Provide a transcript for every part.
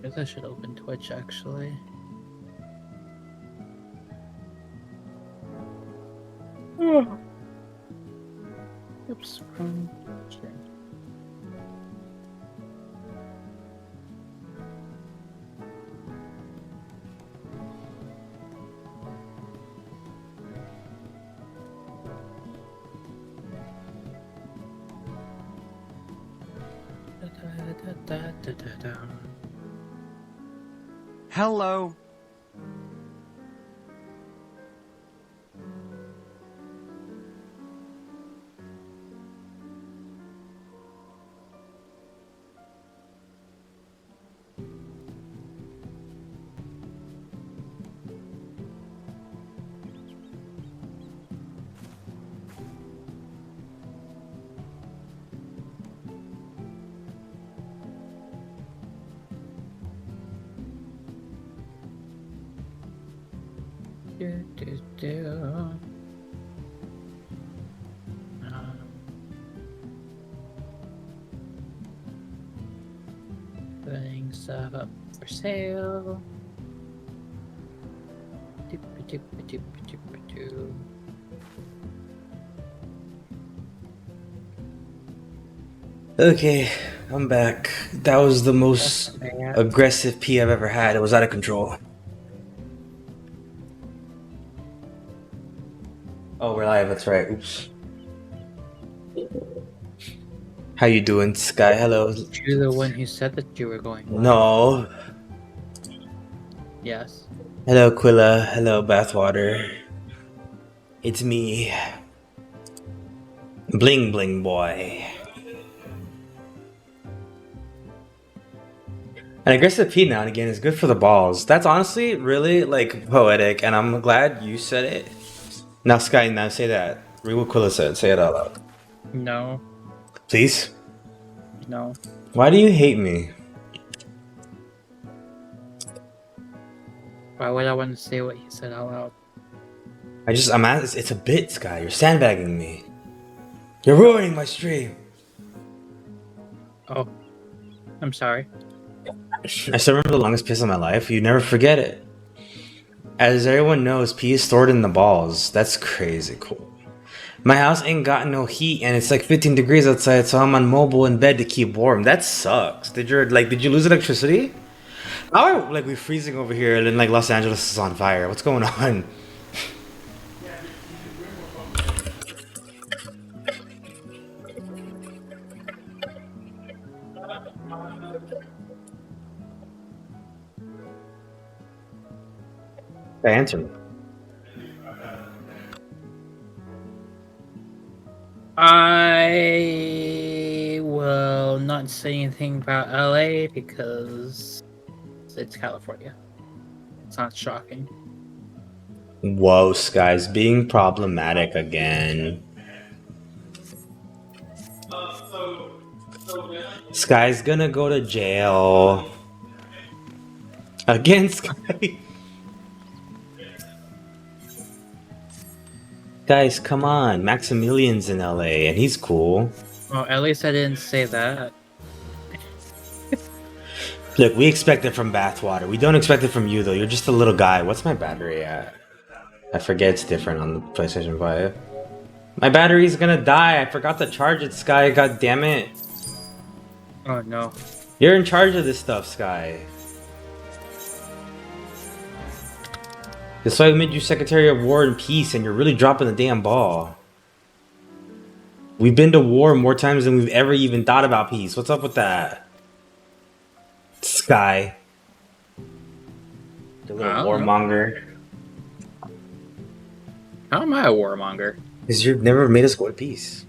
guess I should open Twitch actually. Oops. Sure. Hello. Putting stuff up for sale. Okay, I'm back. That was the most aggressive pee I've ever had. It was out of control. Oh, we're live. That's right. Oops. How you doing, Sky? Hello. You're the one who said that you were going live. No. Yes. Hello, Quilla. Hello, Bathwater. It's me. Bling Bling Boy. An aggressive pee now and again is good for the balls. That's honestly really like poetic, and I'm glad you said it. Now, Sky, now say that. Read what Quilla said. Say it out loud. No. Please? No. Why do you hate me? Why would I want to say what you said out loud? It's a bit, Sky. You're sandbagging me. You're ruining my stream. Oh. I'm sorry. I still remember the longest piss of my life. You never forget it. As everyone knows, pee is stored in the balls. That's crazy cool. My house ain't got no heat, and it's like 15 degrees outside, so I'm on mobile in bed to keep warm. That sucks. Did you lose electricity? How are we freezing over here, and then like Los Angeles is on fire? What's going on? Answer me. I will not say anything about LA because it's California. It's not shocking. Whoa, Sky's being problematic again. Sky's gonna go to jail. Again, Sky. Guys, come on. Maximilian's in LA, and he's cool. Well, at least I didn't say that. Look, we expect it from Bathwater. We don't expect it from you, though. You're just a little guy. What's my battery at? I forget it's different on the PlayStation 5. My battery's gonna die. I forgot to charge it, Sky. God damn it. Oh, no. You're in charge of this stuff, Sky. That's why we made you Secretary of War and Peace, and you're really dropping the damn ball. We've been to war more times than we've ever even thought about peace. What's up with that? Sky. The little warmonger. How am I a warmonger? Because you've never made us go to peace.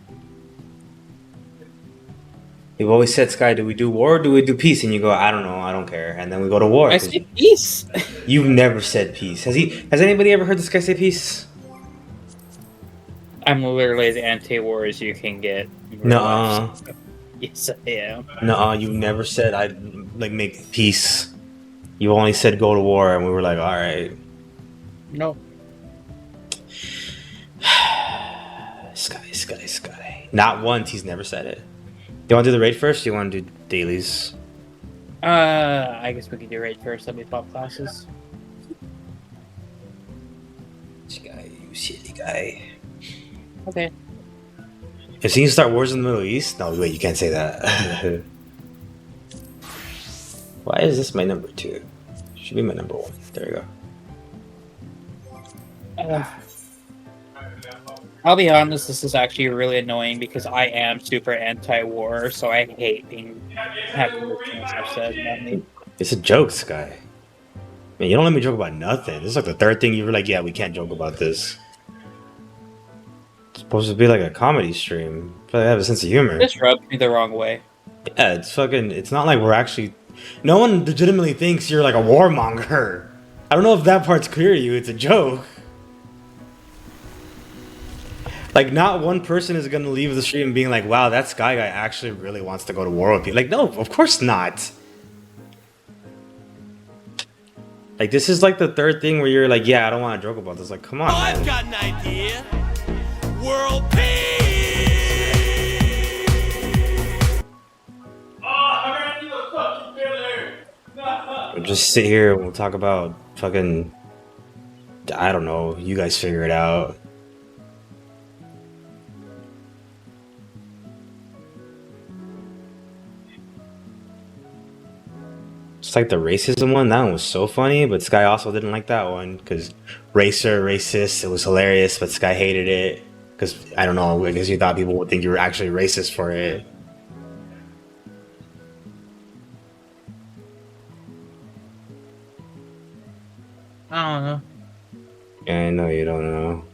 You've always said, Sky, do we do war or do we do peace? And you go, I don't know, I don't care. And then we go to war. I say peace. You've never said peace. Has anybody ever heard this guy say peace? I'm literally as anti-war as you can get. Nuh-uh. Yes, I am. Nuh-uh, you never said I'd make peace. You only said go to war, and we were like, alright. Nope. Sky. Not once, he's never said it. You want to do the raid first? Or you want to do dailies? I guess we can do raid first. Let me pop classes. This guy, you silly guy. Okay. Have you seen Star Wars in the Middle East? No, wait, you can't say that. Why is this my number 2? Should be my number 1. There you go. I'll be honest, this is actually really annoying because I am super anti-war, so I hate having this stuff said about me. It's a joke, Sky. Man, you don't let me joke about nothing. This is like the 3rd thing you were like, yeah, we can't joke about this. It's supposed to be like a comedy stream. I feel like I have a sense of humor. This rubs me the wrong way. Yeah, it's not like we're actually... No one legitimately thinks you're like a warmonger. I don't know if that part's clear to you. It's a joke. Like, not one person is going to leave the stream being like, wow, that Sky guy actually really wants to go to war with people. Like, no, of course not. Like, this is like the 3rd thing where you're like, yeah, I don't want to joke about this. Like, come on, I've man. got an idea. World peace! We'll just sit here and we'll talk about fucking... I don't know. You guys figure it out. It's like the racism one. That one was so funny, but Sky also didn't like that one because racist. It was hilarious, but Sky hated it because I don't know. I guess you thought people would think you were actually racist for it. I don't know. Yeah, I know you don't know.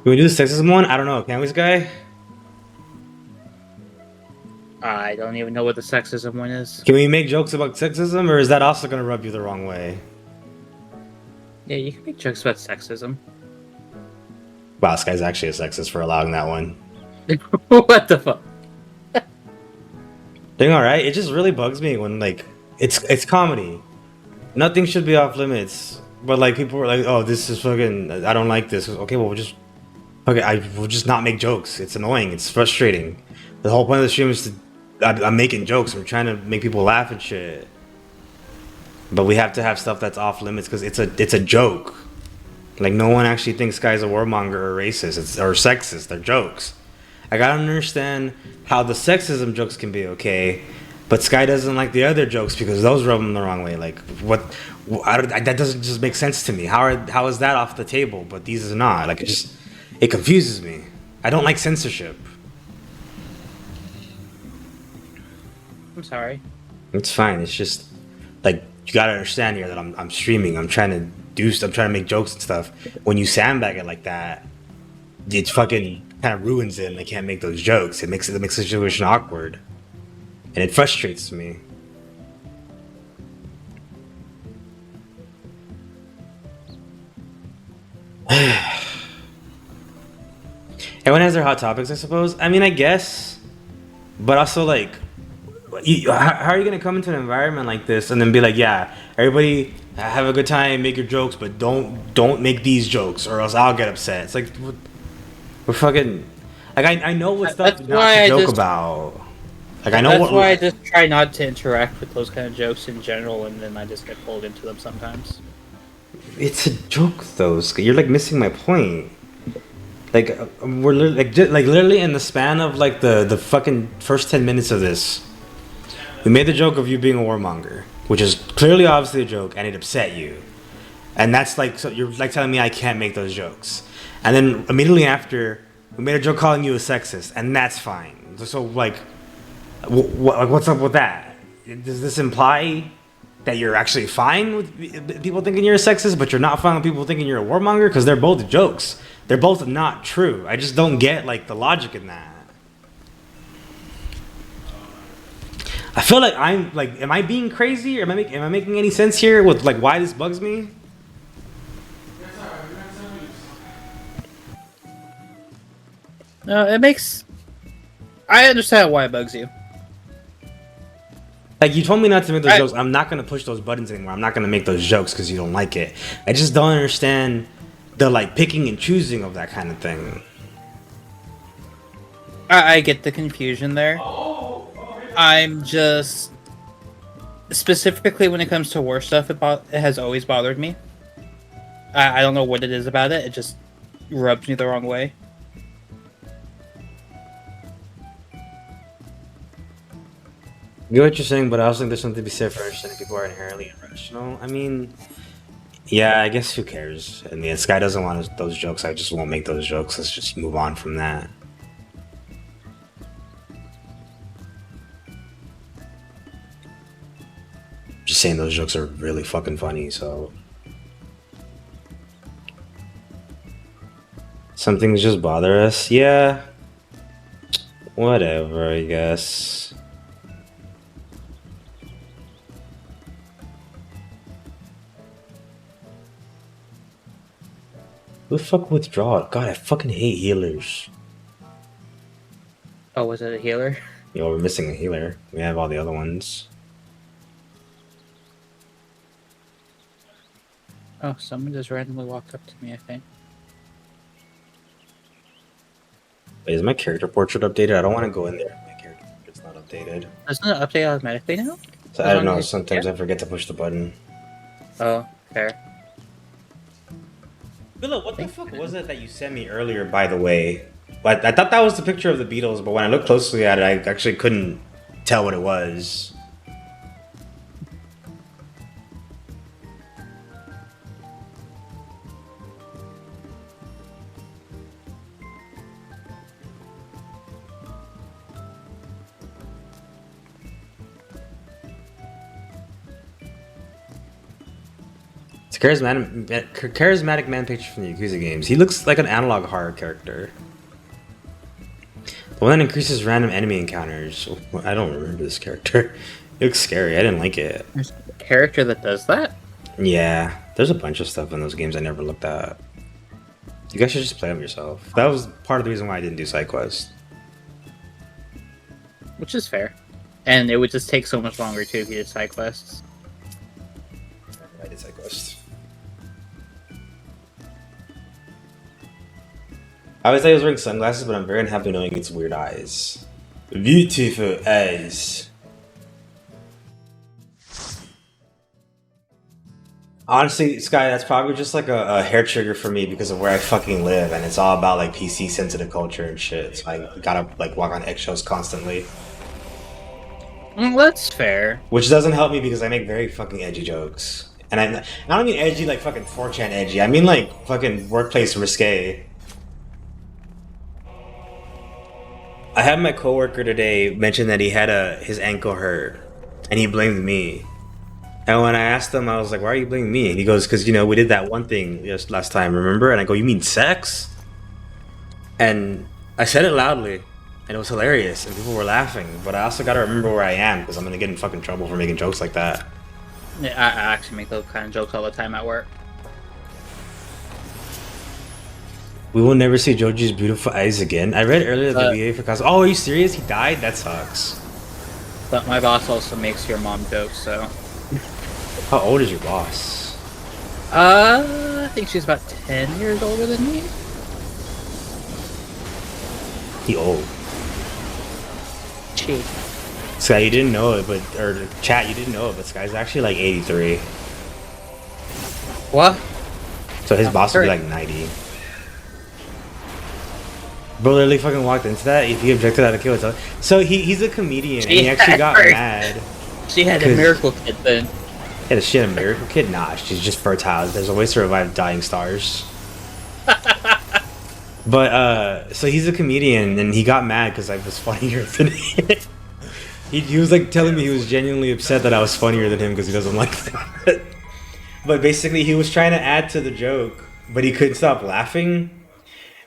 Can we do the sexism one? I don't know. Can we, Sky? I don't even know what the sexism one is. Can we make jokes about sexism, or is that also gonna rub you the wrong way? Yeah, you can make jokes about sexism. Wow, this guy's actually a sexist for allowing that one. What the fuck? Doing all right. It just really bugs me when like it's comedy. Nothing should be off limits, but like people are like, "Oh, this is fucking. I don't like this." Okay, well, we'll just not make jokes. It's annoying. It's frustrating. The whole point of the stream is to I'm making jokes. I'm trying to make people laugh and shit. But we have to have stuff that's off limits because it's a joke. Like no one actually thinks Sky's a warmonger or racist or sexist. They're jokes. I gotta understand how the sexism jokes can be okay, but Sky doesn't like the other jokes because those rub him the wrong way. Like that doesn't just make sense to me. How is that off the table? But these are not. Like it confuses me. I don't like censorship. I'm sorry. It's fine. It's just like you gotta understand here that I'm streaming. I'm trying to make jokes and stuff. When you sandbag it like that, it fucking kind of ruins it, and I can't make those jokes. It makes the situation awkward, and it frustrates me. Everyone has their hot topics, I suppose. I mean, I guess, but also like, how are you gonna come into an environment like this and then be like, yeah, everybody have a good time, make your jokes, but don't make these jokes, or else I'll get upset. It's like we're fucking like I know what stuff not to joke about. Like I know That's what. why I just try not to interact with those kind of jokes in general, and then I just get pulled into them sometimes. It's a joke, though. You're like missing my point. Like we're literally in the span of like the fucking first 10 minutes of this, we made the joke of you being a warmonger, which is clearly obviously a joke, and it upset you, and that's like, so you're like telling me I can't make those jokes, and then immediately after we made a joke calling you a sexist, and that's fine. So like, what's up with that? Does this imply that you're actually fine with people thinking you're a sexist, but you're not fine with people thinking you're a warmonger? Because they're both jokes. They're both not true. I just don't get like the logic in that. I feel like I'm like, am I being crazy? Or am I making any sense here with like why this bugs me? No, it makes. I understand why it bugs you. Like, you told me not to make those jokes. I'm not going to push those buttons anymore. I'm not going to make those jokes because you don't like it. I just don't understand the, like, picking and choosing of that kind of thing. I get the confusion there. I'm just specifically when it comes to war stuff, it has always bothered me. I don't know what it is about it. It just rubs me the wrong way. I get what you're saying, but I also think there's something to be said for understanding people are inherently irrational. I mean, yeah, I guess who cares? I mean, this guy doesn't want those jokes. I just won't make those jokes. Let's just move on from that. Just saying those jokes are really fucking funny, so. Some things just bother us. Yeah. Whatever, I guess. Who the fuck withdraw? God, I fucking hate healers. Oh, was it a healer? Yo, we're missing a healer. We have all the other ones. Oh, someone just randomly walked up to me, I think. Wait, is my character portrait updated? I don't want to go in there if my character portrait's not updated. Doesn't it update automatically now? So I don't know, sometimes I forget to push the button. Oh, fair. Billa, what the fuck was it that you sent me earlier, by the way? But I thought that was the picture of the Beatles, but when I looked closely at it, I actually couldn't tell what it was. It's a charismatic man picture from the Yakuza games. He looks like an analog horror character. The one that increases random enemy encounters. I don't remember this character. It looks scary. I didn't like it. There's a character that does that? Yeah, there's a bunch of stuff in those games I never looked at. You guys should just play them yourself. That was part of the reason why I didn't do side quests. Which is fair. And it would just take so much longer too if you did side quests. I did side quests. I always thought he was wearing sunglasses, but I'm very unhappy knowing it's weird eyes. Beautiful eyes. Honestly, Sky, that's probably just like a hair trigger for me because of where I fucking live, and it's all about like PC sensitive culture and shit. So I gotta like walk on eggshells constantly. That's fair. Which doesn't help me because I make very fucking edgy jokes. And I don't mean edgy like fucking 4chan edgy. I mean like fucking workplace risque. I had my coworker today mention that he had his ankle hurt, and he blamed me. And when I asked him, I was like, "Why are you blaming me?" And he goes, "Because we did that one thing just last time, remember?" And I go, "You mean sex?" And I said it loudly, and it was hilarious, and people were laughing. But I also gotta remember where I am because I'm gonna get in fucking trouble for making jokes like that. Yeah, I actually make those kind of jokes all the time at work. We will never see Joji's beautiful eyes again. I read earlier that the VA for Cosmo. Oh, are you serious? He died? That sucks. But my boss also makes your mom jokes, so. How old is your boss? I think she's about 10 years older than me. He old. She. Sky, you didn't know it, or chat, you didn't know it, but Sky's actually like 83. What? So his boss would be like 90. Bro literally fucking walked into that. If he objected, I'd kill it. So he's a comedian, and he actually got mad. She had a miracle kid then. Yeah, she had a miracle kid? Nah, she's just fertile. There's a way to revive dying stars. But, so he's a comedian, and he got mad because I was funnier than him. He was like telling me he was genuinely upset that I was funnier than him because he doesn't like that. But basically, he was trying to add to the joke, but he couldn't stop laughing.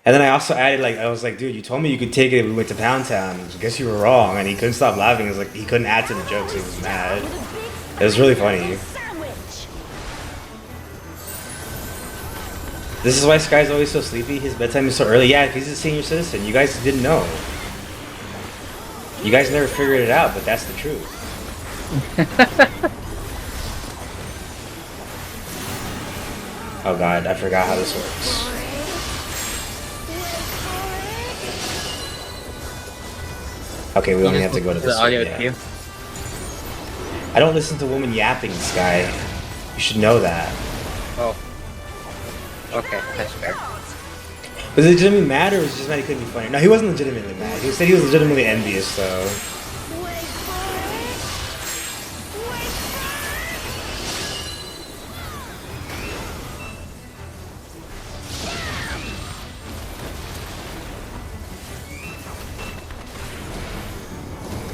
And then I also added, like, I was like, dude, you told me you could take it if we went to Pound Town. I guess you were wrong. And he couldn't stop laughing. It was like, he couldn't add to the joke, so he was mad. It was really funny. This is why Sky's always so sleepy. His bedtime is so early. Yeah, if he's a senior citizen. You guys didn't know. You guys never figured it out, but that's the truth. Oh god, I forgot how this works. Okay, we You only just have to go to listen this the audio one, yeah. cue. I don't listen to women yapping, Sky. You should know that. Oh. Okay, that's fair. Was he legitimately mad, or was he just mad he couldn't be funny? No, he wasn't legitimately mad. He said he was legitimately envious, though.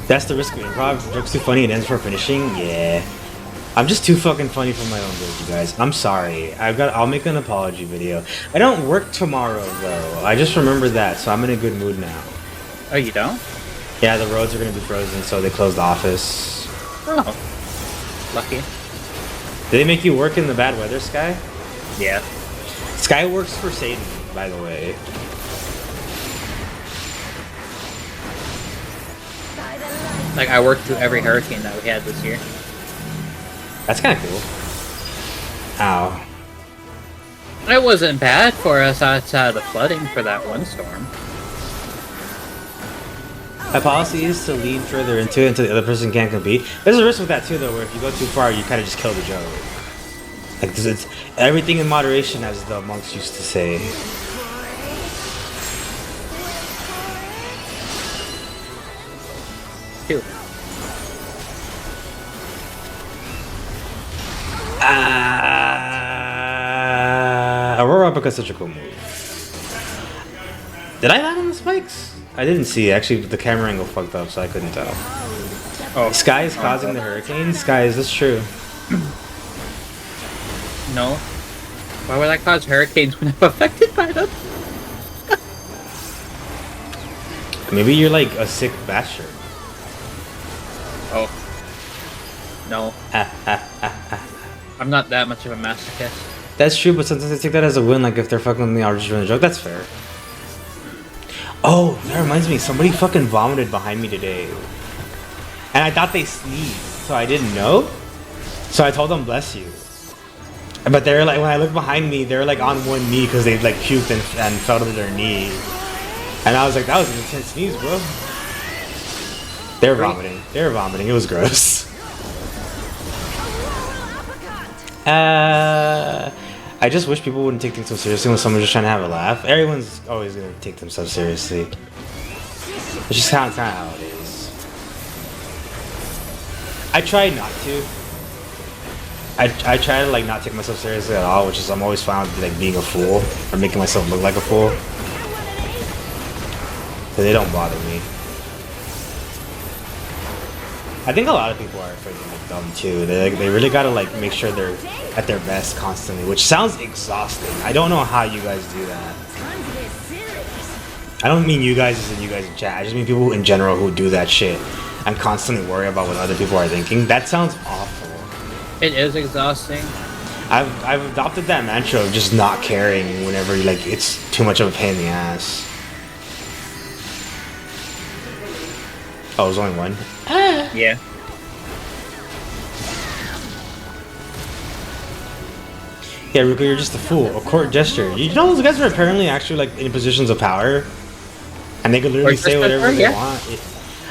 That's the risk of improv. Joke's too funny and ends for finishing. Yeah, I'm just too fucking funny for my own good, you guys. I'm sorry. I'll make an apology video. I don't work tomorrow though. I just remembered that, so I'm in a good mood now. Oh, you don't? Yeah, the roads are gonna be frozen, so they closed the office. Oh. Lucky. Did they make you work in the bad weather, Sky? Yeah. Sky works for Satan, by the way. Like, I worked through every hurricane that we had this year. That's kind of cool. Ow. It wasn't bad for us outside of the flooding for that one storm. My policy is to lean further into it until the other person can't compete. There's a risk with that too, though, where if you go too far, you kind of just kill the joke. Like, it's everything in moderation, as the monks used to say. Two. Aurora Uppercut's such a cool move. Did I land on the spikes? I didn't see. Actually, the camera angle fucked up, so I couldn't tell. Oh. Sky is causing the hurricane? Sky, is this true? No. Why would I cause hurricanes when I'm affected by them? Maybe you're like a sick bastard. Oh. No. I'm not that much of a masochist. That's true, but sometimes I take that as a win, like if they're fucking with me, I'll just run a joke. That's fair. Oh, that reminds me, somebody fucking vomited behind me today. And I thought they sneezed, so I didn't know. So I told them, bless you. But they were like, when I looked behind me, they were like on one knee because they like puked and fell to their knee. And I was like, that was an intense sneeze, bro. They were vomiting. They were vomiting. It was gross. I just wish people wouldn't take things so seriously when someone's just trying to have a laugh. Everyone's always gonna take themselves seriously. It's just kind of how it is. I try not to. I try to like not take myself seriously at all, which is I'm always found like being a fool or making myself look like a fool. But they don't bother me. I think a lot of people are afraid to look dumb too. They really gotta like make sure they're at their best constantly, which sounds exhausting. I don't know how you guys do that. I don't mean you guys as in you guys in chat. I just mean people in general who do that shit and constantly worry about what other people are thinking. That sounds awful. It is exhausting. I've adopted that mantra of just not caring whenever like it's too much of a pain in the ass. Oh, there's only one? Yeah. Yeah, Ruko, you're just a fool. A court gesture. You know those guys are apparently actually like in positions of power? And they could literally say whatever they want.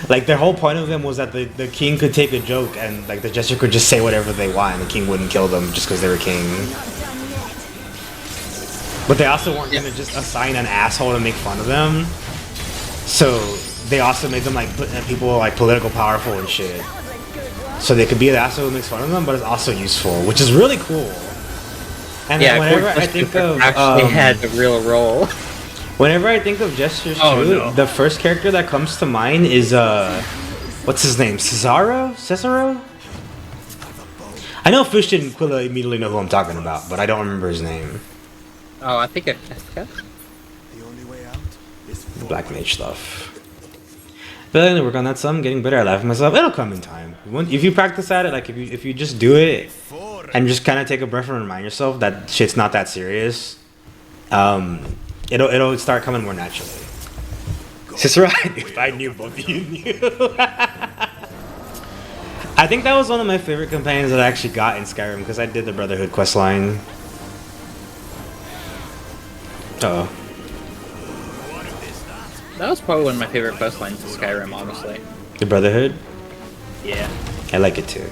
Like their whole point of them was that the king could take a joke and like the jester could just say whatever they want and the king wouldn't kill them just because they were king. But they also weren't gonna just assign an asshole to make fun of them. So they also made them like people like political powerful and shit. So they could be the asshole who makes fun of them, but it's also useful, which is really cool. And yeah, whenever I think of actually had the real role. Whenever I think of gestures too, the first character that comes to mind is what's his name? Cesaro? I know Fish didn't immediately know who I'm talking about, but I don't remember his name. Oh, I think it's The only way out is The Black Mage stuff. But I'm gonna work on that some, getting better at laughing myself. It'll come in time. If you practice at it, like if you just do it and just kind of take a breath and remind yourself that shit's not that serious, it'll start coming more naturally. Cicero, if I knew both of you knew. I think that was one of my favorite companions that I actually got in Skyrim because I did the Brotherhood quest line. That was probably one of my favorite quest lines in Skyrim, honestly. The Brotherhood? Yeah. I like it too.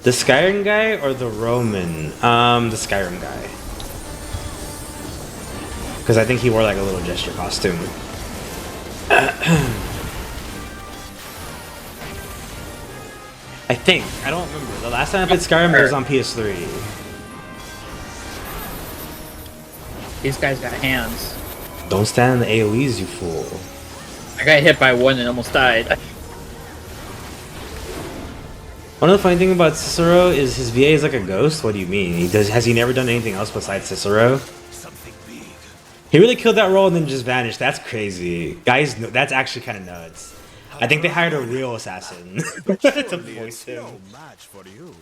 The Skyrim guy or the Roman? The Skyrim guy. Because I think he wore like a little gesture costume. I think. I don't remember. The last time I played Skyrim, it was on PS3. These guys got hands. Don't stand in the AoEs, you fool. I got hit by one and almost died. One of the funny thing about Cicero is his VA is like a ghost. What do you mean? Has he never done anything else besides Cicero? Something big. He really killed that role and then just vanished. That's crazy. Guys, that's actually kind of nuts. I think they hired a real assassin to Surely voice it's him. no match for you.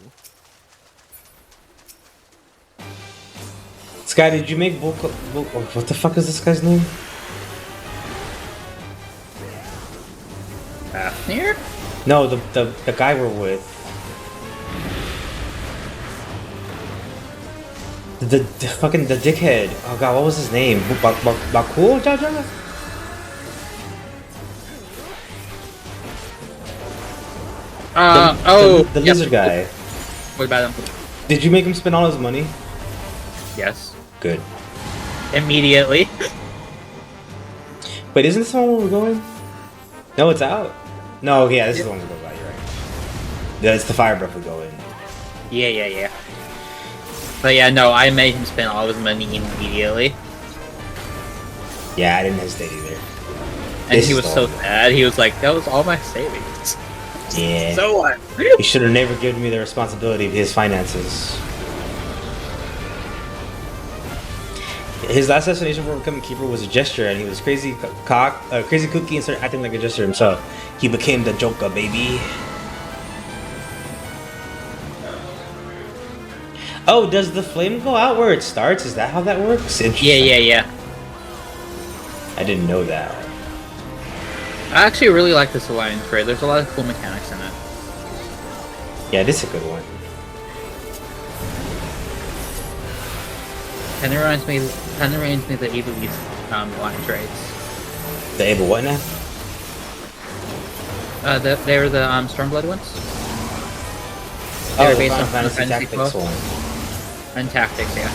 Sky, did you make what the fuck is this guy's name? Fafnir? No, the guy we're with. The fucking the dickhead. Oh god, what was his name? Bakul? Jaja? The yes. lizard guy. What about him? Did you make him spend all his money? Yes. Good. Immediately. Wait, isn't this the one where we're going? No, it's out. No, yeah, this is the one we go by. You're right. Yeah, it's the fire breath we go in. Yeah. But yeah, no, I made him spend all his money immediately. Yeah, I didn't hesitate either. And This he is was the so one. sad. He was like, that was all my savings. Yeah. So what? He should have never given me the responsibility of his finances. His last destination for becoming keeper was a gesture, and he was crazy kooky, and started acting like a gesture himself. He became the Joker, baby. Oh, does the flame go out where it starts? Is that how that works? Interesting. Yeah. I didn't know that. I actually really like this Alliance raid. There's a lot of cool mechanics in it. Yeah, this is a good one. Kind of reminds me of the Evil East Alliance raids. The Able what now? They were the Stormblood ones. Oh, They're the based Final on Fantasy Final Tactics 12. one. And Tactics, yeah.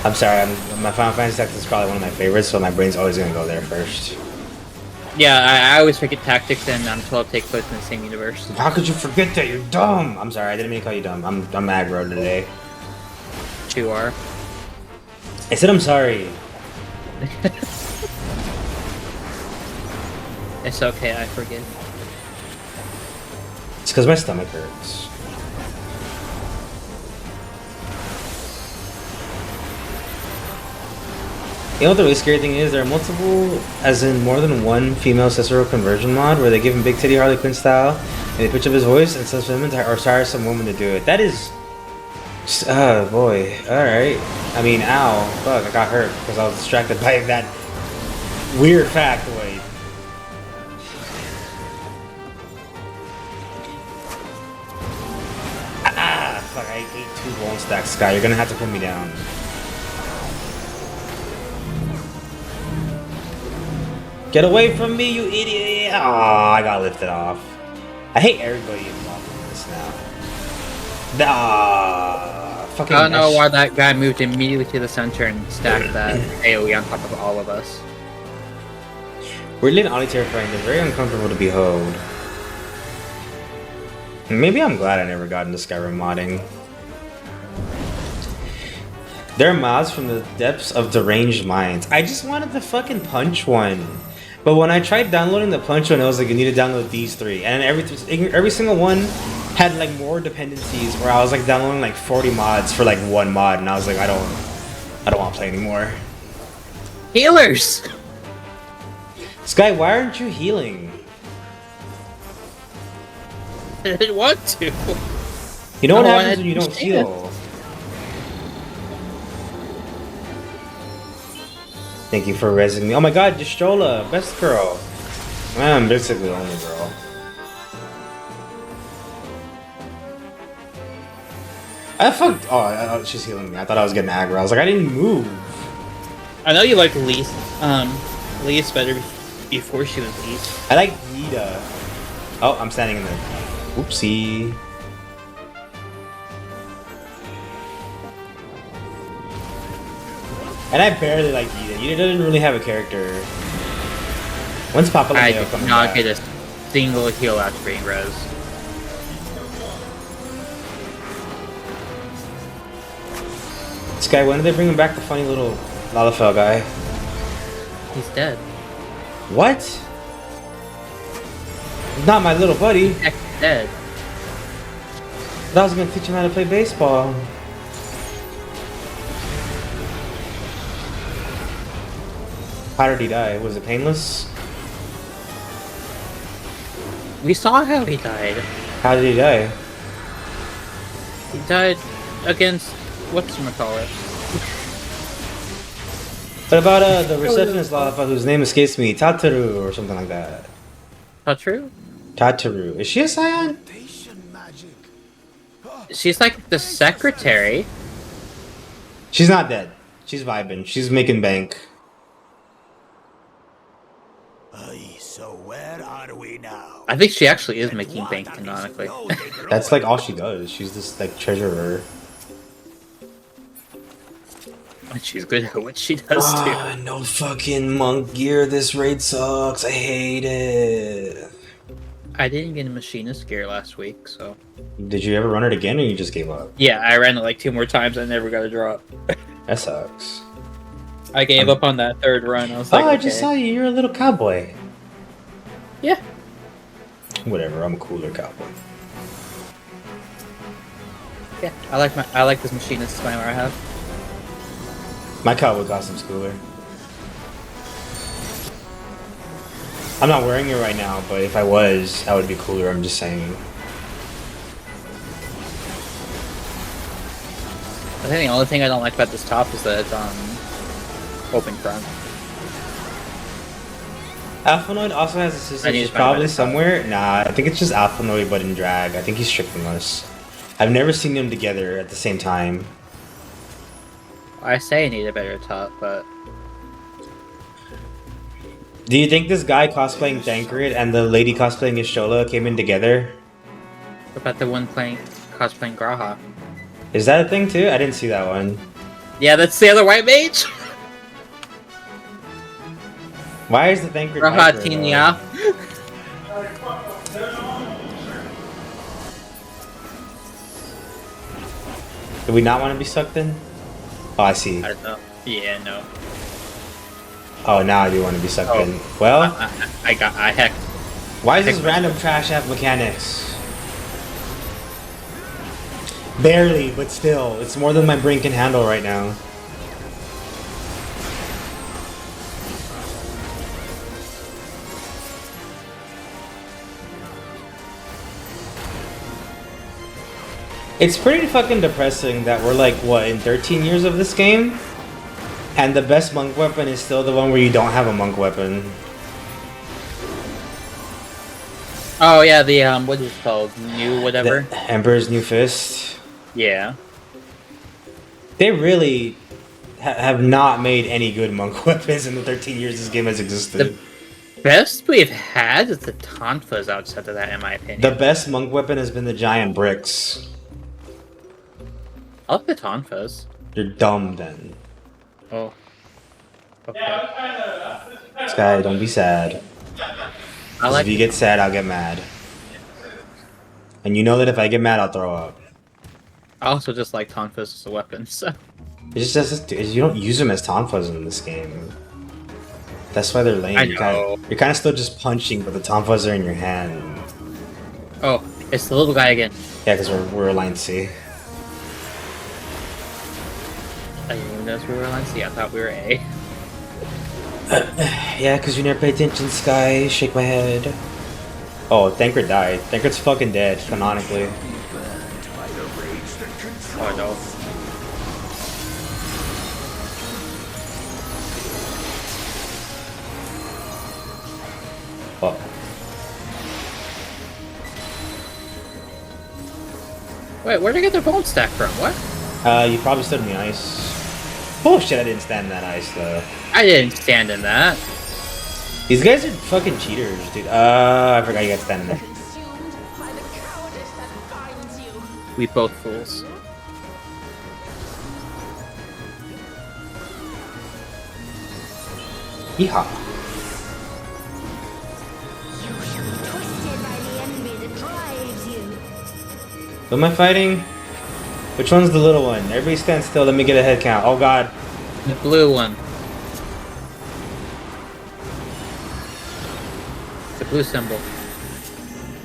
I'm sorry, my Final Fantasy Tactics is probably one of my favorites, so my brain's always gonna go there first. Yeah, I always forget Tactics and 12 take place in the same universe. How could you forget that? You're dumb! I'm sorry, I didn't mean to call you dumb. I'm aggro today. 2R. I said I'm sorry. It's okay, I forgive. It's because my stomach hurts. You know what the really scary thing is? There are multiple, as in more than one female Cicero conversion mod where they give him big titty Harley Quinn style and they pitch up his voice and says women or hire some woman to do it. That is... Oh boy. Alright. I mean, ow. Fuck, I got hurt because I was distracted by that weird fact. Wait. Ah! Fuck, I ate 2 bone stacks, Sky. You're gonna have to put me down. Get away from me, you idiot! Aw, I got lifted off. I hate everybody involved in this now. Fucking I don't know why that guy moved immediately to the center and stacked that AoE on top of all of us. Weirdly and oddly terrifying, they're very uncomfortable to behold. Maybe I'm glad I never got into Skyrim modding. There are mods from the depths of deranged minds. I just wanted the fucking punch one. But when I tried downloading the punch one, it was like, you need to download these 3. And every single one had like more dependencies where I was like downloading like 40 mods for like one mod. And I was like, I don't want to play anymore. Healers! Sky, why aren't you healing? I didn't want to. You know what No, I happens when you don't understand. heal? Thank you for resing me. Oh my god, Destrola, best girl. I'm basically the only girl. I fucked. Oh, she's healing me. I thought I was getting aggro. I was like, I didn't move. I know you liked Lease better before she was Lease. I like Nita. Oh, I'm standing in the. Oopsie. And I barely like Nita. Nita doesn't really have a character. When's Papa I Leo did coming not back? get a single heal after being res. This guy, when are they bringing back the funny little Lalafell guy? He's dead. What? He's not my little buddy. Heck, dead. I was gonna teach him how to play baseball. How did he die? Was it painless? We saw how he died. How did he die? He died against whatchamacallit. What about the receptionist Lalafell whose name escapes me? Tataru or something like that. Not true? Tataru. Is she a Scion? Station magic. She's like the secretary. She's not dead. She's vibing. She's making bank. Aye, so where are we now? I think she actually is And making what bank are these canonically. low-digger That's like all she does. She's this like treasurer. She's good at what she does too. Ah, no fucking monk gear. This raid sucks. I hate it. I didn't get a machinist gear last week, so Did you ever run it again or you just gave up? yeah, I ran it like 2 more times. I never got a drop. That sucks. I gave up on that 3rd run. I was like, Oh, I just okay. saw you. You're a little cowboy. Yeah, Whatever. I'm a cooler cowboy. yeah. I like this machinist slammer I have. My cowboy costume's cooler. I'm not wearing it right now, but if I was, that would be cooler. I'm just saying. I think the only thing I don't like about this top is that it's open front. Alphanoid also has a I sister. need She's to find probably my somewhere. Nah, I think it's just Alphanoid, but in drag. I think he's tricking us. I've never seen them together at the same time. I say I need a better top, but Do you think this guy cosplaying Thancred and the lady cosplaying Ishola came in together? what about the one cosplaying Graha? Is that a thing too? I didn't see that one. Yeah, that's the other white mage. Why is the Thancred Graha Viper, Tinya. Do we not want to be sucked in? Oh, I see. I don't know. Yeah, no. Oh, now I do want to be sucked Oh. in. Well, I heck. why is this random trash have mechanics? Barely, but still. It's more than my brain can handle right now. It's pretty fucking depressing that we're like, what, in 13 years of this game? And the best monk weapon is still the one where you don't have a monk weapon. Oh yeah, the what is it called? New whatever. The Emperor's New Fist. Yeah. They really have not made any good monk weapons in the 13 years this game has existed. Best we've had is the Tonfas outside of that, in my opinion. The best monk weapon has been the giant bricks. I like the Tonfas. You're dumb then. Oh. Okay. Sky, don't be sad. I 'Cause like. if you get sad, I'll get mad. And you know that if I get mad, I'll throw up. I also just like Tonfas as a weapon. So. It's just you don't use them as tonfas in this game. That's why they're lame. I You're know. kind of still just punching, but the tonfas are in your hand. Oh, it's the little guy again. Yeah, because we're Alliance C. I didn't even know we were on C. I thought we were A. Yeah, because you never pay attention, Sky. Shake my head. Oh, Thancred died. Thancred's fucking dead, canonically. Oh no. Oh. Wait, where'd I get the bone stack from? What? You probably stood in the ice. Bullshit, I didn't stand in that ice though. I didn't stand in that. These guys are fucking cheaters, dude. I forgot you got standing there. Consumed by the cowardice that binds you. We both fools. Yeehaw. You shall be twisted by the envy that drives you. Who am I fighting? Which one's the little one? Everybody stand still, let me get a head count. Oh god. The blue one. The blue symbol.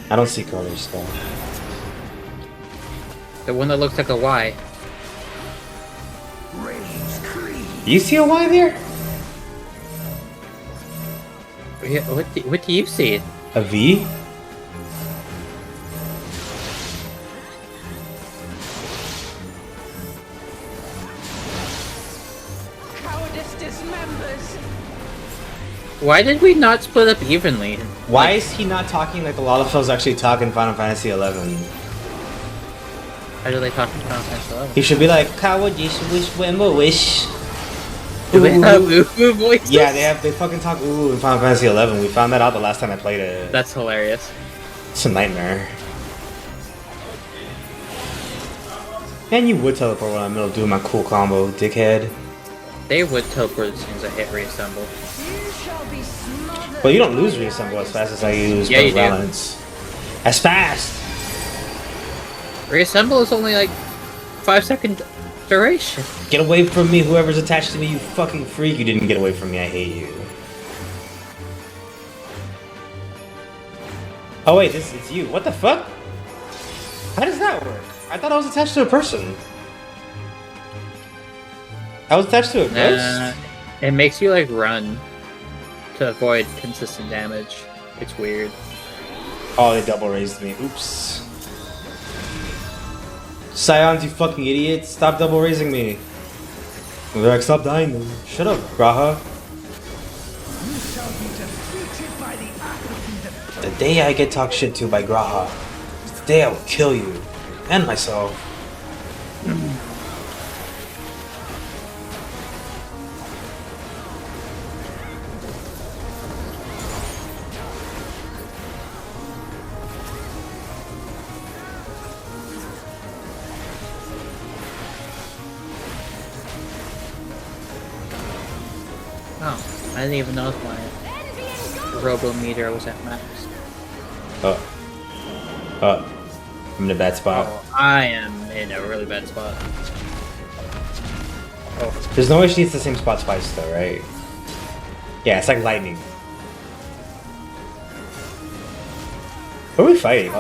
I don't see colors though. The one that looks like a Y. You see a Y there? Yeah, what do you see? A V? Cowardice dismembers. Why did we not split up evenly? Why is he not talking like the Lalafell's actually talk in Final Fantasy XI? How do they talk in Final Fantasy 11? He should be like, Coward, you should wish, wish. Do they have ooh voices? Yeah, they fucking talk ooh in Final Fantasy XI. We found that out the last time I played it. That's hilarious. It's a nightmare. And you would teleport when I'm in the middle of doing my cool combo, dickhead. They would teleport as soon as I hit reassemble. You shall be smothered. Well, you don't lose reassemble as fast as I use Yeah, you do. balance. As fast! Reassemble is only like 5-second duration. Get away from me, whoever's attached to me, you fucking freak. You didn't get away from me, I hate you. Oh wait, it's you. What the fuck? How does that work? I thought I was attached to a person. I was attached to a ghost? It makes you like run to avoid consistent damage. It's weird. Oh, they double raised me. Oops. Scions, you fucking idiot. Stop double raising me. They're like, stop dying then. Shut up, Graha. The day I get talked shit to by Graha, is the day I will kill you. And myself. Oh, I didn't even know if my robo meter was at max. I'm in a bad spot. Oh, I am in a really bad spot. Oh, There's no way she needs the same spot twice though, right? Yeah, it's like lightning. Who are we fighting?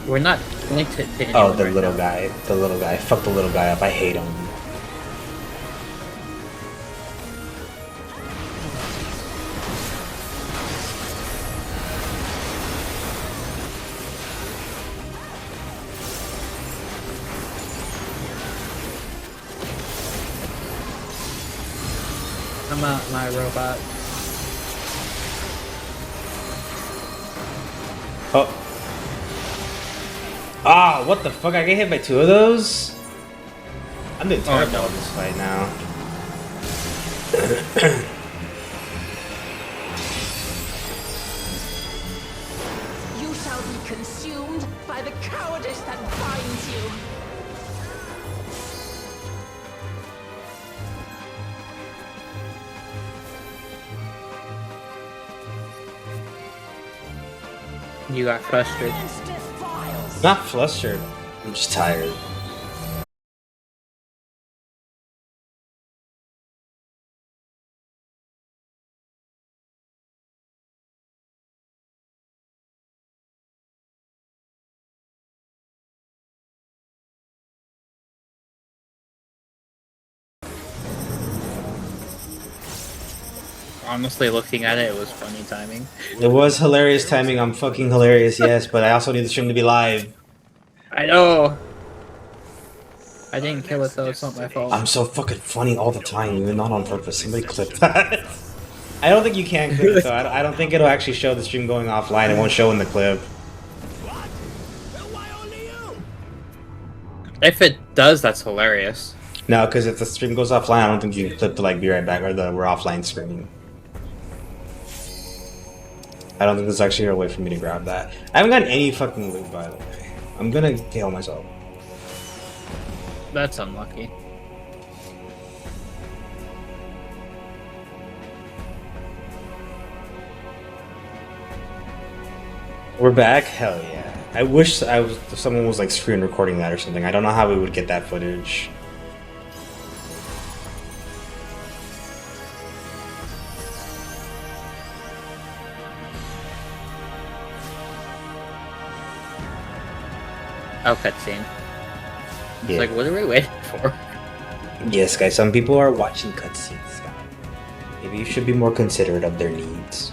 we're not linked to anyone Oh, the right little now. guy. The little guy. Fuck the little guy up. I hate him. Come out, my robot. Oh. Ah, what the fuck? I get hit by two of those? I'm doing terrible no. in this fight now. You shall be consumed by the cowardice that binds you. You got frustrated. Monstrous files. Not flustered. I'm just tired. Honestly, looking at it, it was funny timing. It was hilarious timing. I'm fucking hilarious, yes, but I also need the stream to be live. I know. I didn't kill it though. It's not my fault. I'm so fucking funny all the time, even not on purpose. Somebody clip that. I don't think you can clip it though. I don't think it'll actually show the stream going offline. It won't show in the clip. If it does, that's hilarious. No, because if the stream goes offline, I don't think you can click the like be right back or the we're offline screen. I don't think there's actually a way for me to grab that. I haven't gotten any fucking loot, by the way. I'm gonna kill myself. That's unlucky. We're back? Hell yeah. I wish someone was like screen recording that or something. I don't know how we would get that footage. Oh, cutscene. It's Yeah. like, what are we waiting for? Yes, guys, some people are watching cutscenes. Maybe you should be more considerate of their needs.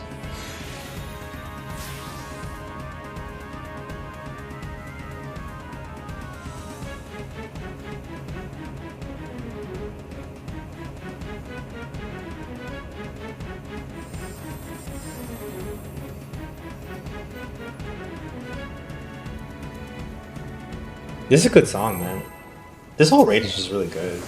This is a good song, man. This whole raid is just really good.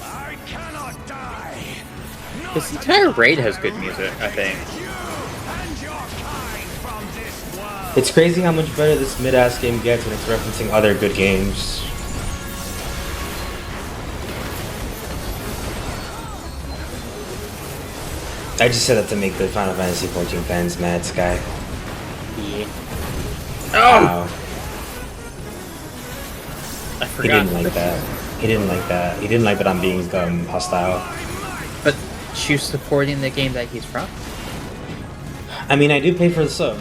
I cannot die. This entire raid has good music, I think. You and your kind from this world. It's crazy how much better this mid-ass game gets when it's referencing other good games. I just said that to make the Final Fantasy XIV fans mad, Sky. Yeah. Wow. I He forgot. didn't like that. He didn't like that. He didn't like that I'm being hostile. But she's supporting the game that he's from. I mean, I do pay for the sub.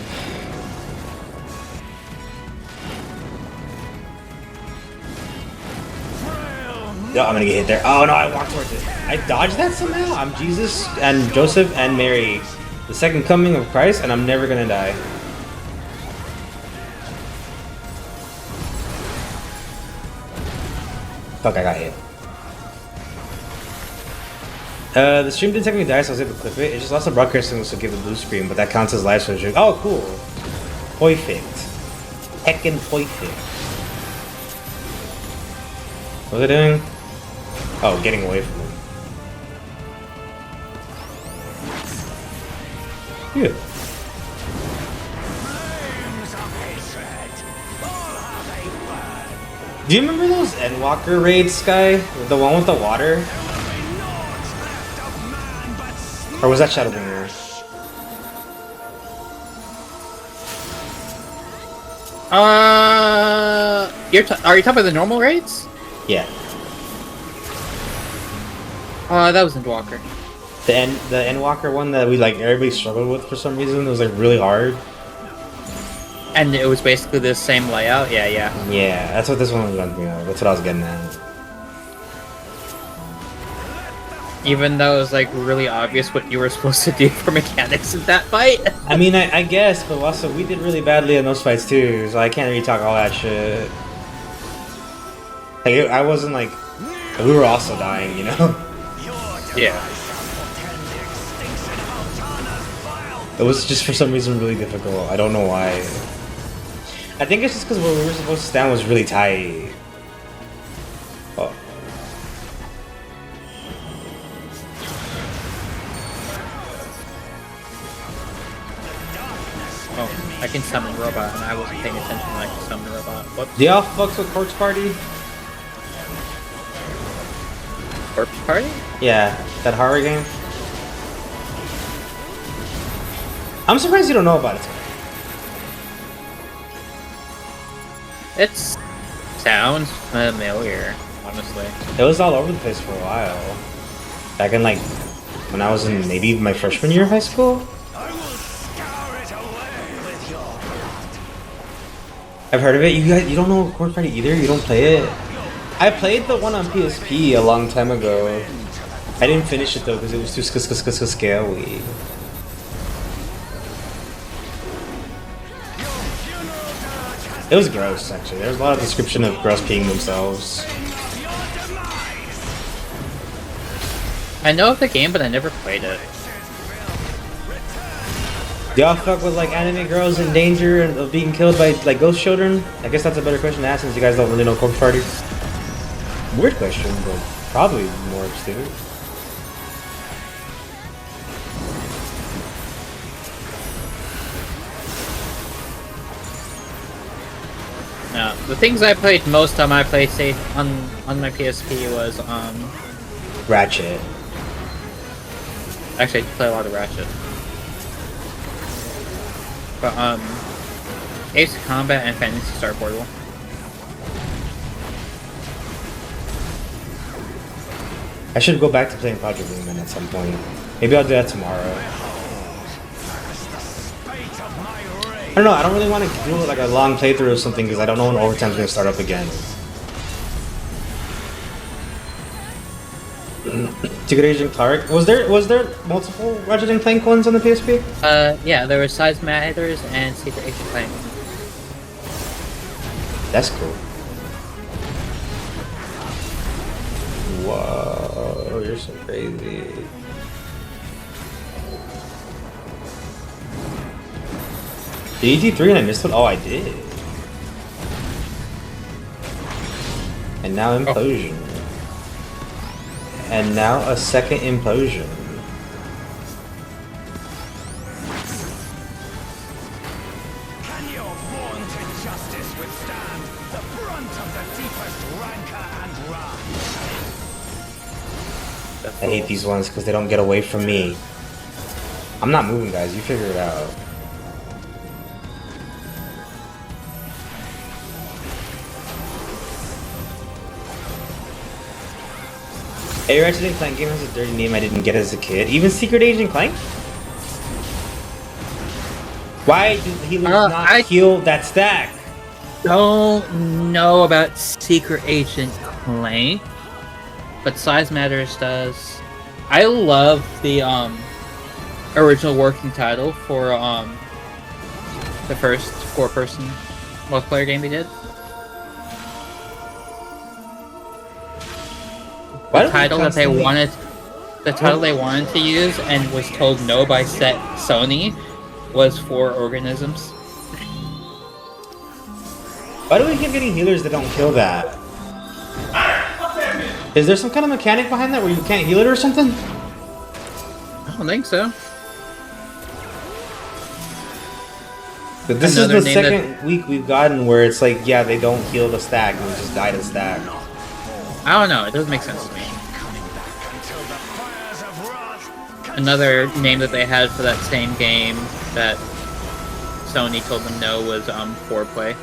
No, I'm gonna get hit there. Oh no, I walked towards it. I dodged that somehow? I'm Jesus and Joseph and Mary. The second coming of Christ, and I'm never gonna die. Fuck, I got hit. The stream didn't technically die, so I was able to clip it. It just lost the broadcasting to give the blue screen, but that counts as live stream. Oh, cool. Perfect. Heckin' perfect. What was I doing? Oh, getting away from him. Good. Flames of hatred. All have a burn. Do you remember those Endwalker raids, Sky? The one with the water? There will be naught left of man but slaughter. Or was that Shadowbringer? Are you talking about the normal raids? Yeah. That was Endwalker. The Endwalker one that we like everybody struggled with for some reason. It was like really hard. And it was basically the same layout. Yeah, yeah. Yeah, that's what this one was going to be. That's what I was getting at. Even though it was like really obvious what you were supposed to do for mechanics in that fight. I mean, I guess, but also we did really badly in those fights too, so I can't really talk all that shit. Like, I wasn't like, we were also dying, you know? Yeah. It was just for some reason really difficult. I don't know why. I think it's just because where we were supposed to stand was really tight. Oh. Oh, I can summon a robot, and I wasn't paying attention when I could summon a robot. Whoops. Do y'all fucks with Corpse Party? Corpse Party? Yeah, that horror game. I'm surprised you don't know about it. It sounds familiar, honestly. It was all over the place for a while. Back in like when I was in maybe my freshman year of high school. I will scour it away with your blood. I've heard of it. You don't know Corpse Party either? You don't play it? I played the one on PSP a long time ago. I didn't finish it though because it was too scary. It was gross actually. There was a lot of description of gross peeing themselves. I know of the game, but I never played it. Do y'all fuck with like anime girls in danger of being killed by like ghost children? I guess that's a better question to ask since you guys don't really know Corpse Party. Weird question, but probably more interesting. No, the things I played most on my PlayStation on my PSP was Ratchet. actually I play a lot of Ratchet. But Ace Combat and Fantasy Star Portal. I should go back to playing Project Lumen at some point. Maybe I'll do that tomorrow. I don't know, I don't really want to do like a long playthrough or something because I don't know when overtime's going to start up again. Secret Agent Clark. Was there multiple Ratchet and Clank ones on the PSP? Yeah, there were Size Matters and Secret Agent Clank. That's cool. Whoa, you're so crazy. Did you do 3 and I missed it? Oh, I did. And now Implosion. And now a second Implosion. Can your vaunted justice withstand the brunt of the deepest rancor and wrath? I hate these ones because they don't get away from me. I'm not moving, guys. You figure it out. A Ratchet and Clank game has a dirty name I didn't get as a kid. Even Secret Agent Clank? Why did he not heal that stack? Don't know about Secret Agent Clank, but Size Matters does. I love the original working title for the first 4-person multiplayer game they did. The title that they wanted, to use and was told no by Sony was For Organisms. Why do we keep getting healers that don't kill that? Is there some kind of mechanic behind that where you can't heal it or something? I don't think so. But this is the second week we've gotten where it's like, yeah, they don't heal the stack and we just die to stack. I don't know, it doesn't make sense to me. Another name that they had for that same game that Sony told them no was Foreplay.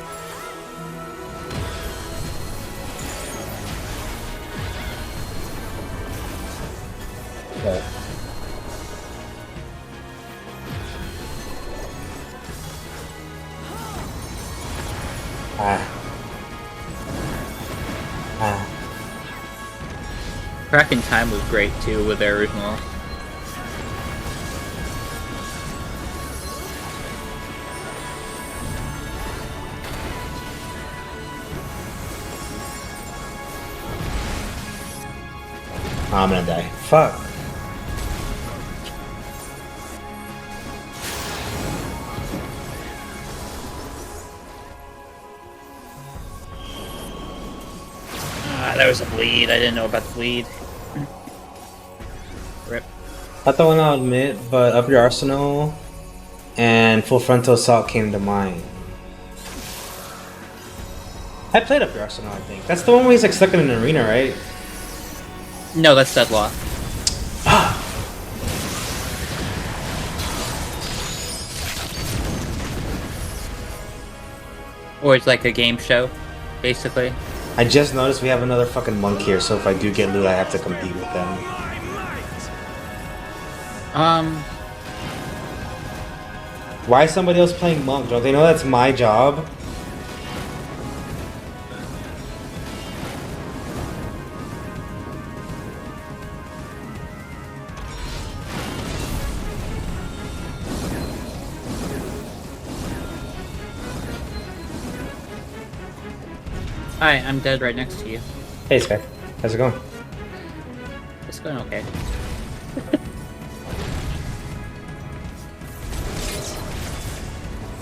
Okay. Crack in Time was great too with their original. Oh, I'm gonna die. Fuck. There was a bleed. I didn't know about the bleed. Rip. Not the one I'll admit, but Up Your Arsenal and Full Frontal Assault came to mind. I played Up Your Arsenal, I think. That's the one where he's like stuck in an arena, right? No, that's Deadlaw. Or it's like a game show, basically. I just noticed we have another fucking monk here, so if I do get loot, I have to compete with them. Why is somebody else playing monk? Don't they know that's my job? Hi, I'm dead right next to you. Hey, Sky. How's it going? It's going okay.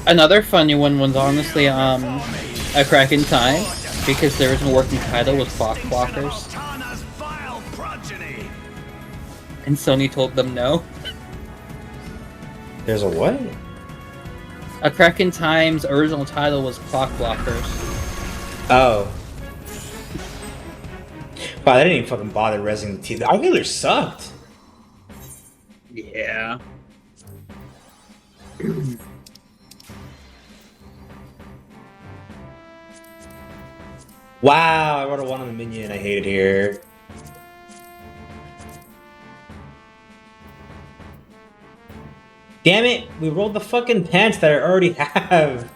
Another funny one was honestly a crack in time because there was a working title with Clock Walkers, Cortana's vile progeny. and Sony told them no. There's a what? A Crack in Time's original title was Clock Walkers. Oh. Wow, they didn't even fucking bother resing the teeth. Our healer sucked. Yeah. Wow, I rolled a 1 on the minion. I hate it here. Damn it! We rolled the fucking pants that I already have.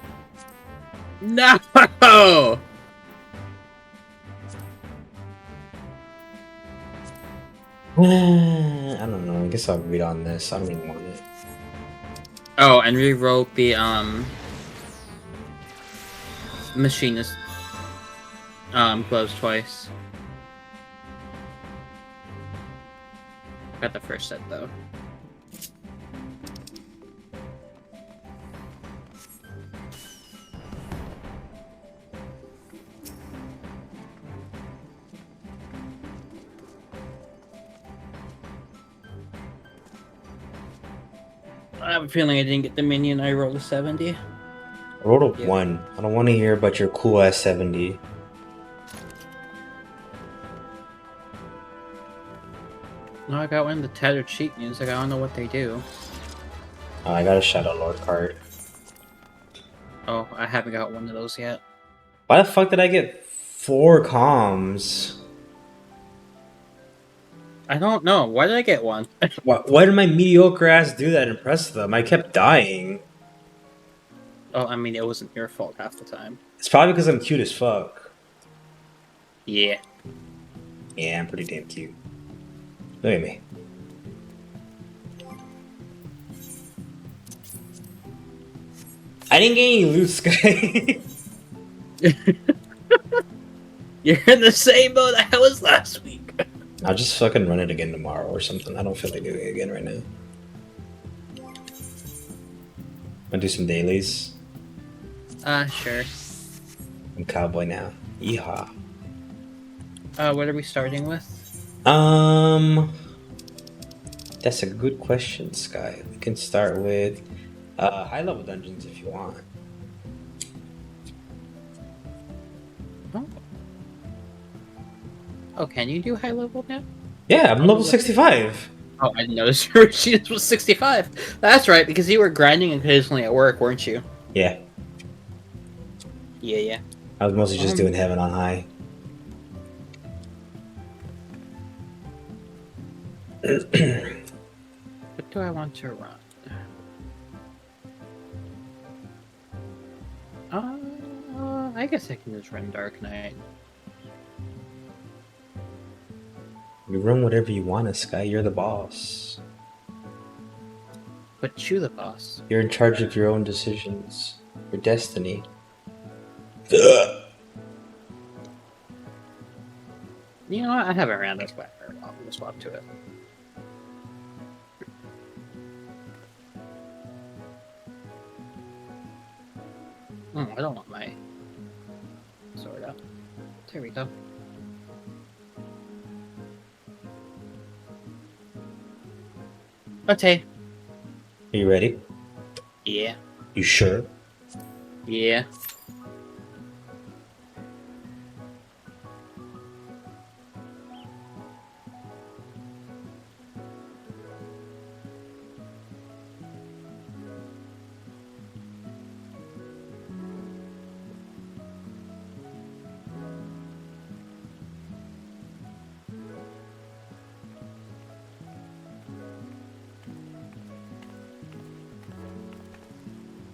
No. I don't know. I guess I'll read on this. I don't even want it. Oh, and rewrote the machinist gloves twice. Got the first set though. I have a feeling I didn't get the minion. I rolled a 70. I rolled a Yeah. 1. I don't want to hear about your cool ass 70. No, I got one of the tattered sheet music. I don't know what they do. Oh, I got a Shadow Lord card. Oh, I haven't got one of those yet. Why the fuck did I get 4 comms? I don't know. Why did I get one? Why did my mediocre ass do that and impress them? I kept dying. Oh, I mean, it wasn't your fault half the time. It's probably because I'm cute as fuck. Yeah. Yeah, I'm pretty damn cute. Look at me. I didn't get any loot, Sky. You're in the same boat I was last week. I'll just fucking run it again tomorrow or something. I don't feel like doing it again right now. Wanna do some dailies? Sure. I'm cowboy now. Yeehaw. What are we starting with? That's a good question, Sky. We can start with high level dungeons if you want. Oh, can you do high level now? Yeah, I'm level 65. Oh, I didn't notice your machine was 65. That's right, because you were grinding occasionally at work, weren't you? Yeah, Yeah. I was mostly just doing heaven on high. What do I want to run? I guess I can just run Dark Knight. You run whatever you want, Sky. You're the boss. But you the boss. You're in charge of your own decisions. Your destiny. Ugh. You know what? I haven't ran this back very well. I'm gonna swap to it. I don't want my sword out. There we go. Okay. Are you ready? Yeah. You sure? Yeah.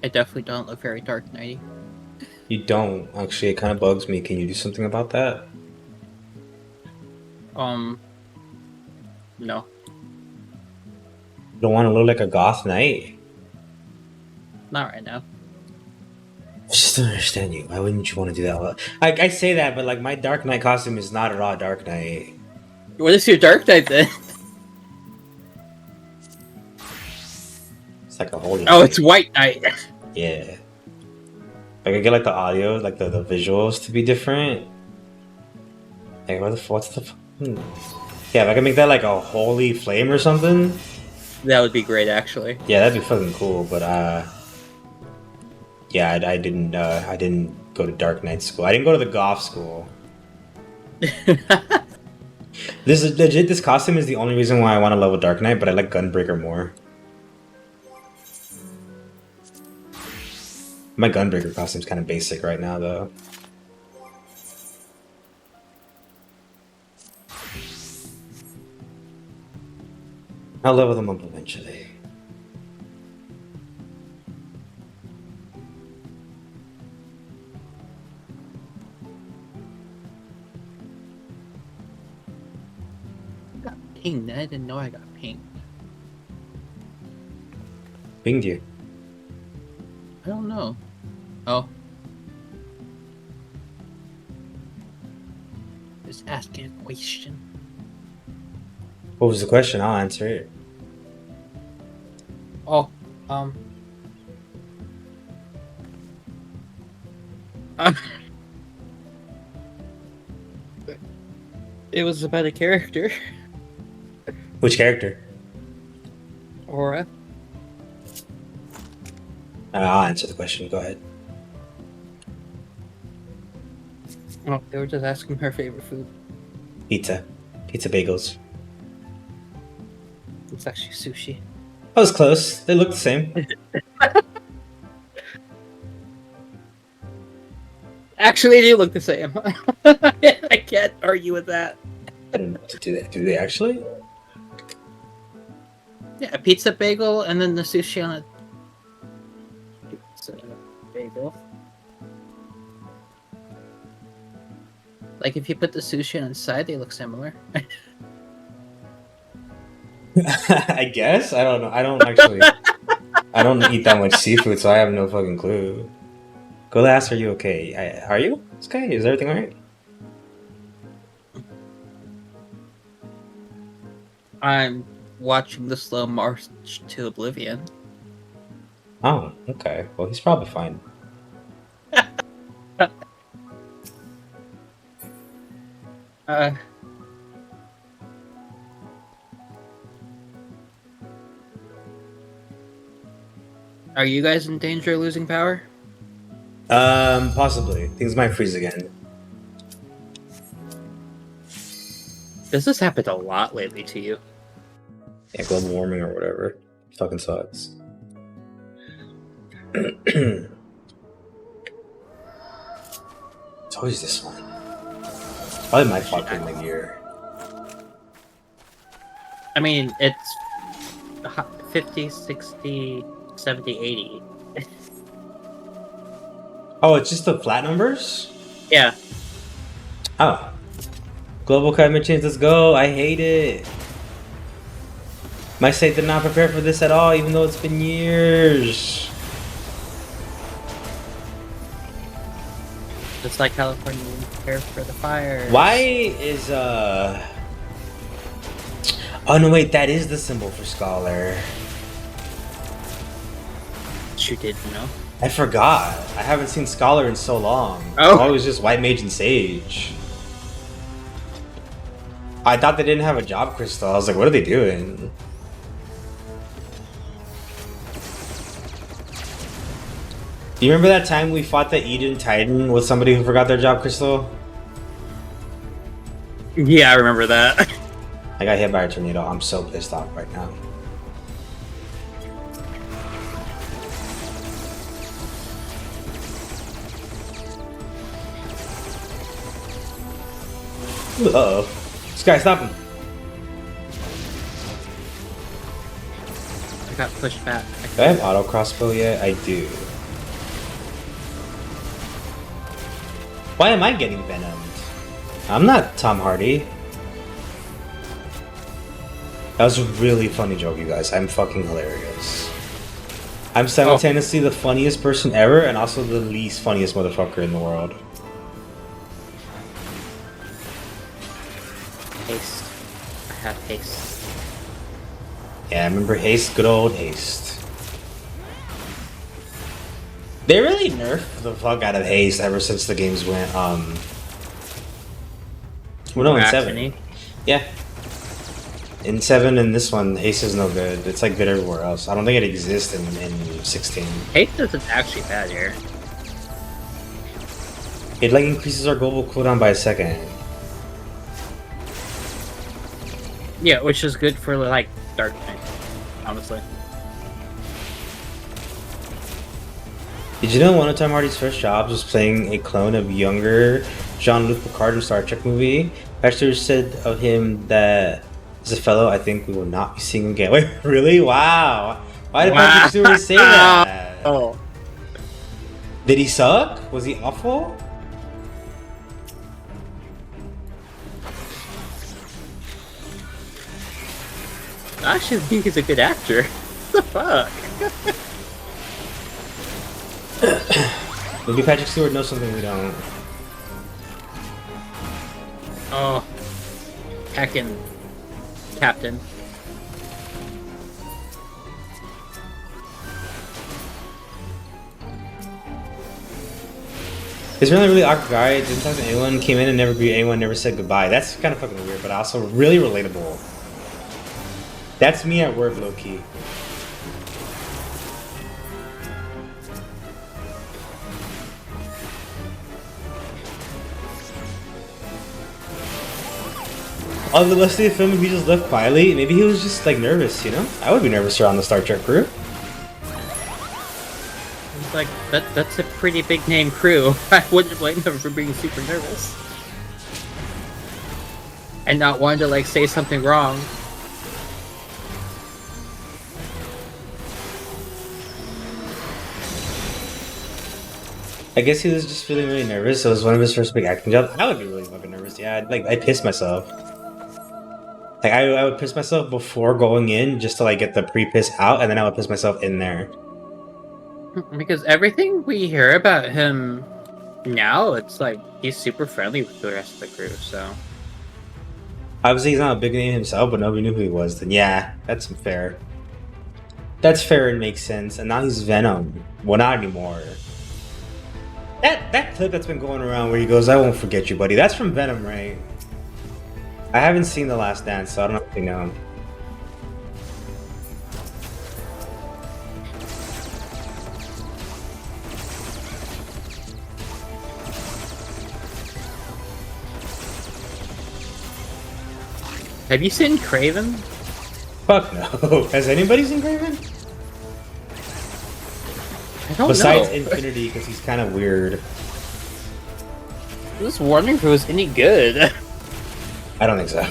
I definitely don't look very Dark Knighty. You don't. Actually, it kind of bugs me. Can you do something about that? No. You don't want to look like a goth knight? Not right now. I just don't understand you. Why wouldn't you want to do that? Like, I say that, but like my Dark Knight costume is not a raw Dark Knight. What is your Dark Knight then? It's like a holy. Oh, knight. it's White Knight. Yeah. Like I get like the audio, like the visuals to be different. Like what's the yeah, if I can make that like a holy flame or something. That would be great, actually. Yeah, that'd be fucking cool. But yeah, I didn't go to Dark Knight school. I didn't go to the goth school. This is legit. This costume is the only reason why I want to level Dark Knight, but I like Gunbreaker more. My Gunbreaker costume's kind of basic right now, though. I'll level them up eventually. Got pinged. I didn't know I got pinged. Pinged you. I don't know. Oh. Just asking a question. What was the question? I'll answer it. Oh, it was about a character. Which character? Aura. I'll answer the question. Go ahead. Oh, they were just asking her favorite food. Pizza. Pizza bagels. It's actually sushi. That was close. They look the same. Actually, they do look the same. I can't argue with that. Do they actually? Yeah, a pizza bagel and then the sushi on a pizza bagel. Like if you put the sushi on the side, they look similar. I guess. I don't know. I don't actually. I don't eat that much seafood, so I have no fucking clue. Go ask, are you okay? Are you? Sky, is everything alright? I'm watching the slow march to oblivion. Oh, okay. Well, he's probably fine. Are you guys in danger of losing power? Possibly. Things might freeze again. This has happened a lot lately to you. Yeah, global warming or whatever. Fucking sucks. It's always this one. It's probably my fucking the year. I mean, it's 50, 60, 70, 80. Oh, it's just the flat numbers? Yeah. Oh. Global climate change, let's go. I hate it. My state did not prepare for this at all, even though it's been years. Just like California didn't prepare for the fire. Why is Oh no, wait, that is the symbol for Scholar. You didn't know? I forgot. I haven't seen Scholar in so long. Oh. It's always just White Mage and Sage. I thought they didn't have a job crystal. I was like, what are they doing? Do you remember that time we fought the Eden Titan with somebody who forgot their job crystal? Yeah, I remember that. I got hit by a tornado. I'm so pissed off right now. Uh-oh. This guy, stop him. I got pushed back. Do I have auto crossbow yet? I do. Why am I getting venomed? I'm not Tom Hardy. That was a really funny joke, you guys. I'm fucking hilarious. I'm simultaneously the funniest person ever and also the least funniest motherfucker in the world. Haste. I have haste. Yeah, I remember Haste, good old Haste. They really nerfed the fuck out of haste ever since the games went well, no, in 7. Actually, Yeah. In 7 and this one, haste is no good. It's like good everywhere else. I don't think it exists in 16. haste isn't actually bad here. It like increases our global cooldown by a second. Yeah, which is good for like Dark Knight, honestly. Did you know one of Tom Hardy's first jobs was playing a clone of younger Jean-Luc Picard in a Star Trek movie? Baxter said of him that as a fellow, I think we will not be seeing him again. Wait, really? Wow. Why did Patrick Stewart say that? Oh. Did he suck? Was he awful? I actually think he's a good actor. What the fuck? Maybe Patrick Stewart knows something we don't. Oh. Heckin' Captain. He's really a really awkward guy. Didn't talk to anyone. Came in and never greeted anyone. Never said goodbye. That's kind of fucking weird, but also really relatable. That's me at work, low key. On the rest of the film, he just left quietly. Maybe he was just like nervous, you know? I would be nervous around the Star Trek crew. It's like, that's a pretty big name crew. I wouldn't blame him for being super nervous. And not wanting to like say something wrong. I guess he was just feeling really nervous. So it was one of his first big acting jobs. I would be really fucking nervous. Yeah, I'd piss myself. Like I would piss myself before going in just to like get the pre-piss out, and then I would piss myself in there. Because everything we hear about him now, it's like he's super friendly with the rest of the crew, so. Obviously, he's not a big name himself, but nobody knew who he was. Then yeah, that's fair. That's fair and makes sense. And now he's Venom. Well, not anymore. That clip that's been going around where he goes, "I won't forget you, buddy." That's from Venom, right? I haven't seen The Last Dance, so I don't really know. Have you seen Craven? Fuck no. Has anybody seen Craven? I don't Besides know. Infinity, because he's kind of weird. I was wondering if it was any good. I don't think so.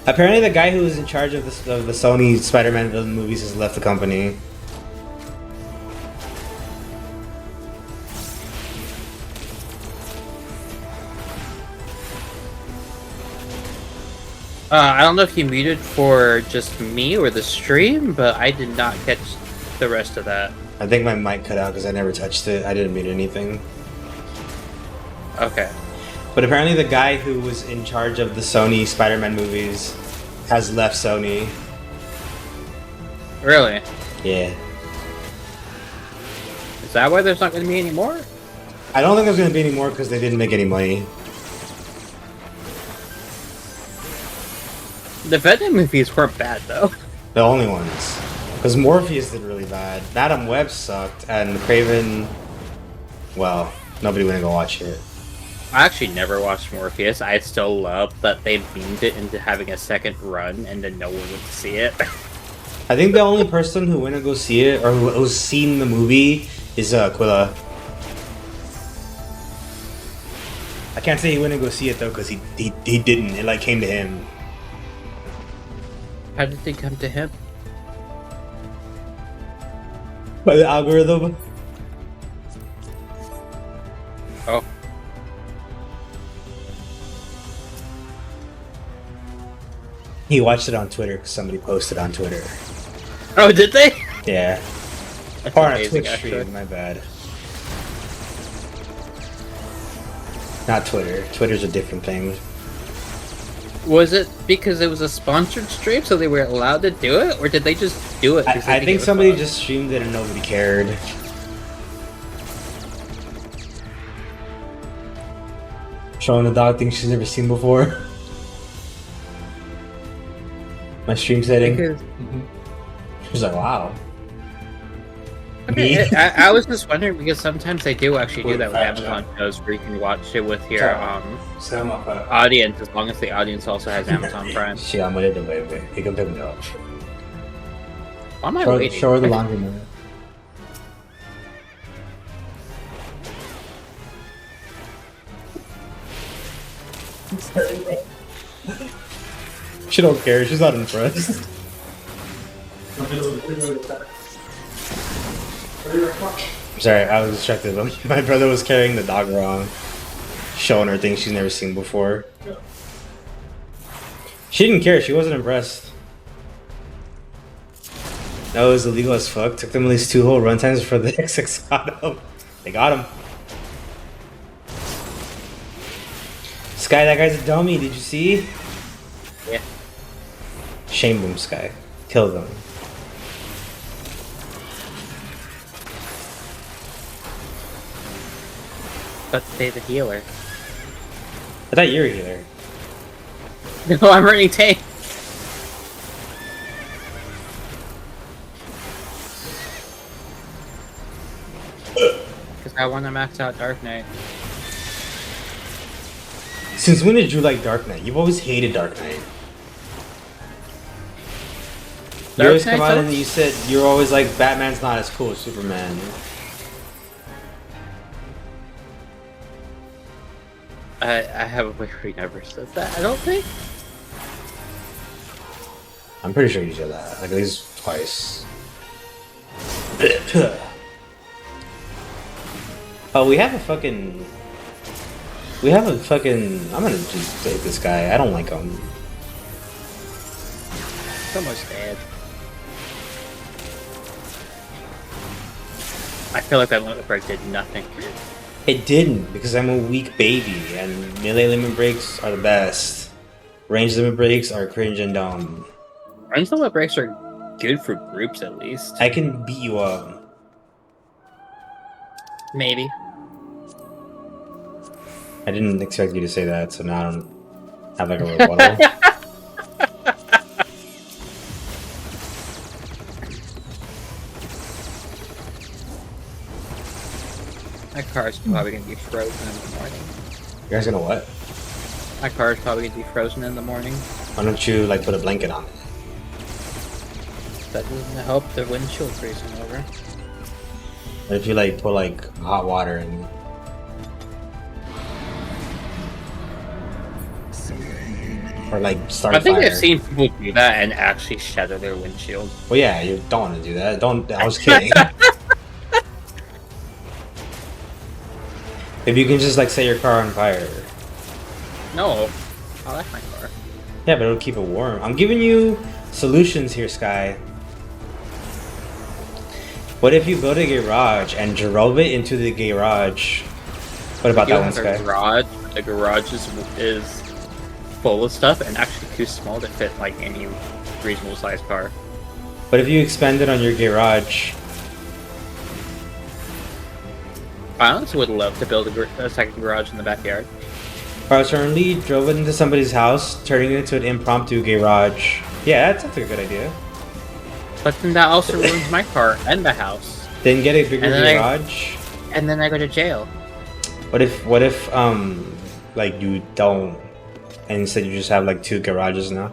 Apparently, the guy who was in charge of the Sony Spider-Man villain movies has left the company. I don't know if you muted for just me or the stream, but I did not catch the rest of that. I think my mic cut out because I never touched it. I didn't mute anything. Okay. But apparently the guy who was in charge of the Sony Spider-Man movies has left Sony. Really? Yeah. Is that why there's not going to be any more? I don't think there's going to be any more because they didn't make any money. The Venom movies weren't bad, though. The only ones. Because Morpheus did really bad. Madam Web sucked, and Craven... Well, nobody went to go watch it. I actually never watched Morpheus. I still love that they beamed it into having a second run and then no one would see it. I think the only person who went to go see it, or who's seen the movie, is Aquila. I can't say he went to go see it, though, because he didn't. It, like, came to him. How did they come to him? By the algorithm. Oh. He watched it on Twitter because somebody posted on Twitter. Oh, did they? Yeah. That's Or on a amazing, Twitch actually. stream, my bad. Not Twitter. Twitter's a different thing. Was it because it was a sponsored stream, so they were allowed to do it, or did they just do it? because they I think think it was somebody fun? just streamed it and nobody cared. Showing the dog things she's never seen before. My stream setting. Because She's like, wow. I was just wondering because sometimes they do actually do that with Fat Amazon shows where you can watch it with your Set him up. audience as long as the audience also has Amazon Prime. Shit, I'm ready to wait. You can pick me up. Why am I waiting? Show her the laundry mat. She don't care. She's not impressed. Sorry, I was distracted. My brother was carrying the dog wrong, showing her things she's never seen before. She didn't care. She wasn't impressed. That was illegal as fuck. Took them at least 2 whole runtimes for the XX got him. They got him. Sky, that guy's a dummy. Did you see? Yeah. Shame them, Sky. Kill them. But stay the healer. I thought you were a healer. No, I'm running tank. Because I want to max out Dark Knight. Since when did you like Dark Knight? You've always hated Dark Knight. You Dark always come Knight out and Films? you said you're always like, Batman's not as cool as Superman. I have a way where he never says that, I don't think. I'm pretty sure you said that. Like at least twice. Oh, we have a fucking... I'm gonna just take this guy. I don't like him. It's almost dead. I feel like that limit break did nothing. It didn't, because I'm a weak baby, and melee limit breaks are the best. Range limit breaks are cringe and dumb. Range limit breaks are good for groups at least. I can beat you up. Maybe. I didn't expect you to say that, so now I don't have like a rebuttal. My car's probably gonna be frozen in the morning. You guys gonna what? My car's probably gonna be frozen in the morning. Why don't you like put a blanket on it? That doesn't help the windshield freezing over. Or if you like put like hot water in. Or like start a I think fire. I've seen people do that and actually shatter their windshield. Well, yeah, you don't want to do that. Don't. I was kidding. If you can just like set your car on fire. No, I like my car. Yeah, but it'll keep it warm. I'm giving you solutions here, Sky. What if you build a garage and drove it into the garage? What about You that one, have Sky? a garage. The garage is full of stuff and actually too small to fit like any reasonable sized car. What if you expanded on your garage? I honestly would love to build a second garage in the backyard. Apparently, drove it into somebody's house, turning it into an impromptu garage. Yeah, that sounds like a good idea. But then that also ruins my car and the house. Then get a bigger And then garage. And then I go to jail. What if like you don't, and instead you just have like 2 garages now?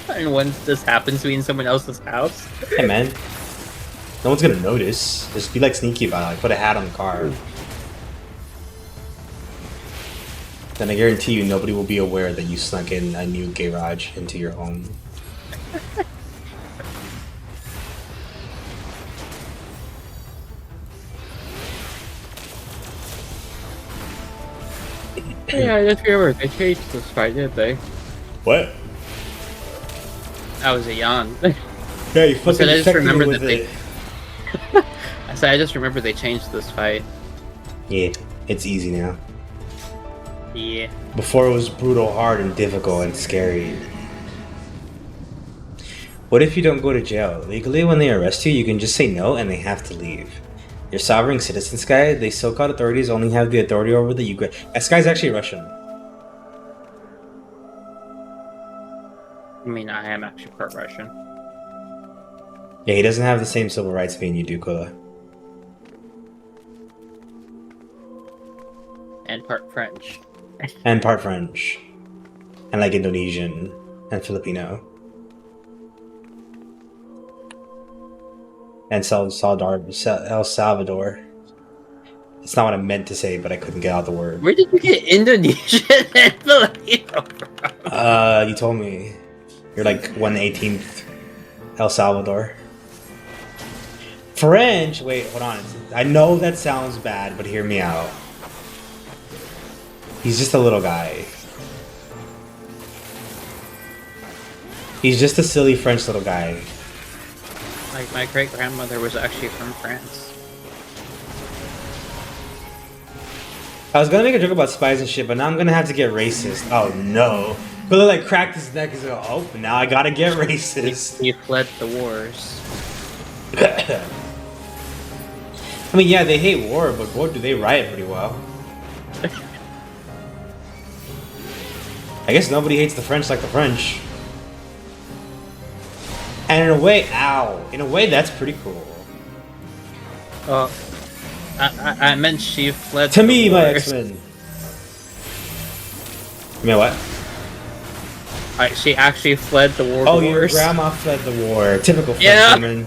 And when this happens to be in someone else's house. Hey man, no one's gonna notice. Just be like sneaky about it. Like put a hat on the car. Then I guarantee you nobody will be aware that you snuck in a new garage into your home. Yeah, I just remember they changed this fight, didn't they? What? I was a yawn. Yeah, you I fucking said I just infected me remembered with that they. it. I said I just remember they changed this fight. Yeah, it's easy now. Yeah. Before it was brutal, hard, and difficult and scary. What if you don't go to jail? Legally, when they arrest you, you can just say no and they have to leave. Your sovereign citizens guy, the so-called authorities only have the authority over the Ukraine. This guy's actually Russian. I mean, I am actually part Russian. Yeah, he doesn't have the same civil rights being you do, Kula. And part French. And part French. And like Indonesian and Filipino. And El Salvador. It's not what I meant to say, but I couldn't get out the word. Where did you get Indonesian and Filipino from? You told me. You're like 1/18th El Salvador. French! Wait, hold on. I know that sounds bad, but hear me out. He's just a little guy. He's just a silly French little guy. Like, my great-grandmother was actually from France. I was gonna make a joke about spies and shit, but now I'm gonna have to get racist. Oh no. But like cracked his neck and go, oh, now I gotta get racist. He fled the wars. I mean, yeah, they hate war, but boy, do they riot pretty well. I guess nobody hates the French like the French. And in a way, ow. In a way, that's pretty cool. I meant she fled To the me, my wars. X-Men. You know what? She actually fled the war. Oh, your wars. grandma fled the war. Typical French Yeah. woman.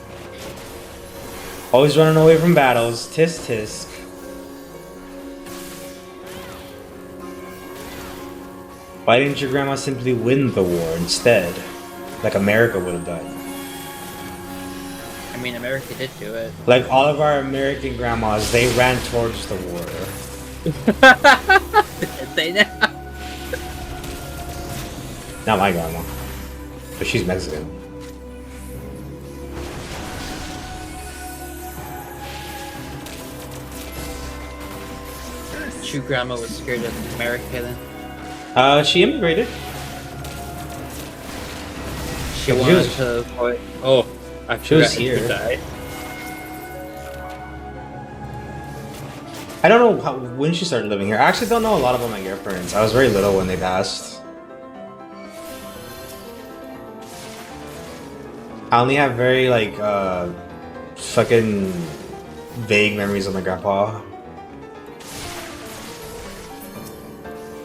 Always running away from battles. Tisk tisk. Why didn't your grandma simply win the war instead? Like America would have done. I mean, America did do it. Like all of our American grandmas, they ran towards the war. They now. Not my grandma. But she's Mexican. True grandma was scared of America then. She immigrated. She She wanted was- to fight. Oh, I She was forgot he here. died. I don't know when she started living here. I actually don't know a lot about my grandparents. I was very little when they passed. I only have very like fucking vague memories of my grandpa.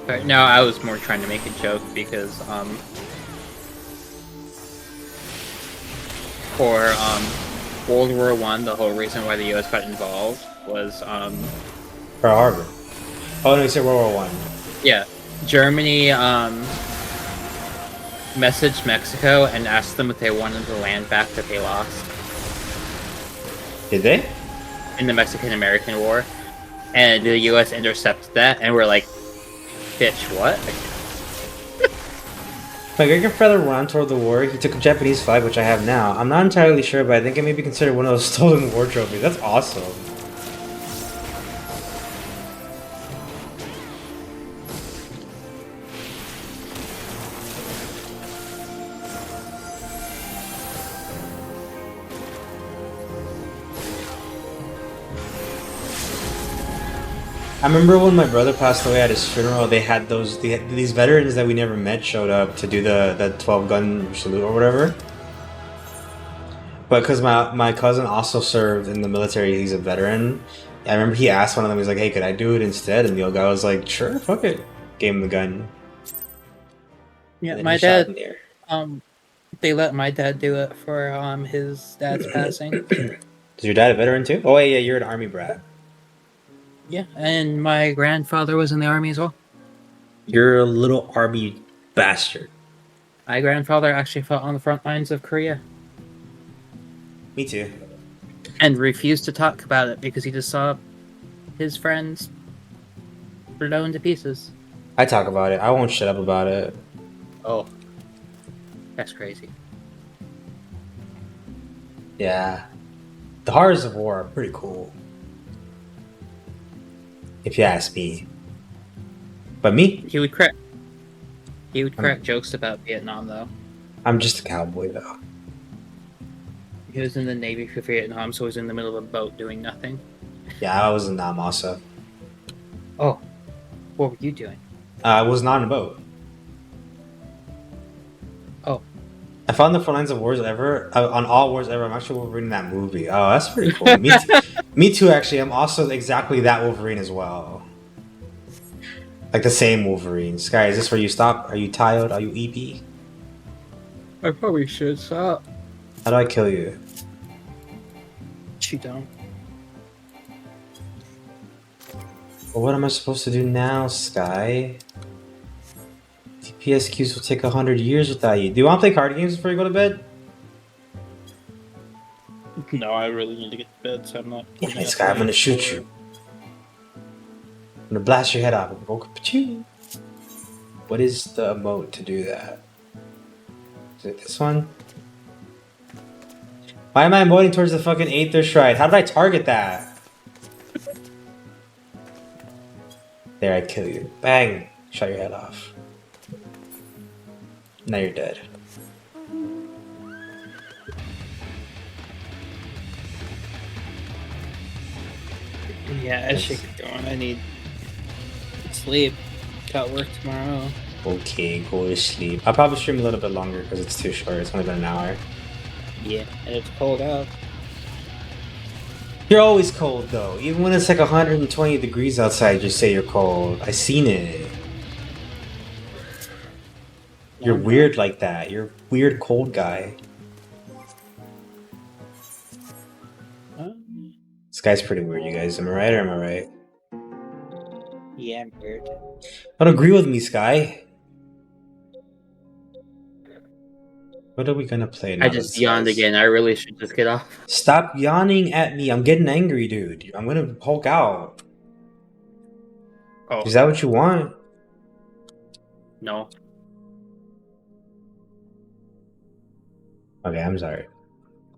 But no, I was more trying to make a joke because for World War One, the whole reason why the U.S. got involved was Pearl Harbor. Oh no, you said World War One. yeah, Germany messaged Mexico and asked them if they wanted the land back that they lost Did they? in the Mexican-American War, and the U.S. intercepted that, and we're like, bitch, what? My great grandfather ran toward the war. He took a Japanese flag, which I have now. I'm not entirely sure, but I think it may be considered one of those stolen war trophies. That's awesome. I remember when my brother passed away at his funeral, they had these veterans that we never met showed up to do the 12 gun salute or whatever. But because my cousin also served in the military, he's a veteran. I remember he asked one of them, he's like, hey, could I do it instead? And the old guy was like, sure, fuck it. Gave him the gun. Yeah, And then my he shot him dad. there. They let my dad do it for his dad's passing. Is your dad a veteran too? Oh wait, yeah, you're an army brat. Yeah, and my grandfather was in the army as well. You're a little army bastard. My grandfather actually fought on the front lines of Korea Me too. and refused to talk about it because he just saw his friends blown to pieces. I talk about it. I won't shut up about it. Oh, that's crazy. Yeah. The horrors of war are pretty cool. If you ask me. But me? He would crack jokes about Vietnam though. I'm just a cowboy though. He was in the Navy for Vietnam, so he was in the middle of a boat doing nothing. Yeah, I was in Nam also. Oh, what were you doing? I was not in a boat. Oh, I found the front lines of wars ever on all wars ever. I'm actually Wolverine in that movie. Oh, that's pretty cool. Me too. Actually, I'm also exactly that Wolverine as well. Like the same Wolverine. Sky, is this where you stop? Are you tired? Are you EP? I probably should stop. How do I kill you? You don't. Well, what am I supposed to do now, Sky? DPS queues will take 100 years without you. Do you want to play card games before you go to bed? No, I really need to get to bed, so I'm not. Yeah, Sky, I'm gonna shoot you. I'm gonna blast your head off and go ka-choo. What is the emote to do that? Is it this one? Why am I emoting towards the fucking Aether Shrine? How did I target that? There, I kill you. Bang! Shot your head off. Now you're dead. Yeah, I should get going. I need sleep. Got work tomorrow. Okay, go to sleep. I'll probably stream a little bit longer because it's too short. It's only been an hour. Yeah, and it's cold out. You're always cold though. Even when it's like 120 degrees outside, you say you're cold. I seen it. You're weird like that. You're a weird cold guy. This guy's pretty weird, you guys. Am I right or am I right? Yeah, I'm weird. Don't agree with me, Sky. What are we gonna play now? I just yawned again. I really should just get off. Stop yawning at me. I'm getting angry, dude. I'm gonna Hulk out. Oh, Is that what you want? no. Okay, I'm sorry.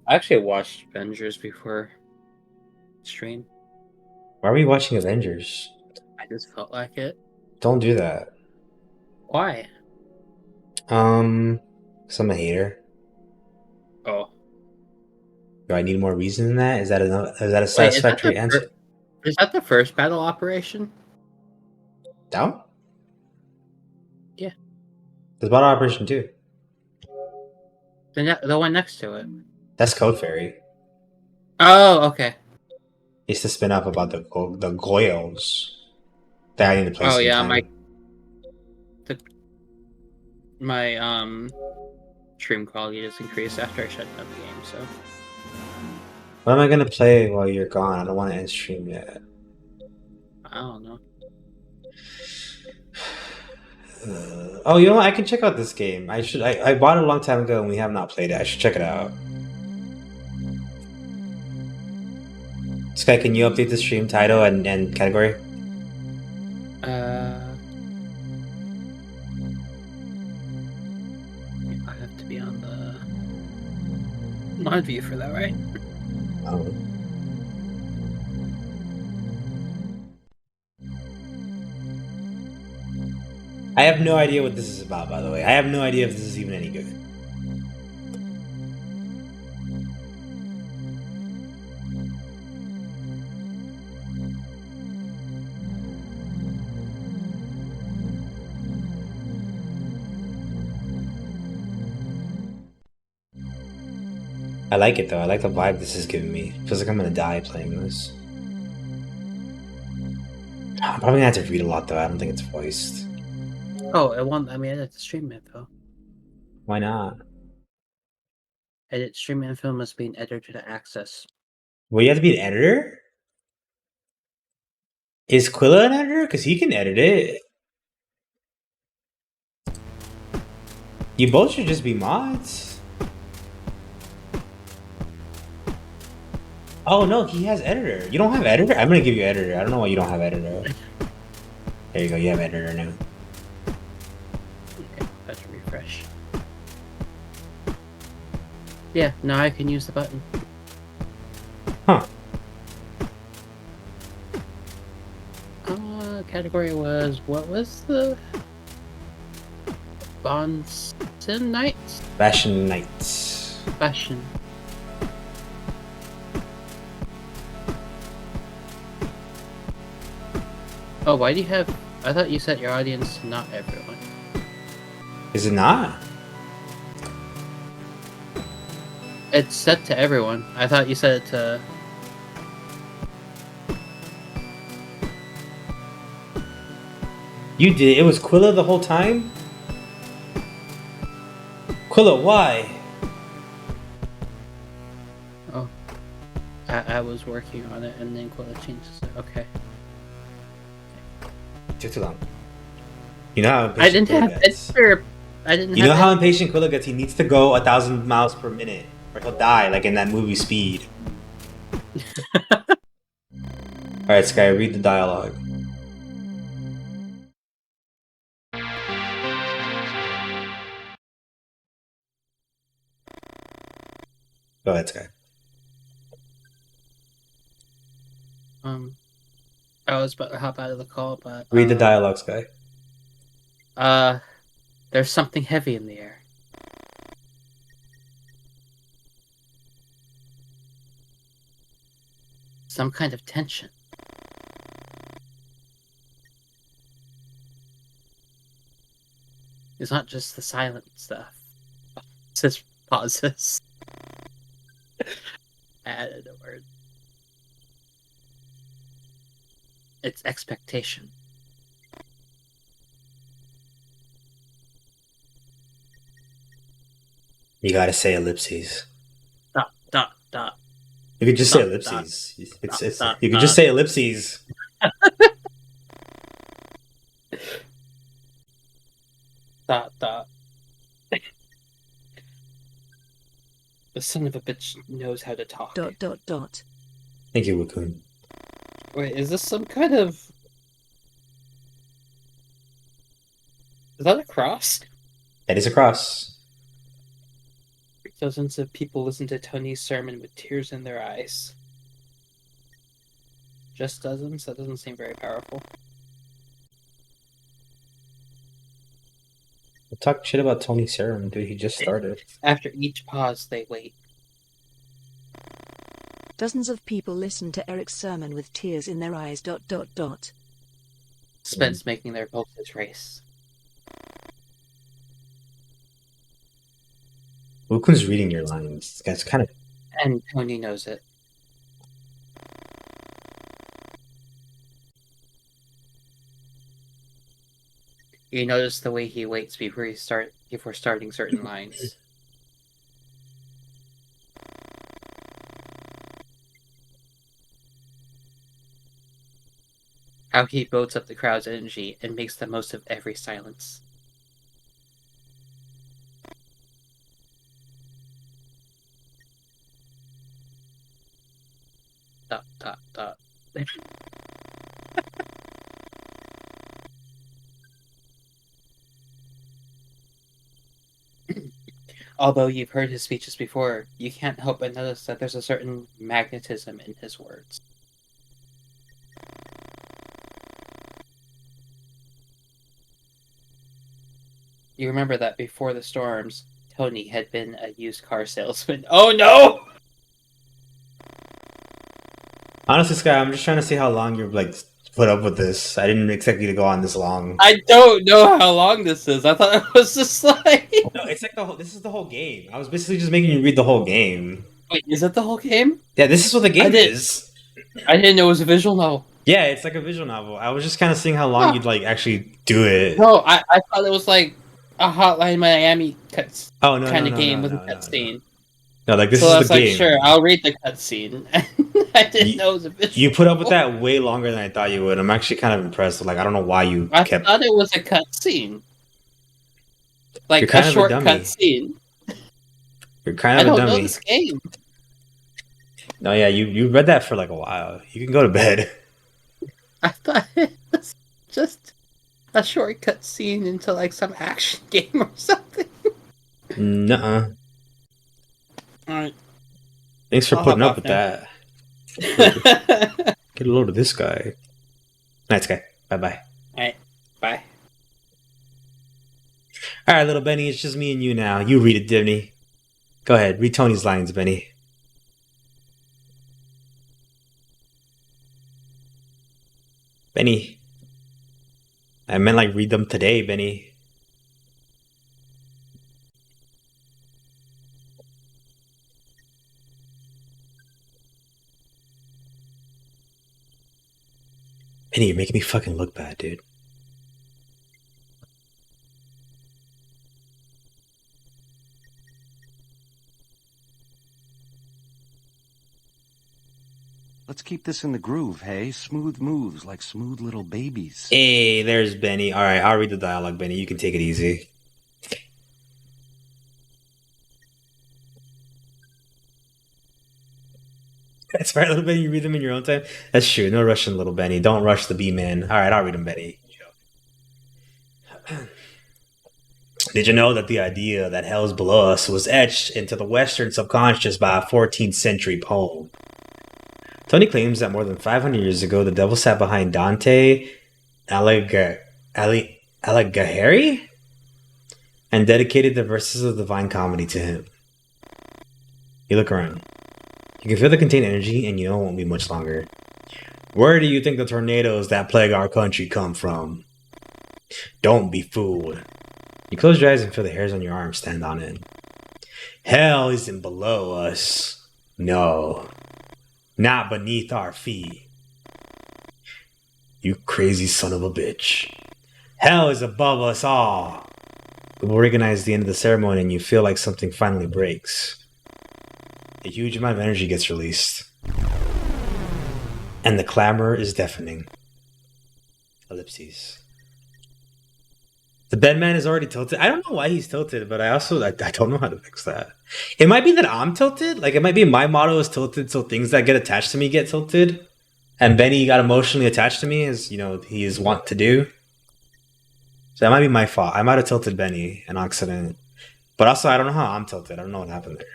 I actually watched Avengers before stream. Why are we watching Avengers? I just felt like it. Don't do that. Why? 'Cause I'm a hater. Oh. Do I need more reason than that? Is that a satisfactory answer? Is that the first battle operation? Down? Yeah. There's Battle Operation 2. The one next to it. That's Code Fairy. Oh, okay. It's the spin-off about the Goyles that I need to play. Oh yeah, sometime. my stream quality just increased after I shut down the game. So What am I gonna play while you're gone? I don't want to end stream yet. I don't know. Oh, you know what? I can check out this game. I bought it a long time ago and we have not played it. I should check it out. Sky, can you update the stream title and category? I have to be on the live view for that, right? Oh. I have no idea what this is about, by the way. I have no idea if this is even any good. I like it though. I like the vibe this is giving me. Feels like I'm gonna die playing this. I'm probably gonna have to read a lot though. I don't think it's voiced. Oh, it won't. I mean, edit the stream info. Why not? Edit stream info must be an editor to access. Well, you have to be an editor? Is Quilla an editor? Because he can edit it. You both should just be mods. Oh no, he has editor. You don't have editor? I'm gonna give you editor. I don't know why you don't have editor. There you go, you have editor now. Okay, let's refresh. Yeah, now I can use the button. Huh. Category was, what was the Bonsin Knights? Fashion Knights. Fashion. Oh, why do you have... I thought you set your audience to not everyone. Is it not? It's set to everyone. I thought you set it to... You did. It was Quilla the whole time? Quilla, why? Oh. I was working on it and then Quilla changes it. Okay. Took too long. You know how impatient I didn't Quilla have... gets. I didn't You have... know how impatient Quilla gets? He needs to go 1,000 miles per minute, or he'll die, like in that movie Speed. Alright, Sky, read the dialogue. Go ahead, Sky. I was about to hop out of the call, but... Read the dialogue, Sky. There's something heavy in the air. Some kind of tension. It's not just the silent stuff. It's just pauses. Added a word. It's expectation. You gotta say ellipses. Dot, dot, dot. You could just say Dot, ellipses. dot, You could dot. just say ellipses. Dot, dot. The son of a bitch knows how to talk. Dot dot dot. Thank you, Wukun. Wait, is this some kind of... Is that a cross? That is a cross. Dozens of people listen to Tony's sermon with tears in their eyes. Just dozens? That doesn't seem very powerful. We'll talk shit about Tony Serum, dude. He just started. After each pause, they wait. Dozens of people listen to Eric's sermon with tears in their eyes. Dot dot dot. Spence making their pulses race. Wukun's reading your lines. This guy's kind of... And Tony knows it. You notice the way he waits before starting certain lines. How he builds up the crowd's energy and makes the most of every silence. Dot, dot, dot. Although you've heard his speeches before, you can't help but notice that there's a certain magnetism in his words. You remember that before the storms, Tony had been a used car salesman. Oh no! Honestly, Sky, I'm just trying to see how long you've, like, put up with this. I didn't expect you to go on this long. I don't know how long this is. I thought it was just like... No, it's like this is the whole game. I was basically just making you read the whole game. Wait, is it the whole game? Yeah, this is what the game is. I didn't know it was a visual novel. Yeah, it's like a visual novel. I was just kind of seeing how long you'd, like, actually do it. No, I thought it was like a Hotline Miami cuts Oh, no, kind no, of no, game no, with no, a no, cutscene. No, like, this So I is was the like, game. sure, I'll read the cutscene. I didn't know it was a visual You put up with that way longer than I thought you would. I'm actually kind of impressed. Like, I don't know why you I kept... thought it was a cutscene. Like You're kind a of a short dummy. cutscene. You're kind I of a don't know dummy. this game. No, yeah, you read that for, like, a while. You can go to bed. I thought it was just a short cutscene into like some action game or something. Nuh-uh. Alright. Thanks for I'll putting hop up with off that. Get a load of this guy. Nice guy. Bye-bye. Alright, bye. Alright, little Benny, it's just me and you now. You read it, Dimny. Go ahead, read Tony's lines, Benny. Benny. I meant like read them today, Benny. Benny, you're making me fucking look bad, dude. Let's keep this in the groove, hey? Smooth moves like smooth little babies. Hey, there's Benny. All right, I'll read the dialogue, Benny. You can take it easy. That's right, little Benny. You read them in your own time. That's true. No rushing, little Benny. Don't rush the B-man. All right, I'll read them, Benny. Did you know that the idea that hell's below us was etched into the Western subconscious by a 14th century poem? Tony claims that more than 500 years ago, the devil sat behind Dante Alighieri and dedicated the verses of the Divine Comedy to him. You look around. You can feel the contained energy, and you know it won't be much longer. Where do you think the tornadoes that plague our country come from? Don't be fooled. You close your eyes and feel the hairs on your arms stand on end. Hell isn't below us. No. Not beneath our feet. You crazy son of a bitch. Hell is above us all. We will recognize the end of the ceremony and you feel like something finally breaks. A huge amount of energy gets released. And the clamor is deafening. Ellipses. The bedman is already tilted. I don't know why he's tilted, but I don't know how to fix that. It might be that I'm tilted. Like, it might be my motto is tilted, so things that get attached to me get tilted. And Benny got emotionally attached to me, as, you know, he is wont to do. So that might be my fault. I might have tilted Benny an accident. But also, I don't know how I'm tilted. I don't know what happened there.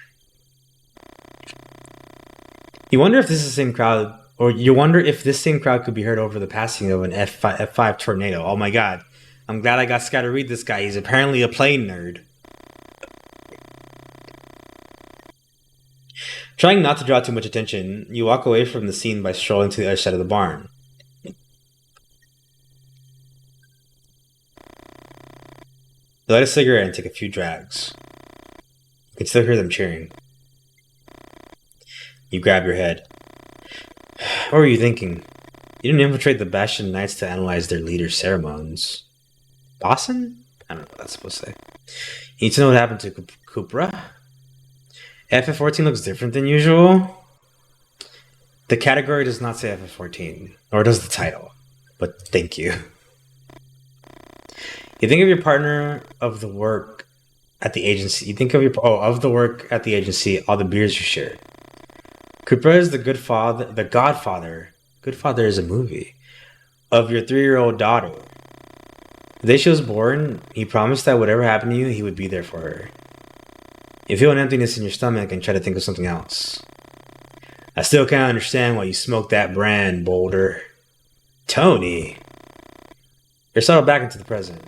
You wonder if this is the same crowd, or you wonder if this same crowd could be heard over the passing of an F5 tornado. Oh my god. I'm glad I got Sky to read this guy. He's apparently a plane nerd. Trying not to draw too much attention, you walk away from the scene by strolling to the other side of the barn. You light a cigarette and take a few drags. You can still hear them cheering. You grab your head. What were you thinking? You didn't infiltrate the Bastion Knights to analyze their leader's ceremonies. Boston? I don't know what that's supposed to say. You need to know what happened to Kupra? FF14 looks different than usual. The category does not say FF14, nor does the title. But thank you. You think of your partner of the work at the agency. You think of of the work at the agency, all the beers you shared. Kupra is the godfather. Godfather is a movie. Of your 3-year-old daughter. The day she was born, he promised that whatever happened to you, he would be there for her. You feel an emptiness in your stomach and try to think of something else. I still can't understand why you smoked that brand, Boulder. Tony! You're settled back into the present.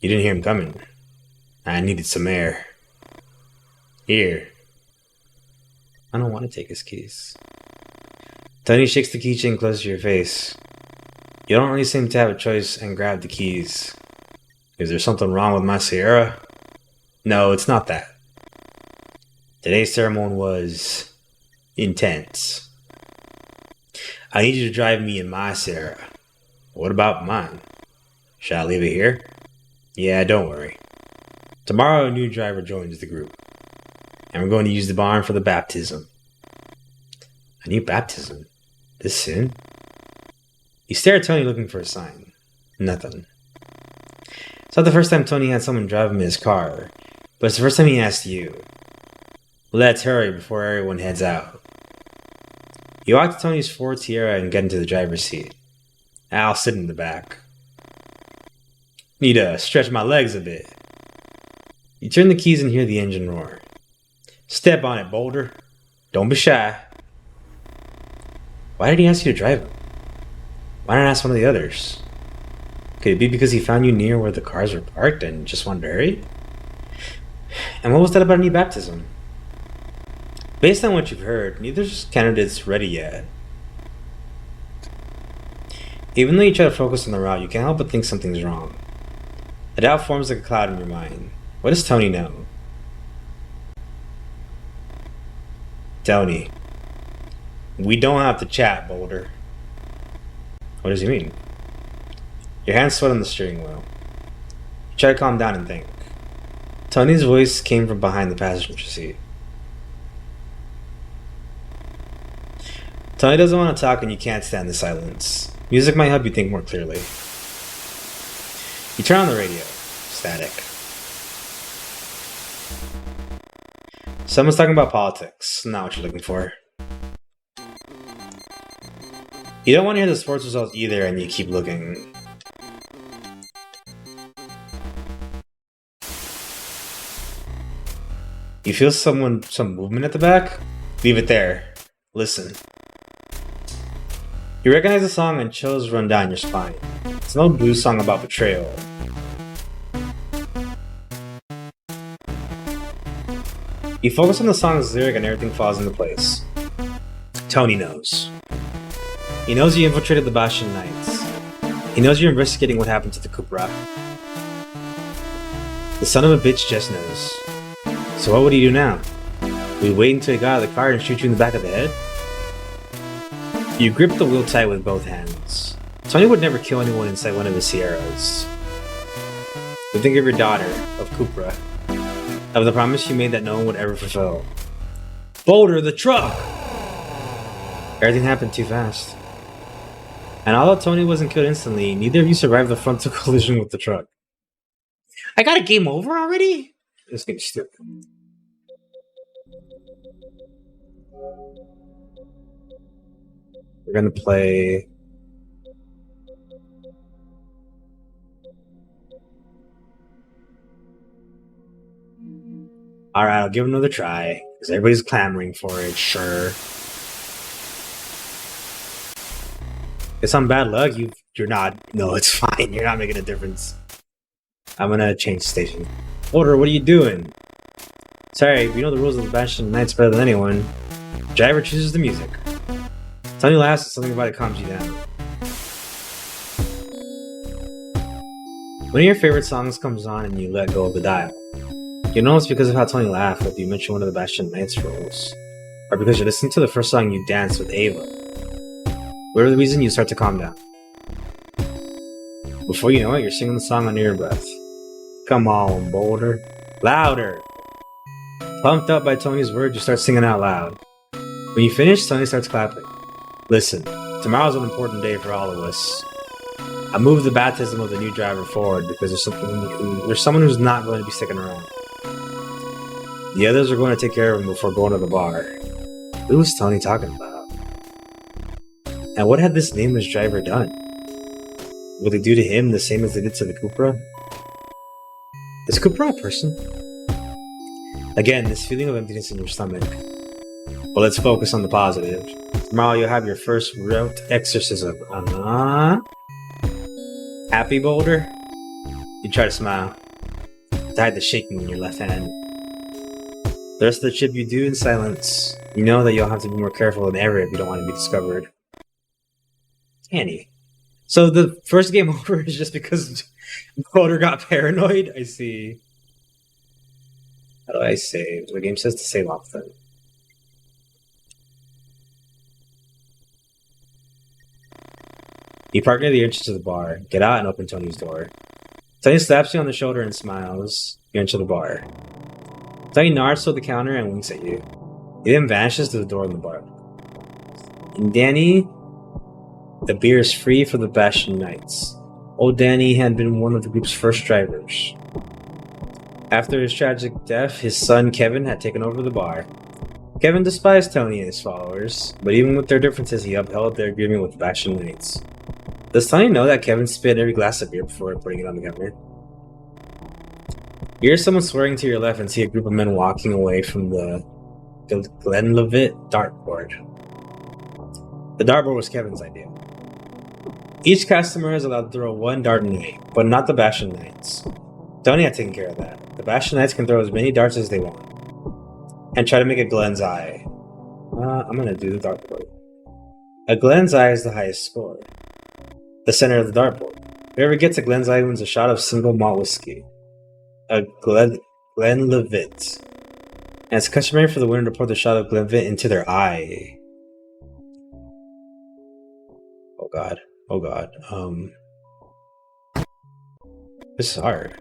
You didn't hear him coming. I needed some air. Here. I don't want to take his keys. Tony shakes the keychain close to your face. You don't really seem to have a choice and grab the keys. Is there something wrong with my Sierra? No, it's not that. Today's ceremony was intense. I need you to drive me in my Sierra. What about mine? Shall I leave it here? Yeah, don't worry. Tomorrow a new driver joins the group. And we're going to use the barn for the baptism. A new baptism? This soon? You stare at Tony looking for a sign. Nothing. It's not the first time Tony had someone drive him in his car, but it's the first time he asked you. Let's hurry before everyone heads out. You walk to Tony's Ford Sierra and get into the driver's seat. I'll sit in the back. Need to stretch my legs a bit. You turn the keys and hear the engine roar. Step on it, Boulder. Don't be shy. Why did he ask you to drive him? Why not ask one of the others? Could it be because he found you near where the cars were parked and just wanted to hurry? And what was that about a new baptism? Based on what you've heard, neither candidate's ready yet. Even though you try to focus on the route, you can't help but think something's wrong. A doubt forms like a cloud in your mind. What does Tony know? Tony. We don't have to chat, Boulder. What does he mean? Your hands sweat on the steering wheel. You try to calm down and think. Tony's voice came from behind the passenger seat. Tony doesn't want to talk and you can't stand the silence. Music might help you think more clearly. You turn on the radio. Static. Someone's talking about politics. Not what you're looking for. You don't want to hear the sports results either and you keep looking. You feel some movement at the back? Leave it there. Listen. You recognize the song and chills run down your spine. It's an old blues song about betrayal. You focus on the song's lyric and everything falls into place. Tony knows. He knows you infiltrated the Bastion Knights. He knows you're investigating what happened to the Cupra. The son of a bitch just knows. So what would he do now? Would he wait until he got out of the car and shoot you in the back of the head? You grip the wheel tight with both hands. Tony would never kill anyone inside one of his Sierras. You think of your daughter, of Cupra, of the promise you made that no one would ever fulfill. Boulder, the truck! Everything happened too fast. And although Tony wasn't killed instantly, neither of you survived the frontal collision with the truck. I got a game over already? This game's stupid. We're gonna play... Alright, I'll give it another try, because everybody's clamoring for it, sure. It's on bad luck, you're not... No, it's fine, you're not making a difference. I'm gonna change station. Boulder, what are you doing? Sorry, we know the rules of the Bastion Knights better than anyone. Driver chooses the music. Tony laughs and something about it calms you down. One of your favorite songs comes on and you let go of the dial. You know it's because of how Tony laughed that you mentioned one of the Bastion Knights rules. Or because you listened to the first song you danced with Ava. Whatever the reason, you start to calm down. Before you know it, you're singing the song under your breath. Come on, Boulder. Louder! Pumped up by Tony's words, you start singing out loud. When you finish, Tony starts clapping. Listen, tomorrow's an important day for all of us. I moved the baptism of the new driver forward because there's someone who's not going to be sticking around. The others are going to take care of him before going to the bar. Who was Tony talking about? And what had this nameless driver done? Would they do to him the same as they did to the Cupra? Is Cupra a person? Again, this feeling of emptiness in your stomach. But let's focus on the positive. Tomorrow you'll have your first route exorcism. Happy, Boulder? You try to smile. To hide the shaking in your left hand. The rest of the trip you do in silence. You know that you'll have to be more careful than ever if you don't want to be discovered. Annie. So the first game over is just because Boulder got paranoid? I see. How do I save? The game says to save often. You park near the entrance of the bar, get out and open Tony's door. Tony slaps you on the shoulder and smiles. You enter the bar. Tony nods toward the counter and winks at you. He then vanishes to the door in the bar. And Danny, the beer is free for the Bastion Knights. Old Danny had been one of the group's first drivers. After his tragic death, his son Kevin had taken over the bar. Kevin despised Tony and his followers, but even with their differences, he upheld their agreement with the Bastion Knights. Does Tony know that Kevin spit every glass of beer before putting it on the counter? You hear someone swearing to your left and see a group of men walking away from the Glenlivet dartboard. The dartboard was Kevin's idea. Each customer is allowed to throw one dart a night, but not the Bastion Knights. Tony had taken care of that. The Bastion Knights can throw as many darts as they want. And try to make a Glenn's Eye. I'm gonna do the dartboard. A Glenn's Eye is the highest score. The center of the dartboard. Whoever gets a Glen's Eye wins a shot of single malt whiskey. A Glenlivet. And it's customary for the winner to pour the shot of Glenlivet into their eye. Oh god. Oh god. This is hard.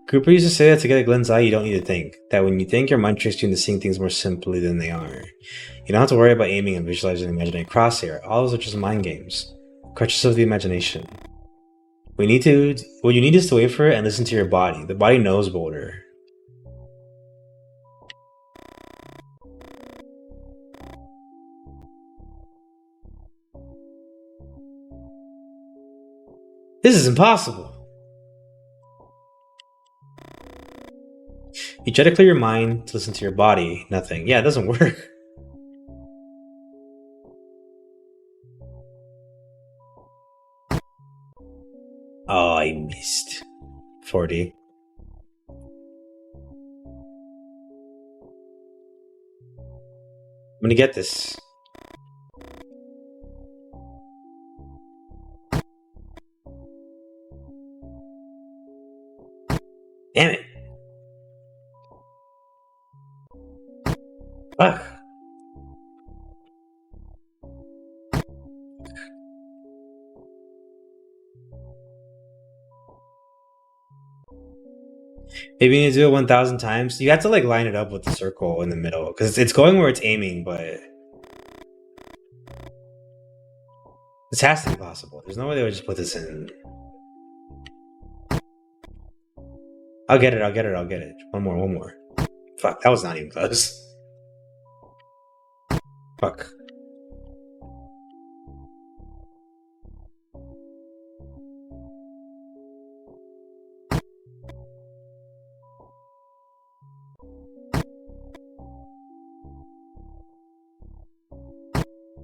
Cooper used to say that to get a Glen's Eye, you don't need to think. That when you think, your mind tricks you into seeing things more simply than they are. You don't have to worry about aiming and visualizing an imaginary crosshair. All those are just mind games. Crutches of the imagination. What you need is to wait for it and listen to your body. The body knows Boulder. This is impossible. You try to clear your mind to listen to your body. Nothing. Yeah, it doesn't work. Oh, I missed. 40. I'm gonna get this. Damn it. Fuck. Maybe you need to do it 1,000 times. You have to like line it up with the circle in the middle because it's going where it's aiming, but this has to be possible. There's no way they would just put this in. I'll get it. One more. Fuck, that was not even close. Fuck.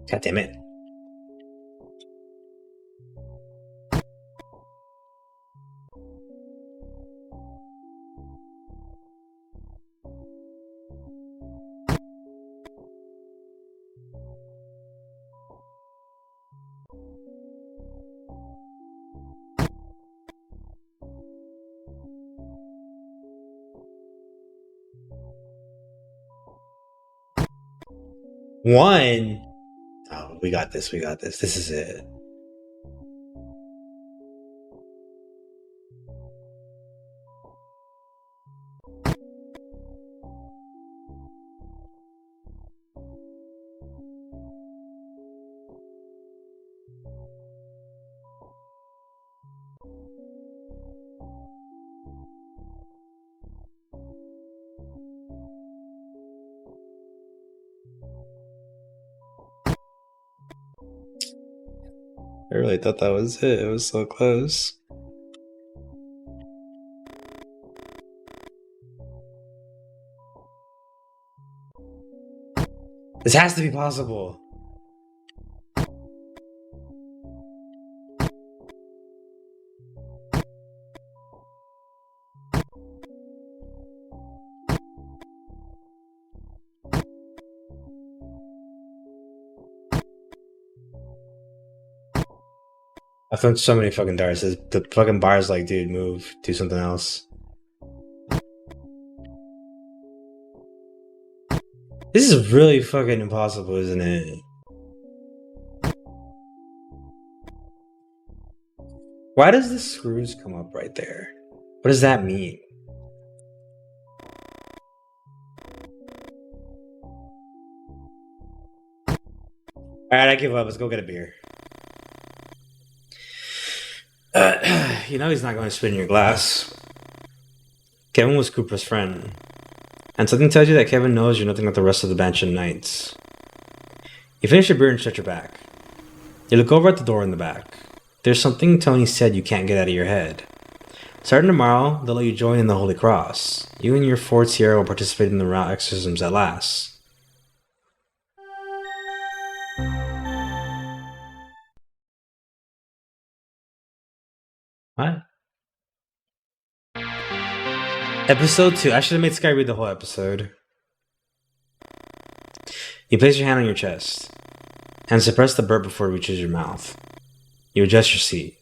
God damn it. One. Oh, we got this. This is it. I really thought that was it. It was so close. This has to be possible. I found so many fucking darts. The fucking bar's like, dude, move, do something else. This is really fucking impossible, isn't it? Why does the screws come up right there? What does that mean? Alright, I give up. Let's go get a beer. You know he's not going to spit in your glass. Kevin was Cooper's friend. And something tells you that Kevin knows you're nothing like the rest of the Banshee Knights. You finish your beer and stretch your back. You look over at the door in the back. There's something Tony said you can't get out of your head. Starting tomorrow, they'll let you join in the Holy Cross. You and your Ford Sierra will participate in the route exorcisms at last. What? Episode 2. I should have made Sky read the whole episode. You place your hand on your chest and suppress the burp before it reaches your mouth. You adjust your seat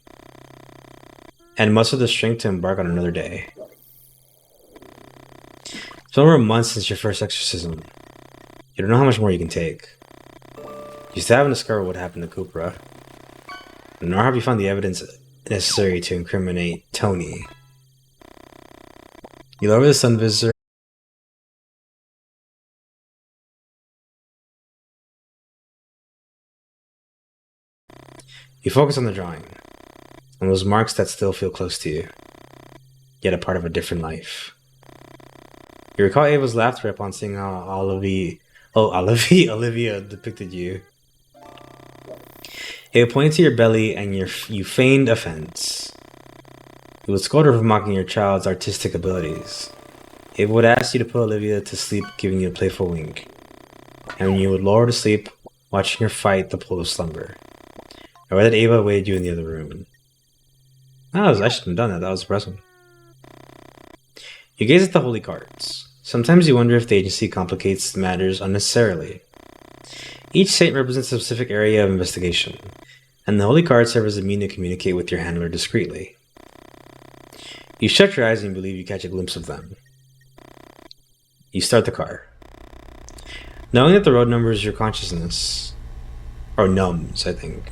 and muster the strength to embark on another day. It's over a month since your first exorcism. You don't know how much more you can take. You still haven't discovered what happened to Kupra, nor have you found the evidence necessary to incriminate Tony. You lower the sun visor. You focus on the drawing, on those marks that still feel close to you, yet a part of a different life. You recall Ava's laughter upon seeing how Olivia depicted you. Ava pointed to your belly and you feigned offense. You would scold her for mocking your child's artistic abilities. Ava would ask you to put Olivia to sleep, giving you a playful wink. And you would lull her to sleep, watching her fight the pull of slumber. Or that Ava awaited you in the other room. I shouldn't have done that. That was impressive. You gaze at the holy cards. Sometimes you wonder if the agency complicates matters unnecessarily. Each saint represents a specific area of investigation, and the holy cards serve as a means to communicate with your handler discreetly. You shut your eyes and believe you catch a glimpse of them. You start the car. Knowing that the road numbers your consciousness, or numbs, I think.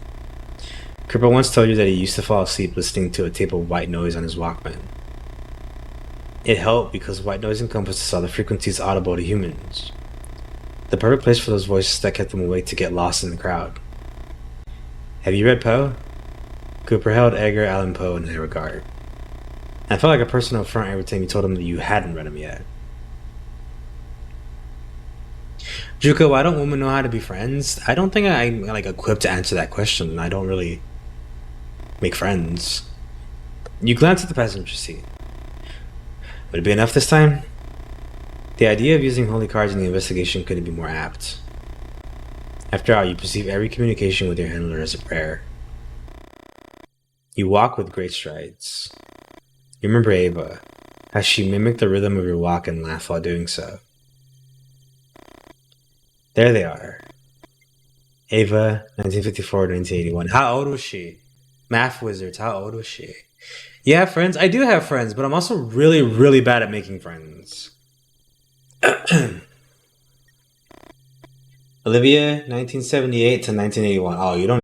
Cooper once told you that he used to fall asleep listening to a tape of white noise on his Walkman. It helped because white noise encompasses all the frequencies audible to humans. The perfect place for those voices that kept them awake to get lost in the crowd. Have you read Poe? Cooper held Edgar Allan Poe in high regard. I felt like a personal affront every time you told him that you hadn't read him yet. Juko, why don't women know how to be friends? I don't think I'm equipped to answer that question. I don't really make friends. You glance at the passenger seat. Would it be enough this time? The idea of using holy cards in the investigation couldn't be more apt. After all, you perceive every communication with your handler as a prayer. You walk with great strides. You remember Ava, as she mimicked the rhythm of your walk and laughed while doing so. There they are. Ava, 1954 to 1981. How old was she? Math wizards, how old was she? Yeah, friends. I do have friends, but I'm also really, really bad at making friends. Olivia, 1978 to 1981. Oh, you don't.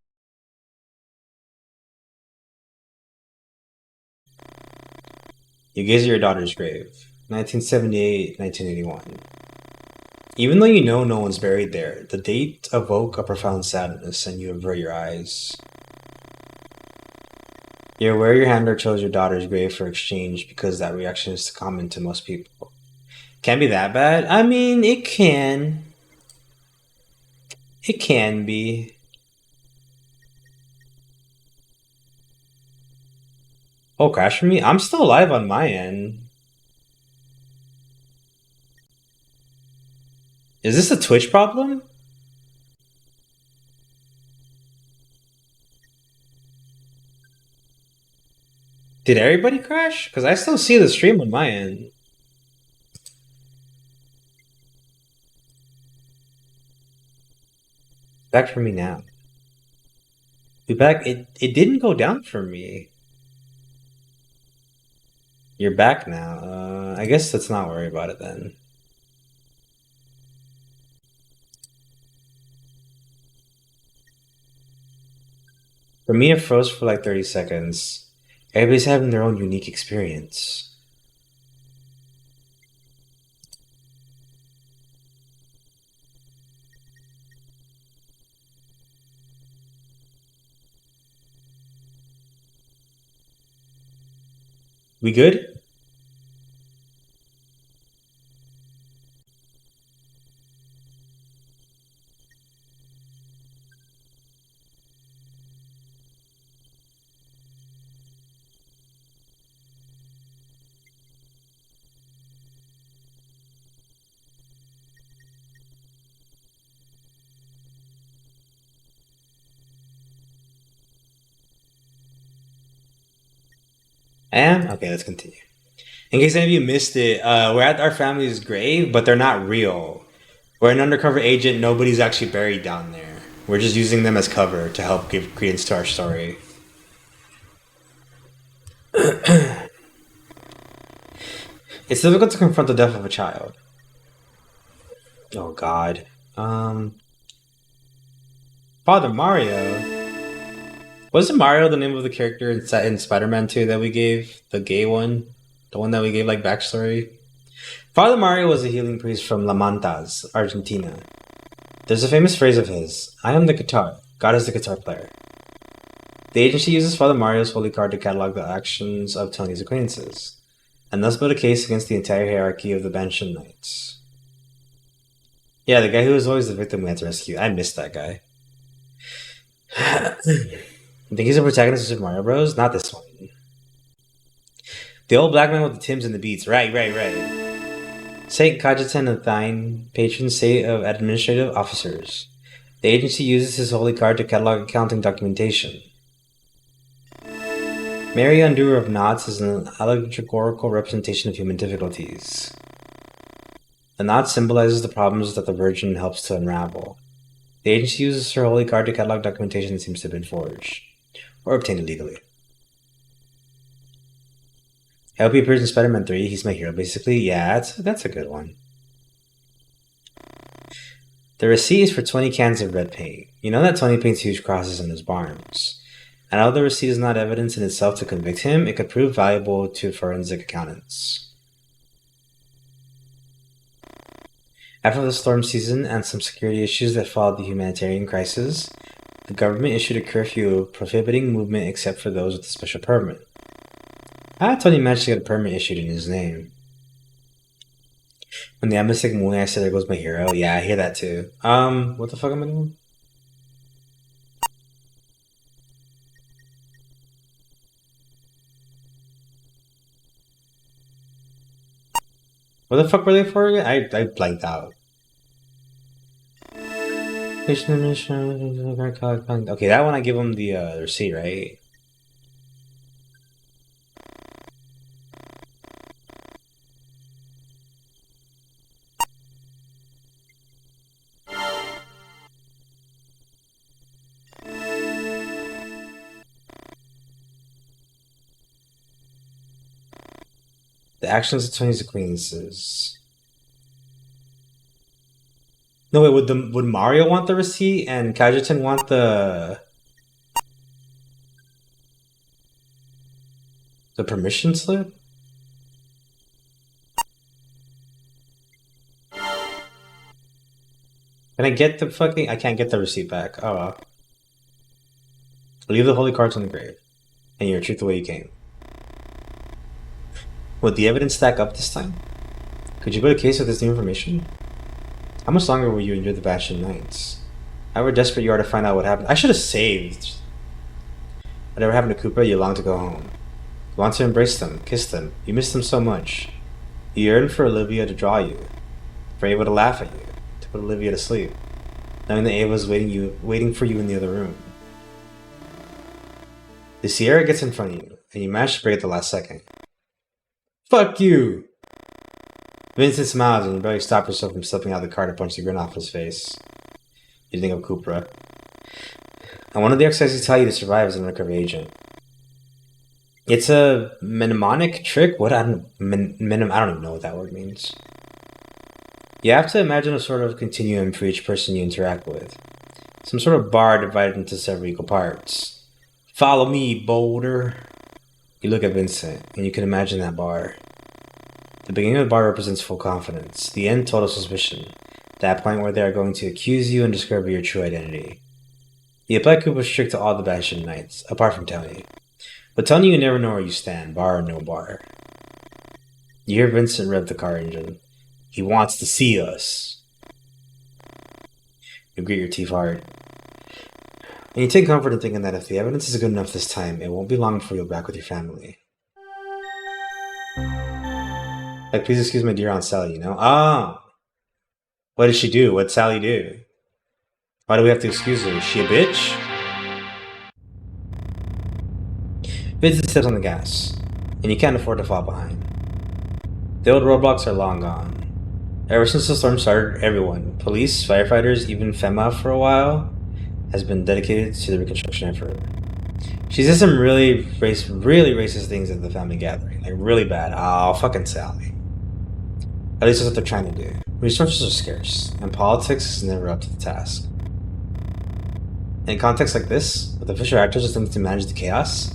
You gaze at your daughter's grave. 1978, 1981. Even though you know no one's buried there, the date evoke a profound sadness and you avert your eyes. You're aware your handler chose your daughter's grave for exchange because that reaction is common to most people. Can't be that bad? I mean, it can. It can be. Oh, crash for me? I'm still alive on my end. Is this a Twitch problem? Did everybody crash? Because I still see the stream on my end. Back for me now. Be back. It didn't go down for me. You're back now. I guess let's not worry about it then. For me, it froze for like 30 seconds. Everybody's having their own unique experience. We good? I am? Okay, let's continue. In case any of you missed it, we're at our family's grave, but they're not real. We're an undercover agent. Nobody's actually buried down there. We're just using them as cover to help give credence to our story. It's difficult to confront the death of a child. Oh God. Father Mario. Wasn't Mario the name of the character in Spider-Man 2 that we gave? The gay one? The one that we gave like backstory? Father Mario was a healing priest from La Mantas, Argentina. There's a famous phrase of his, I am the guitar, God is the guitar player. The agency uses Father Mario's holy card to catalog the actions of Tony's acquaintances, and thus build a case against the entire hierarchy of the Banshee Knights. Yeah, the guy who was always the victim we had to rescue. I missed that guy. I think he's a protagonist of Super Mario Bros. Not this one. The old black man with the Tims and the Beats. Right. Saint Cajetan of Thine, patron saint of administrative officers. The agency uses his holy card to catalog accounting documentation. Mary Undoer of Knots is an allegorical representation of human difficulties. The knot symbolizes the problems that the Virgin helps to unravel. The agency uses her holy card to catalog documentation that seems to have been forged, or obtained illegally. I hope he appears in Spider-Man 3. He's my hero, basically. Yeah, that's a good one. The receipt is for 20 cans of red paint. You know that Tony paints huge crosses in his barns. And although the receipt is not evidence in itself to convict him, it could prove valuable to forensic accountants. After the storm season and some security issues that followed the humanitarian crisis, the government issued a curfew prohibiting movement except for those with a special permit. I thought he managed to get a permit issued in his name. When the Amnestic Moon, I said there goes my hero. Yeah, I hear that too. What the fuck am I doing? What the fuck were they for again? I blanked out. Okay, that one I give him the receipt, right? The actions of Tony's acquaintances. No wait, would Mario want the receipt and Cajetan want the permission slip? Can I get the fucking? I can't get the receipt back. Oh well. Leave the holy cards on the grave, and you retreat the way you came. Would the evidence stack up this time? Could you build a case with this new information? How much longer will you endure the Bastion Knights? However desperate you are to find out what happened. I should have saved. Whatever happened to Koopa, you long to go home. You want to embrace them, kiss them. You miss them so much. You yearn for Olivia to draw you, for Ava to laugh at you, to put Olivia to sleep, knowing that Ava was waiting for you in the other room. The Sierra gets in front of you, and you manage to break at the last second. Fuck you! Vincent smiles and you barely stop yourself from slipping out of the car to punch the grin off his face. You think of Koopa. And one of the exercises tell you to survive as an undercover agent. It's a mnemonic trick? What? I don't even know what that word means. You have to imagine a sort of continuum for each person you interact with. Some sort of bar divided into several equal parts. Follow me, Boulder. You look at Vincent, and you can imagine that bar. The beginning of the bar represents full confidence. The end, total suspicion. That point where they are going to accuse you and discover your true identity. The apply Koopa's trick to all the Bastion Knights, apart from Tony. But Tony, you never know where you stand, bar or no bar. You hear Vincent rev the car engine. He wants to see us. You grit your teeth hard. And you take comfort in thinking that if the evidence is good enough this time, it won't be long before you're back with your family. Like, please excuse my dear Aunt Sally, you know? Ah! What did she do? What'd Sally do? Why do we have to excuse her? Is she a bitch? Vincent steps on the gas, and you can't afford to fall behind. The old roadblocks are long gone. Ever since the storm started, everyone, police, firefighters, even FEMA for a while, has been dedicated to the reconstruction effort. She says some really racist things at the family gathering. Like, really bad. Oh, fucking Sally. At least that's what they're trying to do. Resources are scarce, and politics is never up to the task. In contexts like this, with official actors attempting to manage the chaos,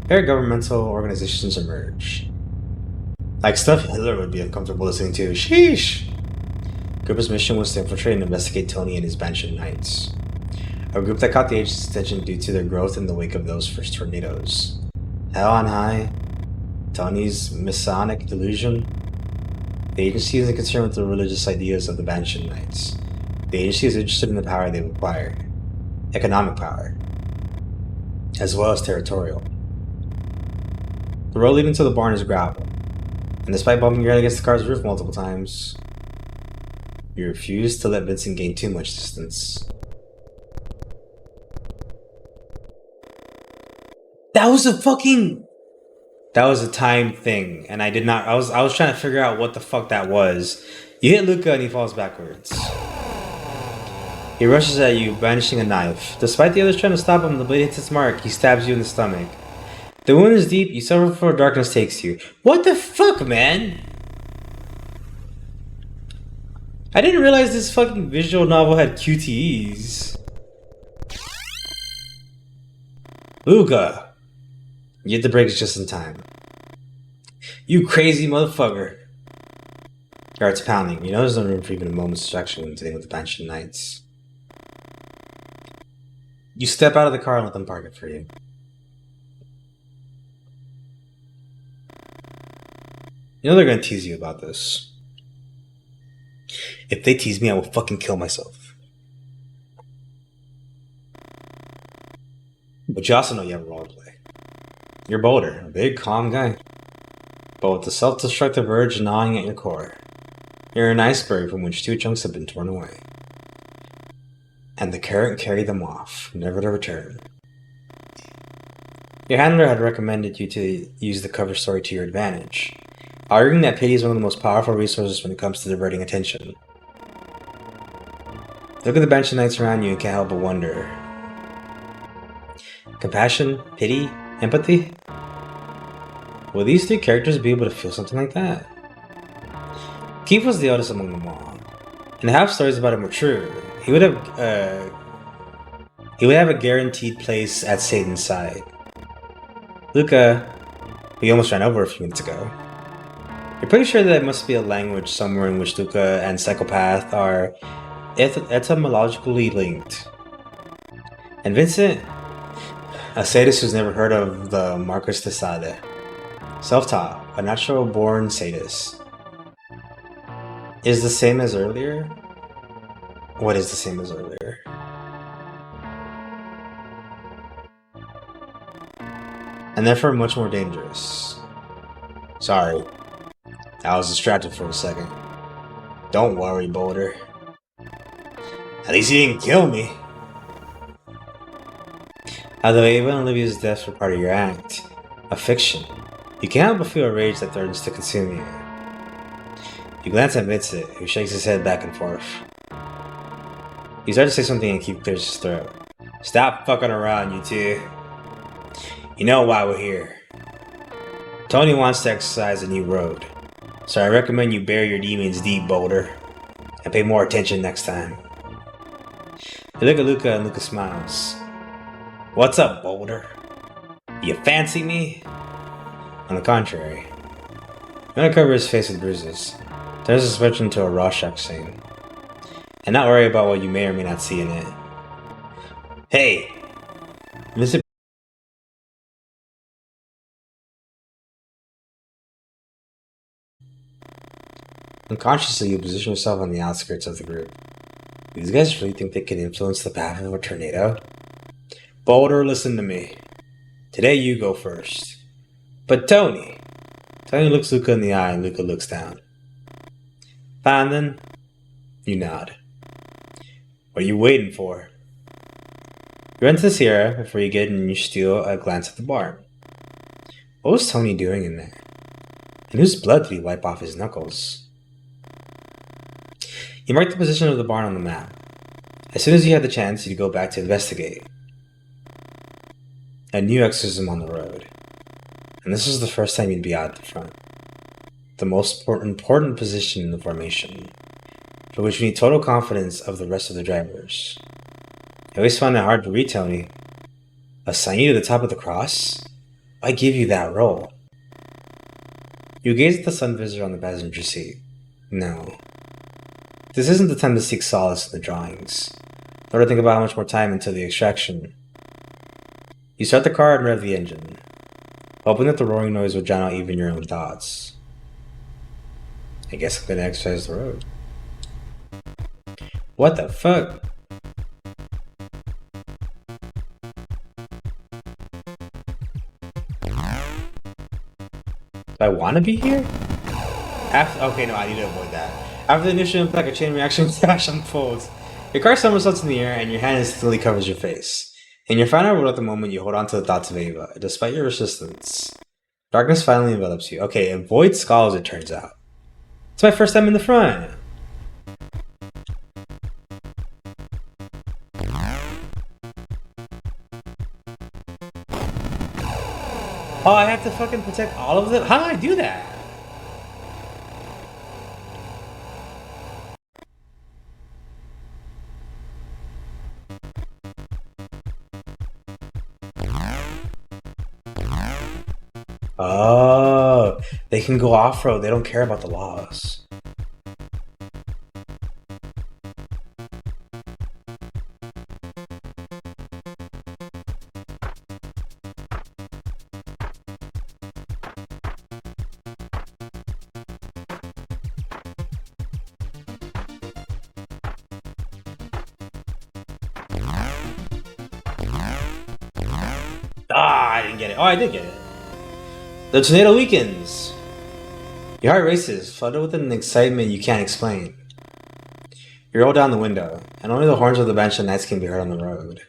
governmental organizations emerge. Like stuff Hitler would be uncomfortable listening to. Sheesh! Group's mission was to infiltrate and investigate Tony and his Banshee Knights. A group that caught the agency's attention due to their growth in the wake of those first tornadoes. Hell on high, Tony's Masonic delusion. The agency isn't concerned with the religious ideas of the Banshee Knights. The agency is interested in the power they've acquired. Economic power. As well as territorial. The road leading to the barn is gravel. And despite bumping your head against the car's roof multiple times, you refuse to let Vincent gain too much distance. That was a timed thing, and I was trying to figure out what the fuck that was. You hit Luca and he falls backwards. He rushes at you, brandishing a knife. Despite the others trying to stop him, the blade hits its mark. He stabs you in the stomach. The wound is deep, you suffer before darkness takes you. What the fuck, man? I didn't realize this fucking visual novel had QTEs. Luca! You get the brakes just in time. You crazy motherfucker. Your heart's pounding. You know there's no room for even a moment's distraction when dealing with the Banshee Knights. You step out of the car and let them park it for you. You know they're gonna tease you about this. If they tease me, I will fucking kill myself. But you also know you have a roleplay. You're bolder, a big, calm guy. But with the self-destructive urge gnawing at your core. You're an iceberg from which two chunks have been torn away. And the current carried them off, never to return. Your handler had recommended you to use the cover story to your advantage, arguing that pity is one of the most powerful resources when it comes to diverting attention. Look at the Banshee Knights around you and can't help but wonder. Compassion, pity, empathy? Will these three characters be able to feel something like that? Keith was the eldest among them all, and half stories about him were true. He would have a guaranteed place at Satan's side. Luca, who you almost ran over a few minutes ago. You're pretty sure that there must be a language somewhere in which Luca and Psychopath are etymologically linked. And Vincent, a sadist who's never heard of the Marquis de Sade. Self-taught, a natural-born sadist. Is the same as earlier? What is the same as earlier? And therefore much more dangerous. Sorry, I was distracted for a second. Don't worry, Boulder. At least he didn't kill me. Although Ava and Olivia's deaths were part of your act, a fiction, you can't help but feel a rage that threatens to consume you. You glance at Vincent, who shakes his head back and forth. You start to say something and Keith clears his throat. Stop fucking around, you two. You know why we're here. Tony wants to exercise a new road, so I recommend you bury your demons deep, Boulder, and pay more attention next time. You look at Luca and Luca smiles. What's up, Boulder? You fancy me? On the contrary, you want to cover his face with bruises. Turn his suspension into a Rorschach scene, and not worry about what you may or may not see in it. Hey! Vincent. Unconsciously, you position yourself on the outskirts of the group. Do these guys really think they can influence the path of a tornado? Boulder, listen to me. Today you go first. But Tony! Tony looks Luca in the eye and Luca looks down. Fine then. You nod. What are you waiting for? You run to the Sierra before you get in and you steal a glance at the barn. What was Tony doing in there? And whose blood did he wipe off his knuckles? You mark the position of the barn on the map. As soon as you had the chance, you'd go back to investigate. A new exorcism on the road. And this is the first time you'd be out at the front. The most important position in the formation, for which you need total confidence of the rest of the drivers. I always found it hard to read, Tony. Assign you to the top of the cross? Why give you that role? You gaze at the sun visor on the passenger seat. No. This isn't the time to seek solace in the drawings, nor to think about how much more time until the extraction. You start the car and rev the engine, hoping that the roaring noise will drown out even your own thoughts. I guess I'm gonna exercise the road. What the fuck? Do I want to be here? Okay, no, I need to avoid that. After the initial impact, a chain reaction crash unfolds. Your car somersaults in the air, and your hand instantly covers your face. In your final world at the moment, you hold on to the thoughts of Ava, despite your resistance. Darkness finally envelops you. Okay, avoid skulls, it turns out. It's my first time in the front. Oh, I have to fucking protect all of them? How do I do that? Oh, they can go off-road. They don't care about the laws. Ah, I didn't get it. Oh, I did get it. The tornado weakens. Your heart races, flooded with an excitement you can't explain. You roll down the window, and only the horns of the Banshee Knights can be heard on the road.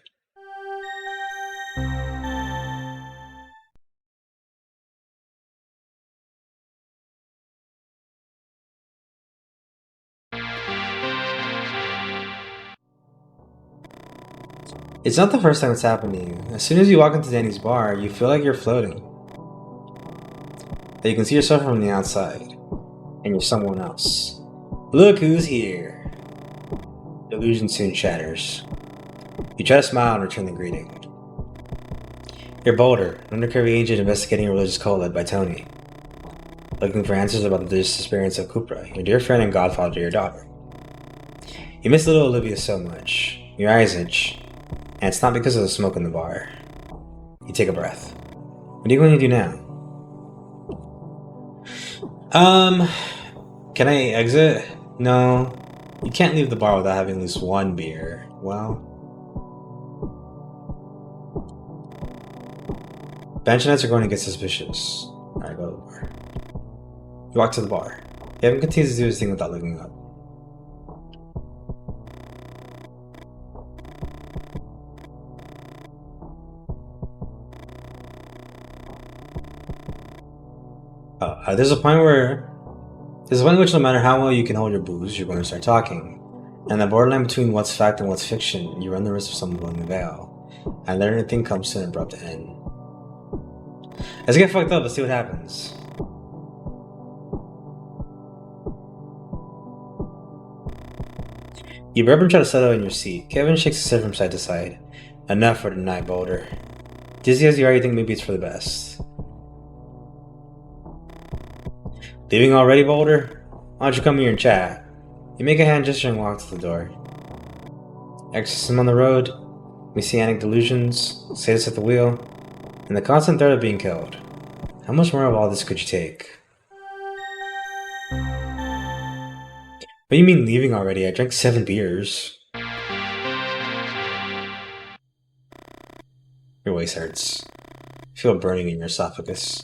It's not the first time it's happened to you. As soon as you walk into Danny's bar, you feel like you're floating. That you can see yourself from the outside, and you're someone else. Look who's here. The illusion soon shatters. You try to smile and return the greeting. You're Boulder, an undercover agent investigating a religious cult led by Tony. Looking for answers about the disappearance of Kupra, your dear friend and godfather to your daughter. You miss little Olivia so much. Your eyes itch. And it's not because of the smoke in the bar. You take a breath. What are you going to do now? Can I exit? No. You can't leave the bar without having at least one beer. Well. Banshee Knights are going to get suspicious. Alright, go to the bar. You walk to the bar. Evan continues to do his thing without looking up. There's a point in which no matter how well you can hold your booze, you're going to start talking. And the borderline between what's fact and what's fiction, you run the risk of someone blowing the veil. And then everything comes to an abrupt end. Let's get fucked up, let's see what happens. You burp and try to settle in your seat. Kevin shakes his head from side to side. Enough for tonight, Boulder. Dizzy as you are, you think maybe it's for the best. Leaving already, Boulder? Why don't you come here and chat? You make a hand gesture and walk to the door. Exorcism on the road, messianic delusions, sadist at the wheel, and the constant threat of being killed. How much more of all this could you take? What do you mean leaving already? I drank 7 beers. Your waist hurts. You feel burning in your esophagus,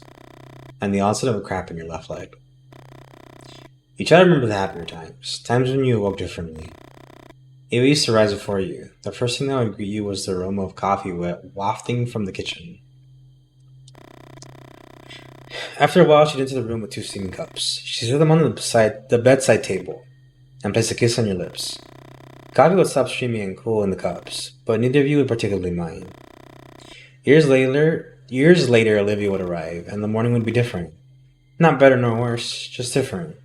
and the onset of a cramp in your left leg. You try to remember the happier times, times when you awoke differently. Ava used to rise before you. The first thing that would greet you was the aroma of coffee wafting from the kitchen. After a while, she'd enter the room with 2 steaming cups. She set them on the bedside table and placed a kiss on your lips. Coffee would stop streaming and cool in the cups, but neither of you would particularly mind. years later, Olivia would arrive, and the morning would be different. Not better nor worse, just different.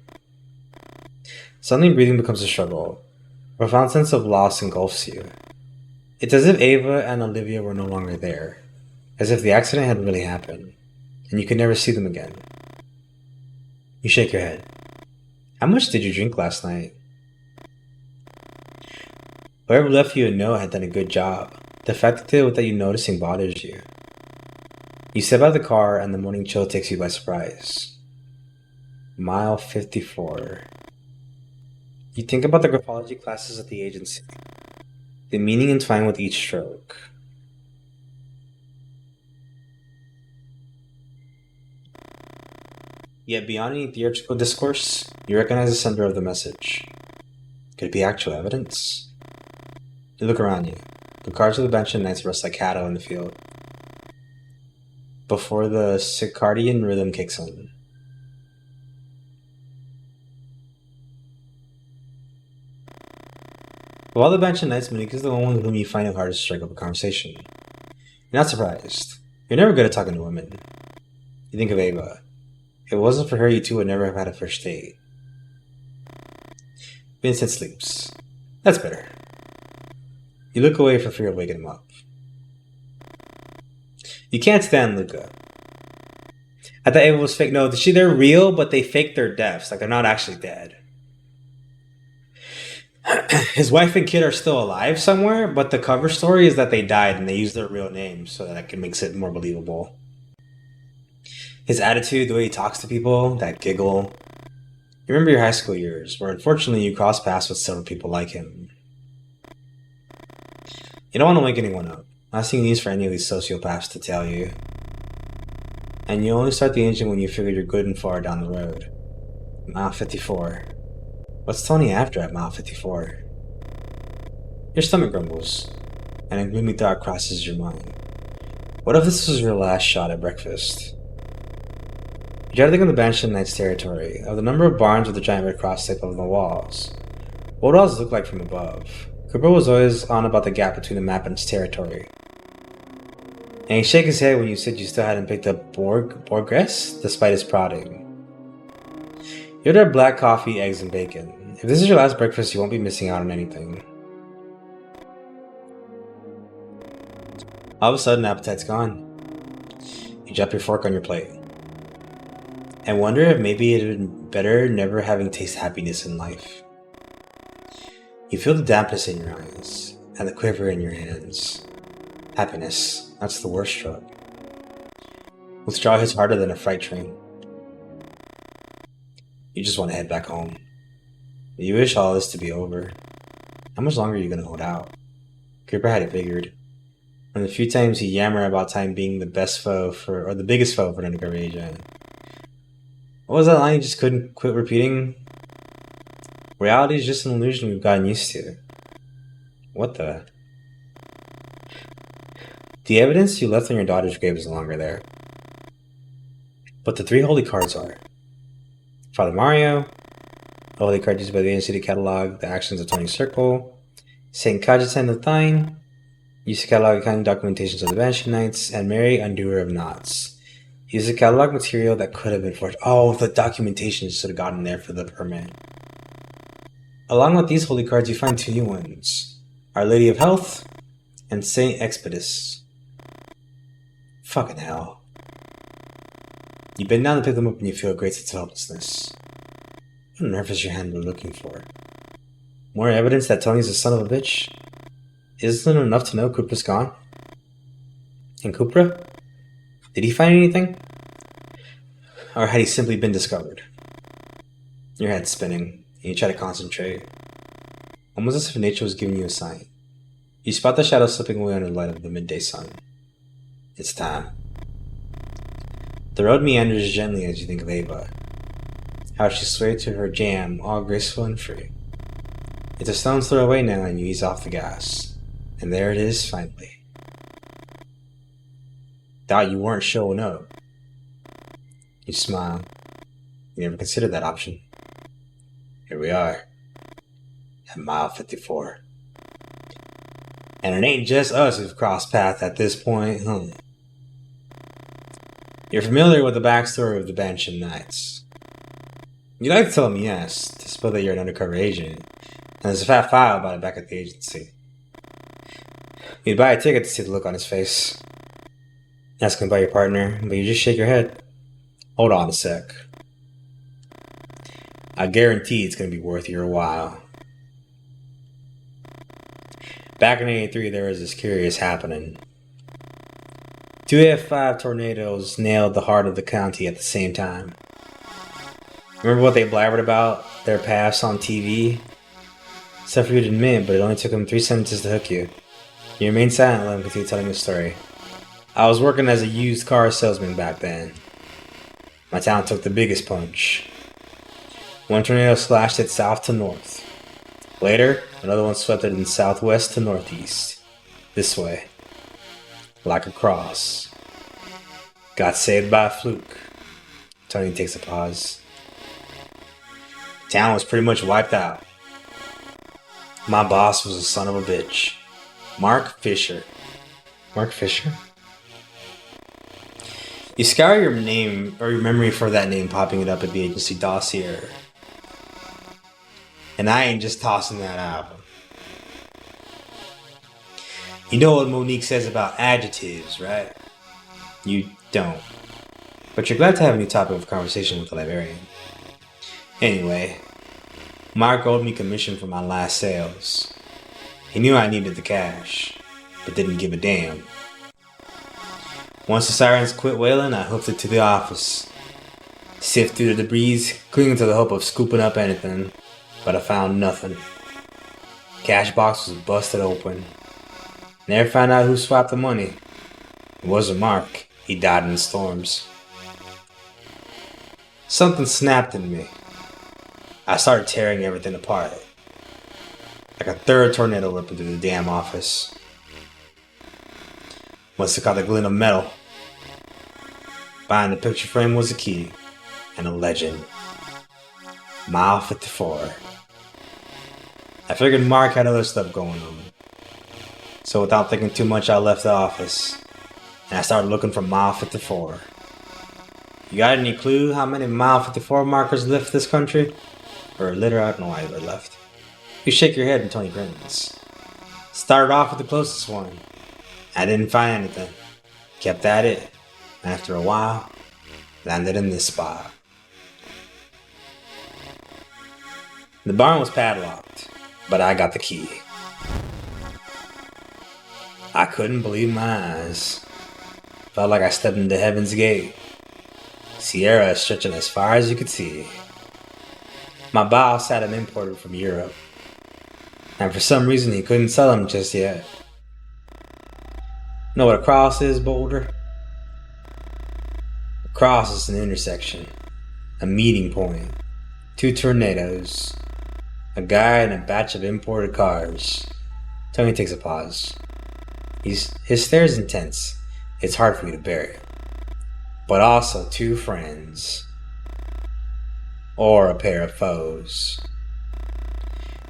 Suddenly, breathing becomes a struggle. A profound sense of loss engulfs you. It's as if Ava and Olivia were no longer there, as if the accident had really happened, and you could never see them again. You shake your head. How much did you drink last night? Whoever left you a note had done a good job. The fact that you noticing bothers you. You step out of the car and the morning chill takes you by surprise. Mile 54. You think about the graphology classes at the agency. The meaning entwined with each stroke. Yet beyond any theatrical discourse, you recognize the sender of the message. Could it be actual evidence? You look around you. The cars of the Bench and Knights rust like cattle in the field. Before the circadian rhythm kicks in. Of all the Bench and Knights, Monique is the one with whom you find it hardest to strike up a conversation. You're not surprised. You're never good at talking to women. You think of Ava. If it wasn't for her, you two would never have had a first date. Vincent sleeps. That's better. You look away for fear of waking him up. You can't stand Luca. I thought Ava was fake. No, they're real, but they fake their deaths. Like, they're not actually dead. His wife and kid are still alive somewhere, but the cover story is that they died and they use their real names so that it makes it more believable. His attitude, the way he talks to people, that giggle. You remember your high school years, where unfortunately you crossed paths with several people like him. You don't want to wake anyone up. Last thing you need is for any of these sociopaths to tell you. And you only start the engine when you figure you're good and far down the road. Mile 54. What's Tony after at mile 54? Your stomach grumbles, and a gloomy thought crosses your mind. What if this was your last shot at breakfast? You try to think of the Banshee Knight's territory, of the number of barns with the giant red cross tape on the walls. What would all look like from above? Cooper was always on about the gap between the map and its territory. And he shook his head when you said you still hadn't picked up Borgress, despite his prodding. You ordered black coffee, eggs, and bacon. If this is your last breakfast, you won't be missing out on anything. All of a sudden, appetite's gone. You drop your fork on your plate. And wonder if maybe it would been better never having tasted happiness in life. You feel the dampness in your eyes, and the quiver in your hands. Happiness, that's the worst drug. Withdrawal hits harder than a freight train. You just want to head back home. You wish all this to be over. How much longer are you going to hold out? Cooper had it figured. From the few times he yammered about time being the biggest foe for an undercover agent. What was that line you just couldn't quit repeating? Reality is just an illusion we've gotten used to. What the? The evidence you left on your daughter's grave is no longer there. But the 3 holy cards are. Father Mario, a holy card used by the agency to catalog the actions of Tony's Circle, Saint Cajetan of Thine, used to catalog accounting documentations of the Banshee Knights, and Mary, Undoer of Knots. Used to catalog material that could have been forged. Oh, the documentation should have gotten there for the permit. Along with these holy cards, you find 2 new ones. Our Lady of Health, and Saint Expedus. Fucking hell. You bend down to pick them up and you feel a great sense of helplessness. What on earth is your handler looking for? More evidence that Tony's a son of a bitch? Isn't it enough to know Kupra's gone? And Kupra? Did he find anything? Or had he simply been discovered? Your head's spinning, and you try to concentrate. Almost as if nature was giving you a sign. You spot the shadow slipping away under the light of the midday sun. It's time. The road meanders gently as you think of Ava. How she swayed to her jam, all graceful and free. It's a stone's throw away now and you ease off the gas. And there it is, finally. Thought you weren't showing up. You smile. You never considered that option. Here we are. At mile 54. And it ain't just us who've crossed paths at this point, huh? You're familiar with the backstory of the Banshee Knights. You'd like to tell them yes, to spill that you're an undercover agent, and there's a fat file about it back at the agency. You'd buy a ticket to see the look on his face. Ask him about your partner, but you just shake your head. Hold on a sec. I guarantee it's going to be worth your while. Back in 83, there was this curious happening. 2 F5 tornadoes nailed the heart of the county at the same time. Remember what they blabbered about their past on TV? Stuff for you to admit, but it only took them 3 sentences to hook you. You remained silent and let them continue telling the story. I was working as a used car salesman back then. My town took the biggest punch. One tornado slashed it south to north. Later, another one swept it in southwest to northeast. This way. Like a cross. Got saved by a fluke. Tony takes a pause. Town was pretty much wiped out. My boss was a son of a bitch. Mark Fisher. Mark Fisher? You scour your name or your memory for that name popping it up at the agency dossier. And I ain't just tossing that out. You know what Monique says about adjectives, right? You don't. But you're glad to have a new topic of conversation with the librarian. Anyway, Mark owed me commission for my last sales. He knew I needed the cash, but didn't give a damn. Once the sirens quit wailing, I hooked it to the office. Sift through the debris, clinging to the hope of scooping up anything, but I found nothing. Cash box was busted open. Never found out who swapped the money. It wasn't Mark. He died in the storms. Something snapped in me. I started tearing everything apart. Like a third tornado ripping through the damn office. Must have caught the glint of metal. Behind the picture frame was a key and a legend. Mile 54. I figured Mark had other stuff going on. So without thinking too much, I left the office. And I started looking for Mile 54. You got any clue how many Mile 54 markers left this country? Or litter, I don't know why they left. You shake your head and Tony grins. Started off with the closest one. I didn't find anything. Kept at it. And after a while, landed in this spot. The barn was padlocked, but I got the key. I couldn't believe my eyes. Felt like I stepped into Heaven's Gate. Sierra stretching as far as you could see. My boss had them imported from Europe. And for some reason he couldn't sell them just yet. Know what a cross is, Boulder? A cross is an intersection. A meeting point. 2 tornadoes. A guy and a batch of imported cars. Tony takes a pause. His stare is intense. It's hard for me to bear it. But also 2 friends. Or a pair of foes.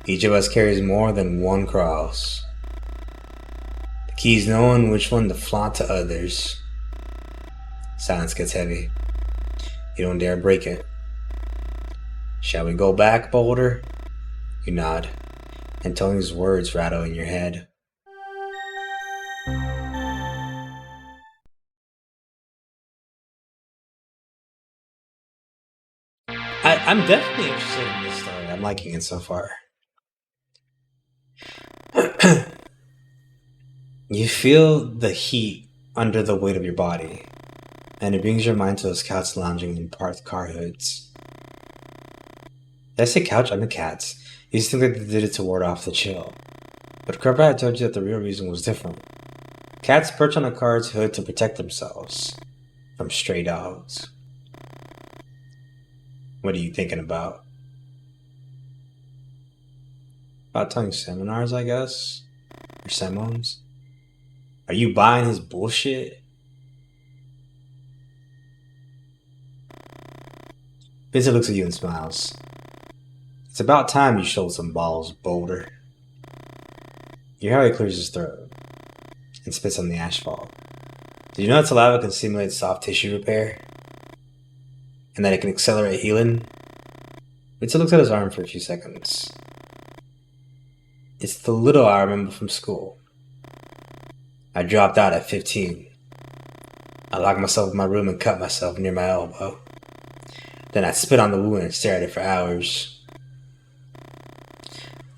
Each of us carries more than 1 cross. The key's knowing which one to flaunt to others. Silence gets heavy. You don't dare break it. Shall we go back, Boulder? You nod, and Tony's words rattle in your head. I'm definitely interested in this story. I'm liking it so far. You feel the heat under the weight of your body, and it brings your mind to those cats lounging in parked car hoods. Did I say couch? I meant cats. You just think that they did it to ward off the chill. But Crabber had told you that the real reason was different. Cats perch on a car's hood to protect themselves from stray dogs. What are you thinking about? About Tony's seminars, I guess? Or sermons? Are you buying his bullshit? Vincent looks at you and smiles. It's about time you showed some balls, Boulder. You hear how he clears his throat and spits on the asphalt. Did you know that saliva can simulate soft tissue repair? And that it can accelerate healing? Mitsu looks at his arm for a few seconds. It's the little I remember from school. I dropped out at 15. I locked myself in my room and cut myself near my elbow. Then I'd spit on the wound and stare at it for hours.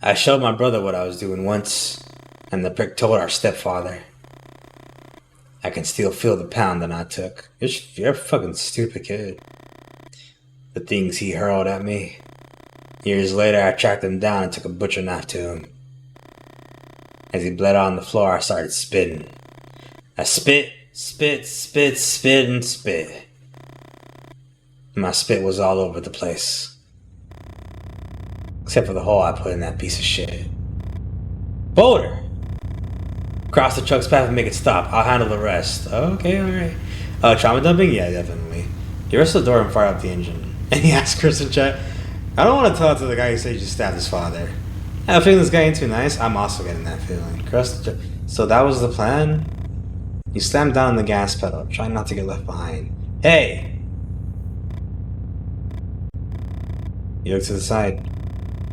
I showed my brother what I was doing once, and the prick told our stepfather. I can still feel the pounding I took. You're a fucking stupid kid. The things he hurled at me. Years later, I tracked him down and took a butcher knife to him. As he bled on the floor, I started spitting. I spit, and spit. My spit was all over the place. Except for the hole I put in that piece of shit. Boulder! Cross the truck's path and make it stop. I'll handle the rest. Okay, alright. Trauma dumping? Yeah, definitely. You rest the door and fire up the engine. And he asked Chris in chat, I don't want to tell it to the guy who said you just stabbed his father. I have a feeling this guy ain't too nice. I'm also getting that feeling. So that was the plan? You slammed down on the gas pedal, trying not to get left behind. Hey! You look to the side,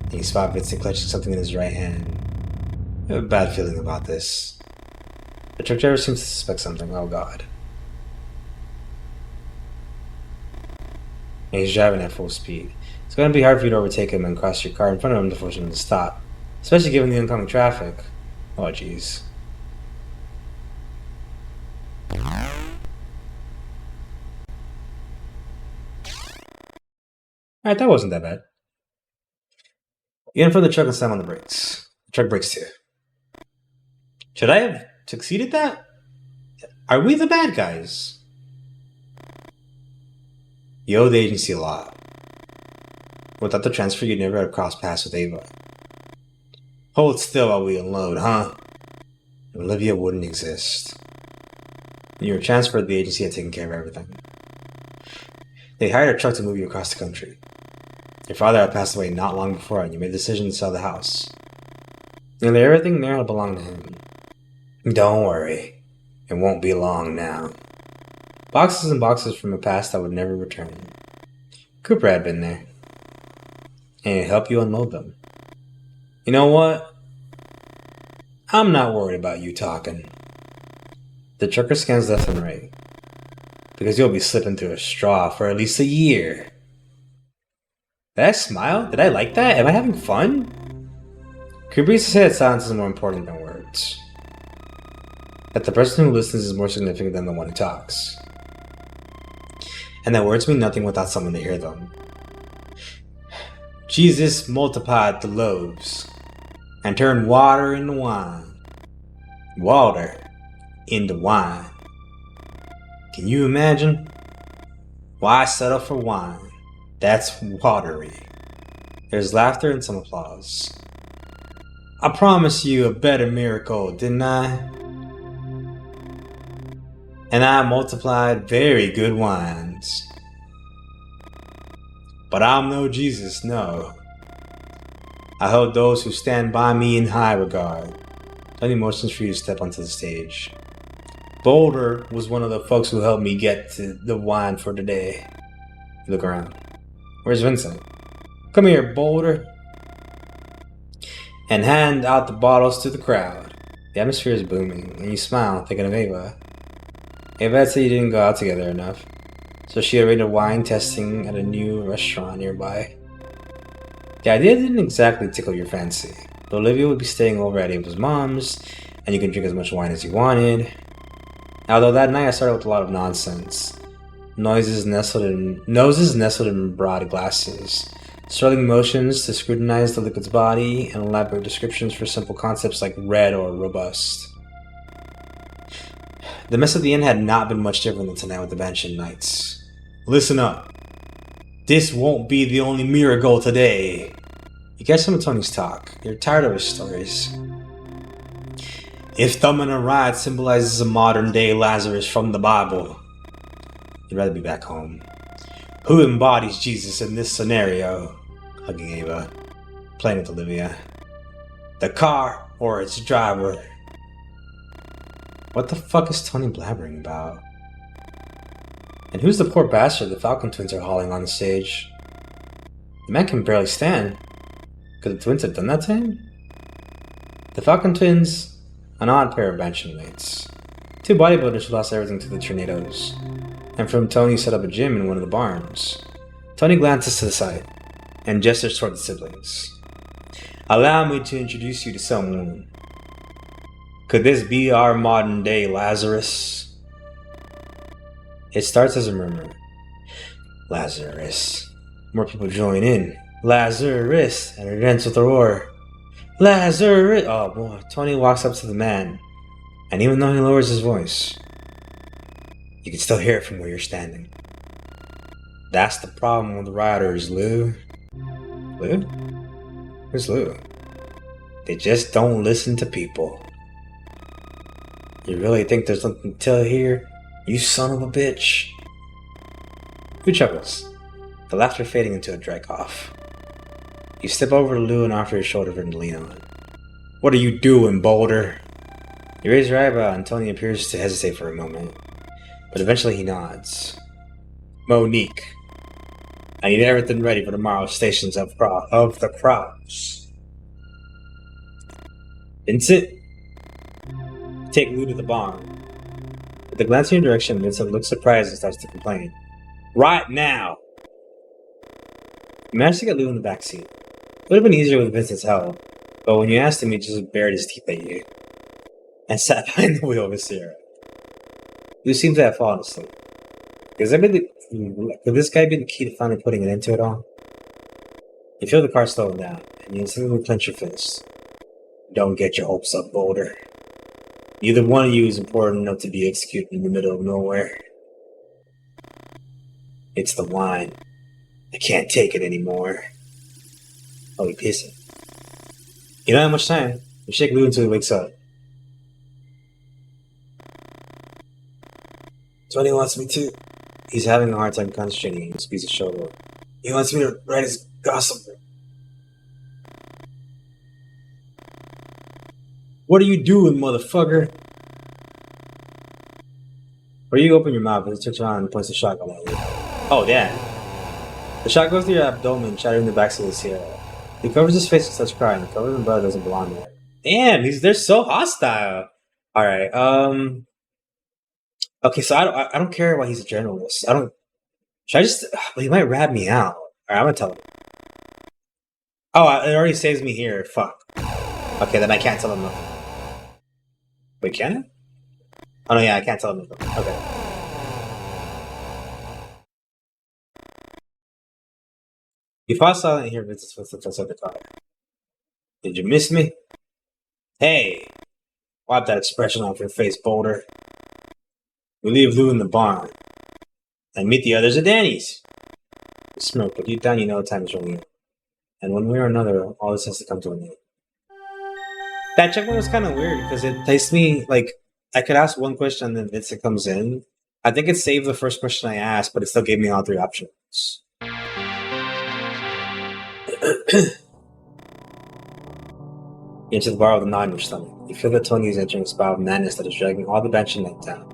and you spot Vincent clutching something in his right hand. I have a bad feeling about this. The truck driver seems to suspect something. Oh god. And he's driving at full speed. It's going to be hard for you to overtake him and cross your car in front of him to force him to stop. Especially given the oncoming traffic. Oh jeez. Alright, that wasn't that bad. You get in front of the truck and slam on the brakes. The truck brakes too. Should I have succeeded that? Are we the bad guys? You owe the agency a lot. Without the transfer, you'd never have crossed paths with Ava. Hold still while we unload, huh? Olivia wouldn't exist. When you were transferred, the agency had taken care of everything. They hired a truck to move you across the country. Your father had passed away not long before, and you made the decision to sell the house. Nearly everything there had belonged to him. Don't worry. It won't be long now. Boxes and boxes from a past that would never return. Cooper had been there. And he'd help you unload them. You know what? I'm not worried about you talking. The trucker scans left and right. Because you'll be slipping through a straw for at least a year. Did I smile? Did I like that? Am I having fun? Cooper used to say that silence is more important than words. That the person who listens is more significant than the one who talks. And that words mean nothing without someone to hear them. Jesus multiplied the loaves and turned water into wine. Water into wine. Can you imagine? Why settle for wine? That's watery. There's laughter and some applause. I promised you a better miracle, didn't I? And I multiplied very good wines. But I'm no Jesus, no. I hold those who stand by me in high regard. Plenty motions for you to step onto the stage. Boulder was one of the folks who helped me get to the wine for today. You look around. Where's Vincent? Come here, Boulder. And hand out the bottles to the crowd. The atmosphere is booming, and you smile, thinking of Ava. Ava had said you didn't go out together enough, so she arranged a wine testing at a new restaurant nearby. The idea didn't exactly tickle your fancy, but Olivia would be staying over at Ava's mom's, and you can drink as much wine as you wanted. Although that night I started with a lot of nonsense. Noses nestled in broad glasses, swirling motions to scrutinize the liquid's body, and elaborate descriptions for simple concepts like red or robust. The mess at the end had not been much different than tonight with the Banshin Knights. Listen up. This won't be the only miracle today. You catch some of Tony's talk. You're tired of his stories. If thumbing a ride symbolizes a modern-day Lazarus from the Bible, you'd rather be back home. Who embodies Jesus in this scenario? Hugging Ava. Playing with Olivia. The car or its driver? What the fuck is Tony blabbering about? And who's the poor bastard the Falcon twins are hauling on the stage? The man can barely stand. Could the twins have done that to him? The Falcon twins, an odd pair of benching mates. Two bodybuilders who lost everything to the tornadoes. And from Tony set up a gym in one of the barns. Tony glances to the side and gestures toward the siblings. Allow me to introduce you to someone. Could this be our modern day Lazarus? It starts as a murmur. Lazarus. More people join in. Lazarus. And it ends with a roar. Lazarus! Oh boy. Tony walks up to the man. And even though he lowers his voice, you can still hear it from where you're standing. That's the problem with riders, Lou. Lou? Where's Lou? They just don't listen to people. You really think there's nothing to tell here? You son of a bitch. Who chuckles? The laughter fading into a dry cough. You step over to Lou and offer your shoulder for him to lean on. What are you doing, Boulder? You raise your eyebrow and Tony appears to hesitate for a moment. But eventually he nods. Monique. I need everything ready for tomorrow's stations of the crops. Vincent? Take Lou to the barn. With a glance in your direction, Vincent looks surprised and starts to complain. Right now! You managed to get Lou in the back seat. It would have been easier with Vincent's help, but when you asked him, he just bared his teeth at you and sat behind the wheel of his Sierra. Lou seems to have fallen asleep. Could this guy be the key to finally putting an end to it all? You feel the car slowing down, and you instantly clench your fist. Don't get your hopes up, Boulder. Neither one of you is important enough to be executed in the middle of nowhere. It's the wine. I can't take it anymore. Oh, you're pissing. You don't have much time. You shake Lou until he wakes up. Tony wants me to. He's having a hard time concentrating and squeezes his shoulder. He wants me to write his gossip. What are you doing, motherfucker? Or you open your mouth and turns around and points the shotgun at you. Oh, damn. The shot goes through your abdomen, shattering the backseat of the Sierra. He covers his face and starts crying. Covered in blood doesn't belong there. Damn, they're so hostile. Alright, okay, so I don't care why he's a journalist. Should I just... Well, he might rat me out. Alright, I'm gonna tell him. Oh, it already saves me here. Fuck. Okay, then I can't tell him nothing. Wait, can I? Oh no, yeah, I can't tell him nothing. Okay. You fall silent and hear Vincent's footsteps outside the car. Did you miss me? Hey! Wipe that expression off your face, Boulder. We leave Lou in the barn. And meet the others at Danny's. You smirk, but deep down you know time is running out. And one way or another, all this has to come to an end. That checkpoint was kind of weird because it placed me, like, I could ask one question and then Vincent comes in. I think it saved the first question I asked, but it still gave me all three options. You enter the bar with a knot in your stomach. You feel that Tony is entering a spell of madness that is dragging all the benching down.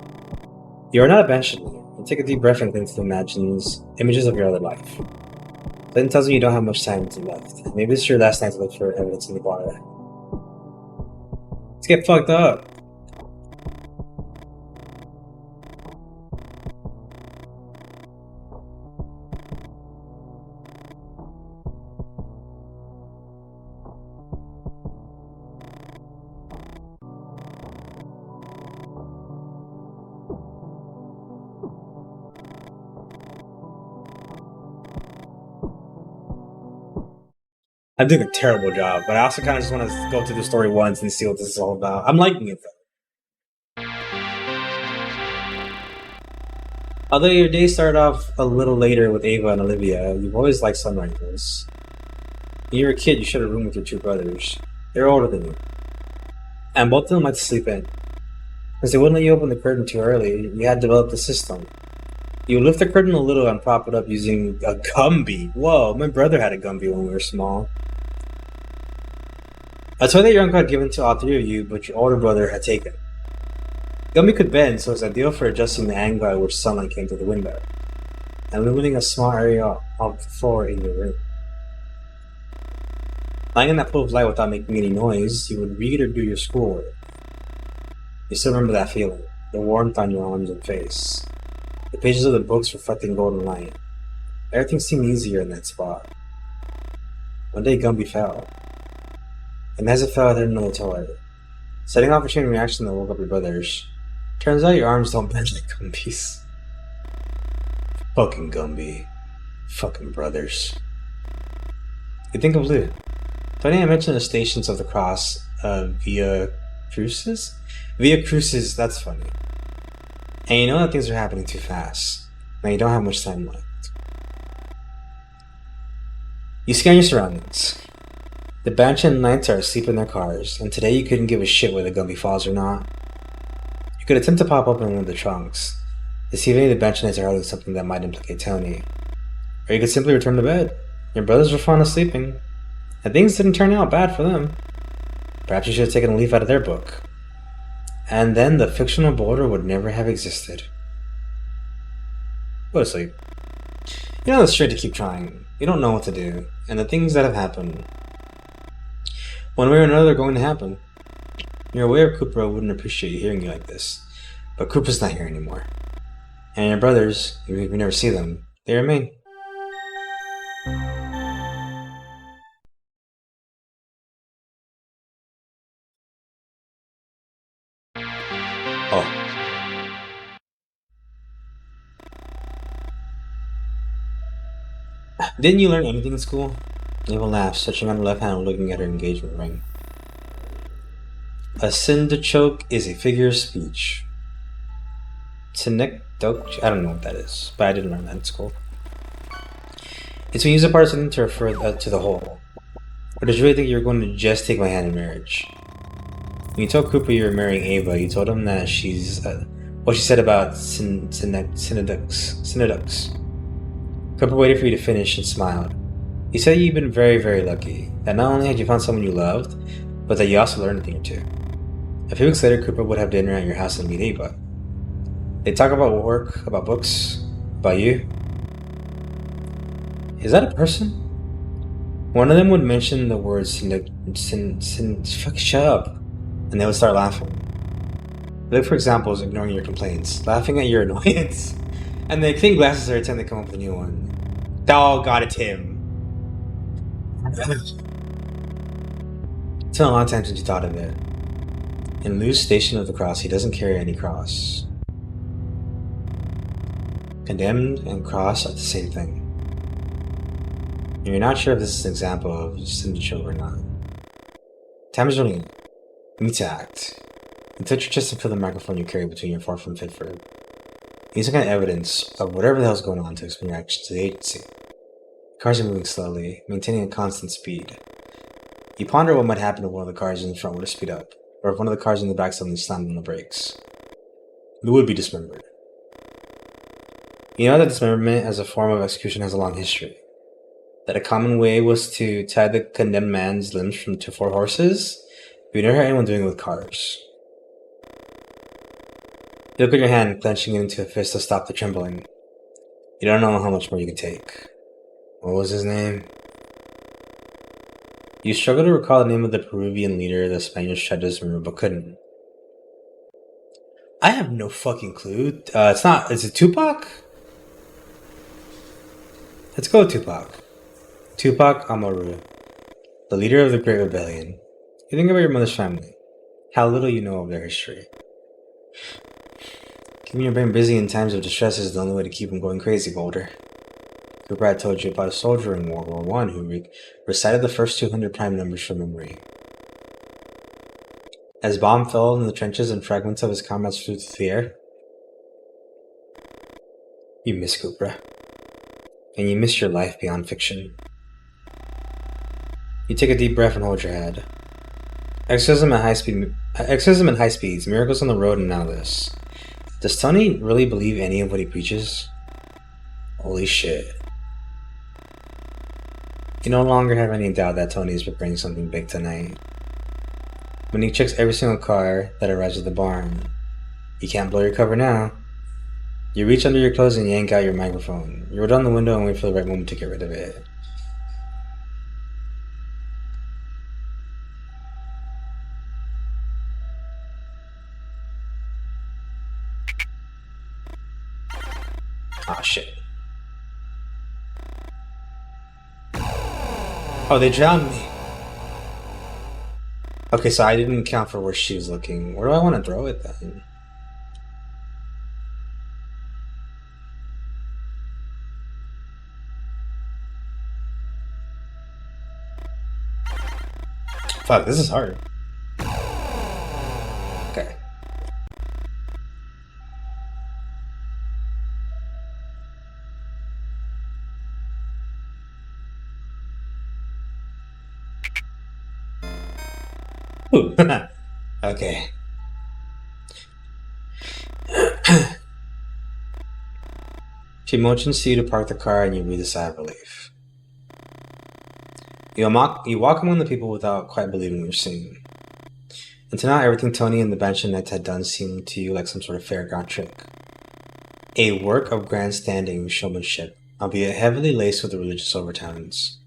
You are not a benching. You take a deep breath and begin to imagine images of your other life. Then tells you don't have much time left. Maybe this is your last night to look for evidence in the bar. Let's get fucked up. I'm doing a terrible job, but I also kind of just want to go through the story once and see what this is all about. I'm liking it though. Although your day started off a little later with Ava and Olivia, you've always liked sunrises. When you were a kid, you shared a room with your two brothers. They were older than you. And both of them liked to sleep in. Because they wouldn't let you open the curtain too early, you had developed a system. You would lift the curtain a little and prop it up using a Gumby. Whoa, my brother had a Gumby when we were small. A toy that your uncle had given to all three of you, but your older brother had taken. Gumby could bend, so it's ideal for adjusting the angle at which sunlight came through the window, and illuminating a small area of the floor in your room. Lying in that pool of light without making any noise, you would read or do your schoolwork. You still remember that feeling, the warmth on your arms and face, the pages of the books reflecting golden light. Everything seemed easier in that spot. One day Gumby fell, and as it fell, it hit another toilet, setting off a chain reaction that woke up your brothers. Turns out your arms don't bend like Gumby's. Fucking Gumby. Fucking brothers. You think of Lou. Tony, I mentioned the Stations of the Cross, Via Crucis? Via Crucis, that's funny. And you know that things are happening too fast. Now you don't have much time left. You scan your surroundings. The Banshee and Knights are asleep in their cars, and today you couldn't give a shit whether Gumby falls or not. You could attempt to pop open one of the trunks, to see if any of the Banshee Knights are holding something that might implicate Tony. Or you could simply return to bed. Your brothers were fond of sleeping, and things didn't turn out bad for them. Perhaps you should have taken a leaf out of their book. And then the fictional boulder would never have existed. Go to sleep. You know it's straight to keep trying. You don't know what to do, and the things that have happened, one way or another, are going to happen. You're aware Koopa wouldn't appreciate hearing you like this, but Koopa's not here anymore. And your brothers, even if you never see them, they remain. Oh. Didn't you learn anything in school? Ava laughed, stretching out her left hand and looking at her engagement ring. A syndechoke is a figure of speech. Synecdoche? I don't know what that is, but I didn't learn that in school. It's when you use a part of something to refer to the whole. Or did you really think you were going to just take my hand in marriage? When you told Koopa you were marrying Ava, you told him that she's what she said about syndechoques. Koopa waited for you to finish and smiled. He said you've been very, very lucky, that not only had you found someone you loved, but that you also learned a thing or two. A few weeks later, Koopa would have dinner at your house and meet Ava. They talk about work, about books, about you. Is that a person? One of them would mention the word fuck, shut up, and they would start laughing. They look for examples, ignoring your complaints, laughing at your annoyance, and they think glasses are a time to come up with a new one. Oh god, it's him. It's been a long time since you thought of it. In Lou's Station of the Cross, he doesn't carry any cross. Condemned and cross are the same thing. And you're not sure if this is an example of syndechoke or not. Time is running. You need to act. You touch your chest and feel the microphone you carry between your fourth and fifth rib. You need some kind of evidence of whatever the hell's going on to explain your actions to the agency. Cars are moving slowly, maintaining a constant speed. You ponder what might happen if one of the cars in the front were to speed up, or if one of the cars in the back suddenly slammed on the brakes. Lou would be dismembered. You know that dismemberment as a form of execution has a long history. That a common way was to tie the condemned man's limbs to 4 horses, but you never heard anyone doing it with cars. You look at your hand, clenching it into a fist to stop the trembling. You don't know how much more you can take. What was his name? You struggle to recall the name of the Peruvian leader the Spaniards tried to dismember but couldn't. I have no fucking clue. Is it Tupac? Let's go with Tupac. Tupac Amaru, the leader of the Great Rebellion. You think about your mother's family, how little you know of their history. Keeping your brain busy in times of distress is the only way to keep him going crazy, Boulder. Koopa had told you about a soldier in World War I who recited the first 200 prime numbers from memory. As bomb fell in the trenches and fragments of his comrades flew through the air, you miss Koopa. And you miss your life beyond fiction. You take a deep breath and hold your head. Exorcism and high speeds, miracles on the road, and now this. Does Tony really believe any of what he preaches? Holy shit. You no longer have any doubt that Tony is preparing something big tonight. When he checks every single car that arrives at the barn, You can't blow your cover now. You reach under your clothes and yank out your microphone. You roll down the window and wait for the right moment to get rid of it. Ah, shit. Oh, they drowned me. Okay, so I didn't account for where she was looking. Where do I want to throw it then? Fuck, this is hard. Okay. Ooh. Okay. She motions to you to park the car and you breathe a sigh of relief. You walk among the people without quite believing what you're seeing. Until now, everything Tony and the Bansheenettes had done seemed to you like some sort of fairground trick. A work of grandstanding showmanship, albeit heavily laced with religious overtones.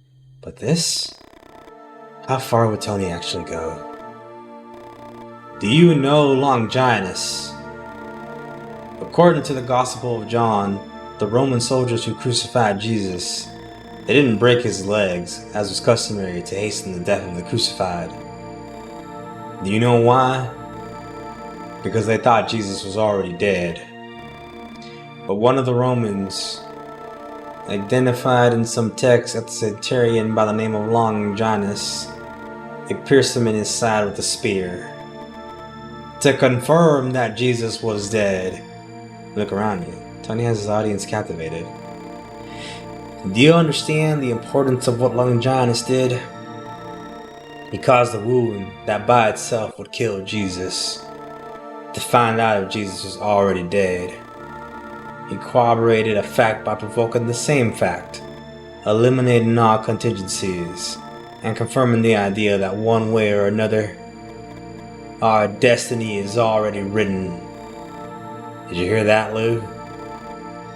But this? How far would Tony actually go? Do you know Longinus? According to the Gospel of John, the Roman soldiers who crucified Jesus, they didn't break his legs, as was customary to hasten the death of the crucified. Do you know why? Because they thought Jesus was already dead. But one of the Romans, identified in some text as a centurion by the name of Longinus, they pierced him in his side with a spear. To confirm that Jesus was dead. Look around you. Tony has his audience captivated. Do you understand the importance of what Longinus did? He caused a wound that by itself would kill Jesus. To find out if Jesus was already dead. He corroborated a fact by provoking the same fact, eliminating all contingencies, and confirming the idea that one way or another, our destiny is already written. Did you hear that, Lou?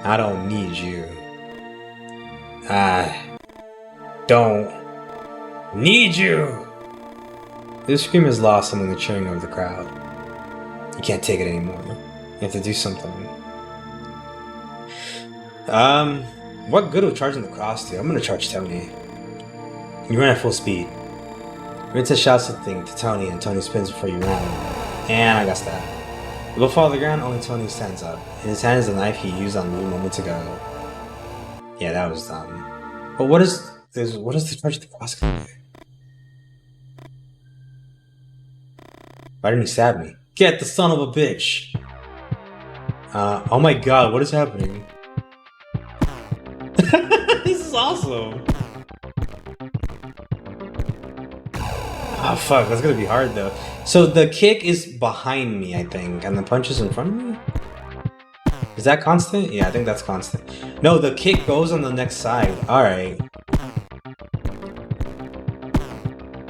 I don't need you. I don't need you. This scream is lost among the cheering of the crowd. You can't take it anymore. You have to do something. What good will charging the cross do? I'm gonna charge Tony. You run at full speed. Rinta shouts something to Tony and Tony spins before you run. And I got that. You will fall to the ground, only Tony stands up. In his hand is the knife he used on Lou moments ago. Yeah, that was dumb. But what is the charge of the cross gonna do? Why didn't he stab me? Get the son of a bitch! Oh my god, what is happening? This is awesome! Oh fuck, that's gonna be hard though. So the kick is behind me, I think, and the punch is in front of me? Is that constant? Yeah, I think that's constant. No, the kick goes on the next side. Alright.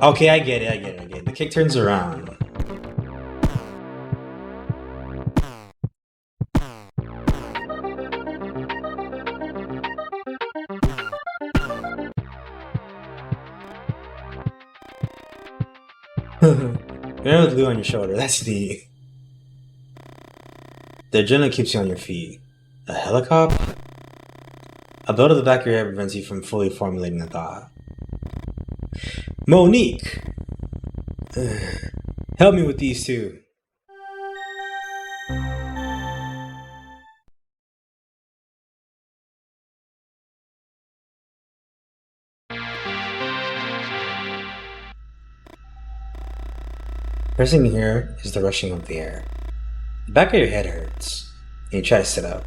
Okay, I get it. The kick turns around. You're with Lou on your shoulder, that's neat. The adrenaline keeps you on your feet. A helicopter? A blow to the back of your head prevents you from fully formulating a thought. Monique! Help me with these two. First thing you hear is the rushing of the air. The back of your head hurts, and you try to sit up.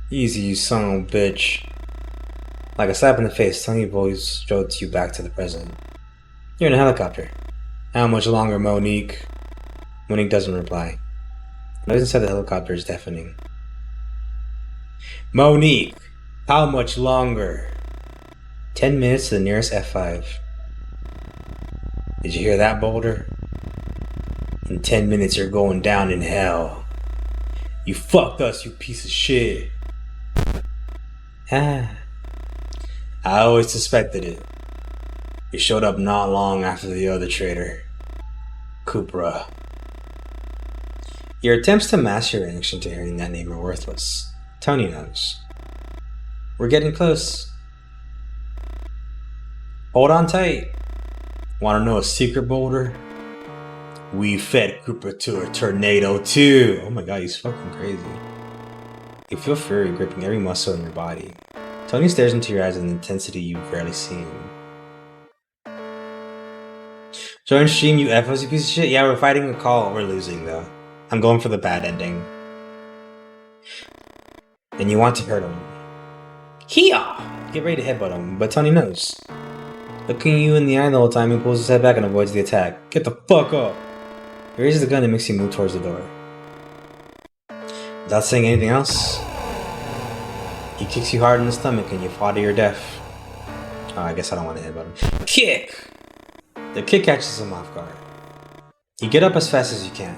Easy, you son of a bitch. Like a slap in the face, Tony Boys jolts you back to the present. You're in a helicopter. How much longer, Monique? Monique doesn't reply. The noise inside the helicopter is deafening. Monique! How much longer? 10 minutes to the nearest F5. Did you hear that, Boulder? In 10 minutes you're going down in hell. You fucked us, you piece of shit. Ah. I always suspected it. You showed up not long after the other traitor, Kupra. Your attempts to mask your reaction to hearing that name are worthless. Tony knows. We're getting close. Hold on tight. Wanna know a secret, Boulder? We fed Kupra to a tornado too. Oh my god, he's fucking crazy. You feel fury gripping every muscle in your body. Tony stares into your eyes with an intensity you've rarely seen. Join stream, you FOs, you piece of shit. Yeah, we're fighting a call. We're losing though. I'm going for the bad ending. And you want to hurt him. Hee-haw! Get ready to headbutt him, but Tony knows. Looking you in the eye the whole time, he pulls his head back and avoids the attack. Get the fuck up! He raises the gun and makes you move towards the door. Without saying anything else, he kicks you hard in the stomach and you fall to your death. Oh, I guess I don't want to headbutt him. Kick! The kick catches him off guard. You get up as fast as you can.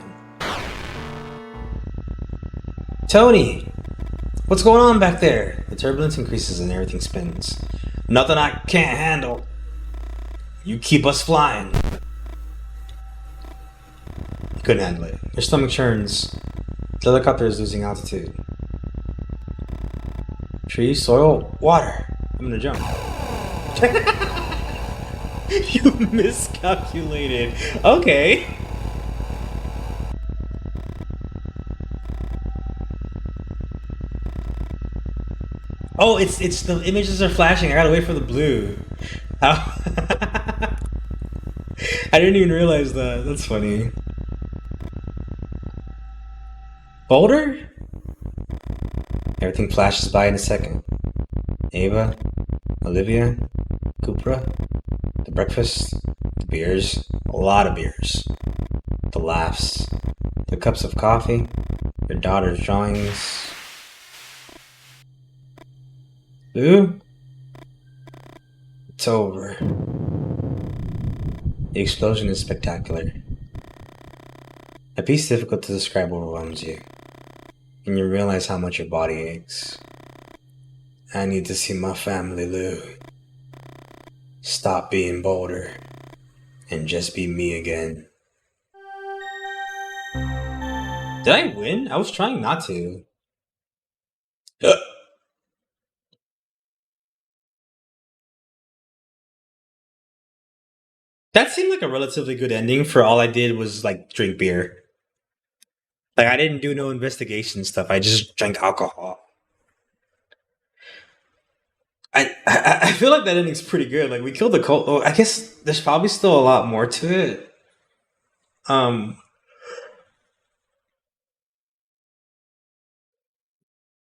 Tony! What's going on back there? The turbulence increases and everything spins. Nothing I can't handle. You keep us flying. You couldn't handle it. Your stomach churns. The helicopter is losing altitude. Trees, soil, water. I'm gonna jump. You miscalculated. Okay. Oh, it's the images are flashing. I gotta wait for the blue. How? I didn't even realize that. That's funny. Boulder? Everything flashes by in a second. Ava, Olivia, Kupra, the breakfast, the beers, a lot of beers, the laughs, the cups of coffee, your daughter's drawings. Lou? It's over. The explosion is spectacular. A piece difficult to describe overwhelms you, and you realize how much your body aches. I need to see my family, Lou. Stop being Boulder, and just be me again. Did I win? I was trying not to. That seemed like a relatively good ending for all I did was like drink beer. Like I didn't do no investigation stuff. I just drank alcohol. I feel like that ending's pretty good. Like we killed the cult. Oh, I guess there's probably still a lot more to it. Um,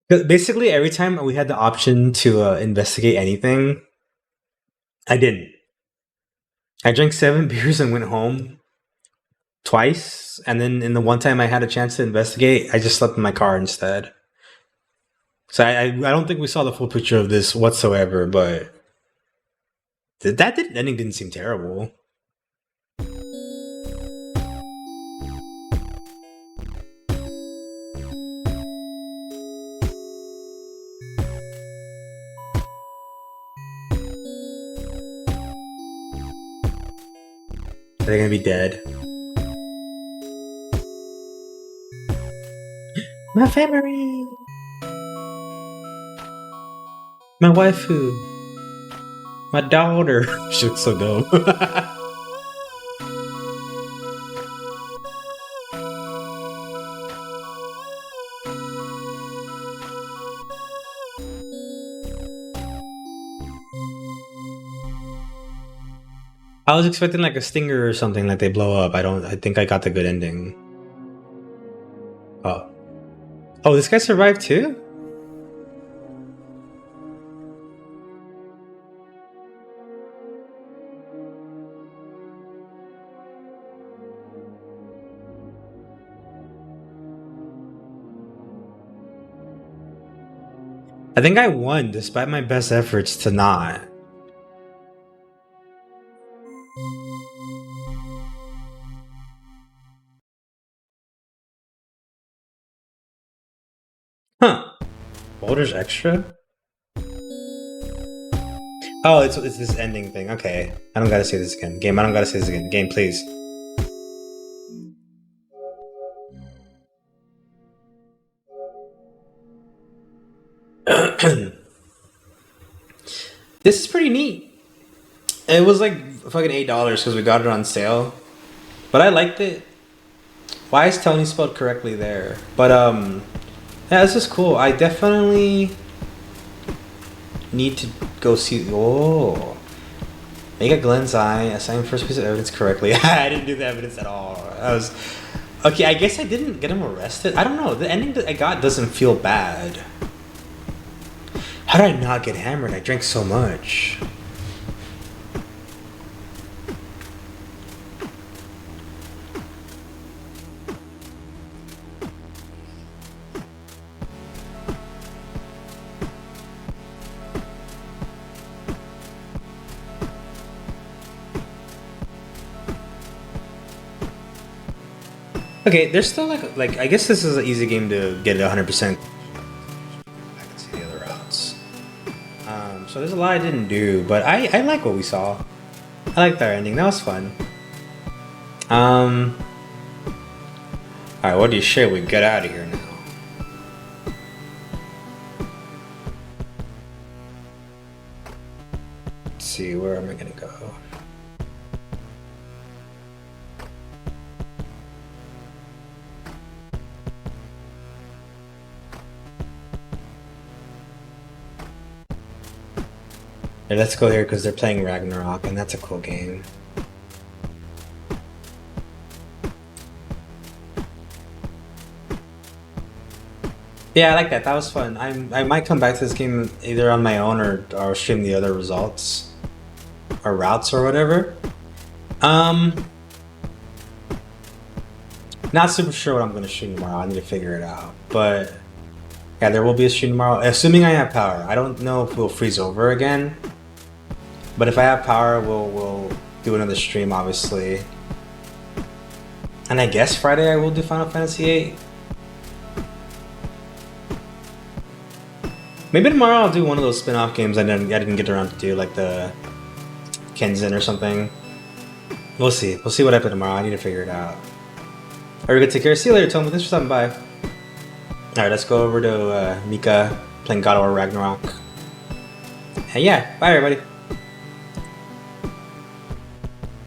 'Cause basically every time we had the option to investigate anything, I didn't. I drank 7 beers and went home twice, and then in the one time I had a chance to investigate, I just slept in my car instead. So I don't think we saw the full picture of this whatsoever, but ending didn't seem terrible. Are they gonna be dead? My family! My waifu! My daughter! She looks so dope. I was expecting like a stinger or something, like they blow up. I think I got the good ending. Oh. Oh, this guy survived too? I think I won despite my best efforts to not. Boulders extra? Oh, it's this ending thing. Okay. I don't gotta say this again. Game, I don't gotta say this again. Game, please. This is pretty neat. It was like fucking $8 because we got it on sale. But I liked it. Why is Tony spelled correctly there? But yeah, this is cool. I definitely need to go see. Oh, make a Glenn's eye. Assign first piece of evidence correctly. I didn't do the evidence at all. I was okay. I guess I didn't get him arrested. I don't know. The ending that I got doesn't feel bad. How did I not get hammered? I drank so much. Okay, there's still like I guess this is an easy game to get 100%. I can see the other routes. So there's a lot I didn't do, but I like what we saw. I liked our ending. That was fun. Alright, what do you say we get out of here now? Let's see, where am I gonna go? Yeah, let's go here because they're playing Ragnarok and that's a cool game. Yeah, I like that. That was fun. I might come back to this game either on my own or stream the other results or routes or whatever. Not super sure what I'm going to stream tomorrow. I need to figure it out. But yeah, there will be a stream tomorrow, assuming I have power. I don't know if we'll freeze over again. But if I have power, we'll do another stream, obviously. And I guess Friday I will do Final Fantasy VIII. Maybe tomorrow I'll do one of those spin-off games I didn't get around to do, like the Kenzin or something. We'll see. We'll see what I put tomorrow. I need to figure it out. Alright, good. Take care. See you later, Tom. Thanks for stopping by. Alright, let's go over to Mika playing God of War Ragnarok. And yeah, bye everybody.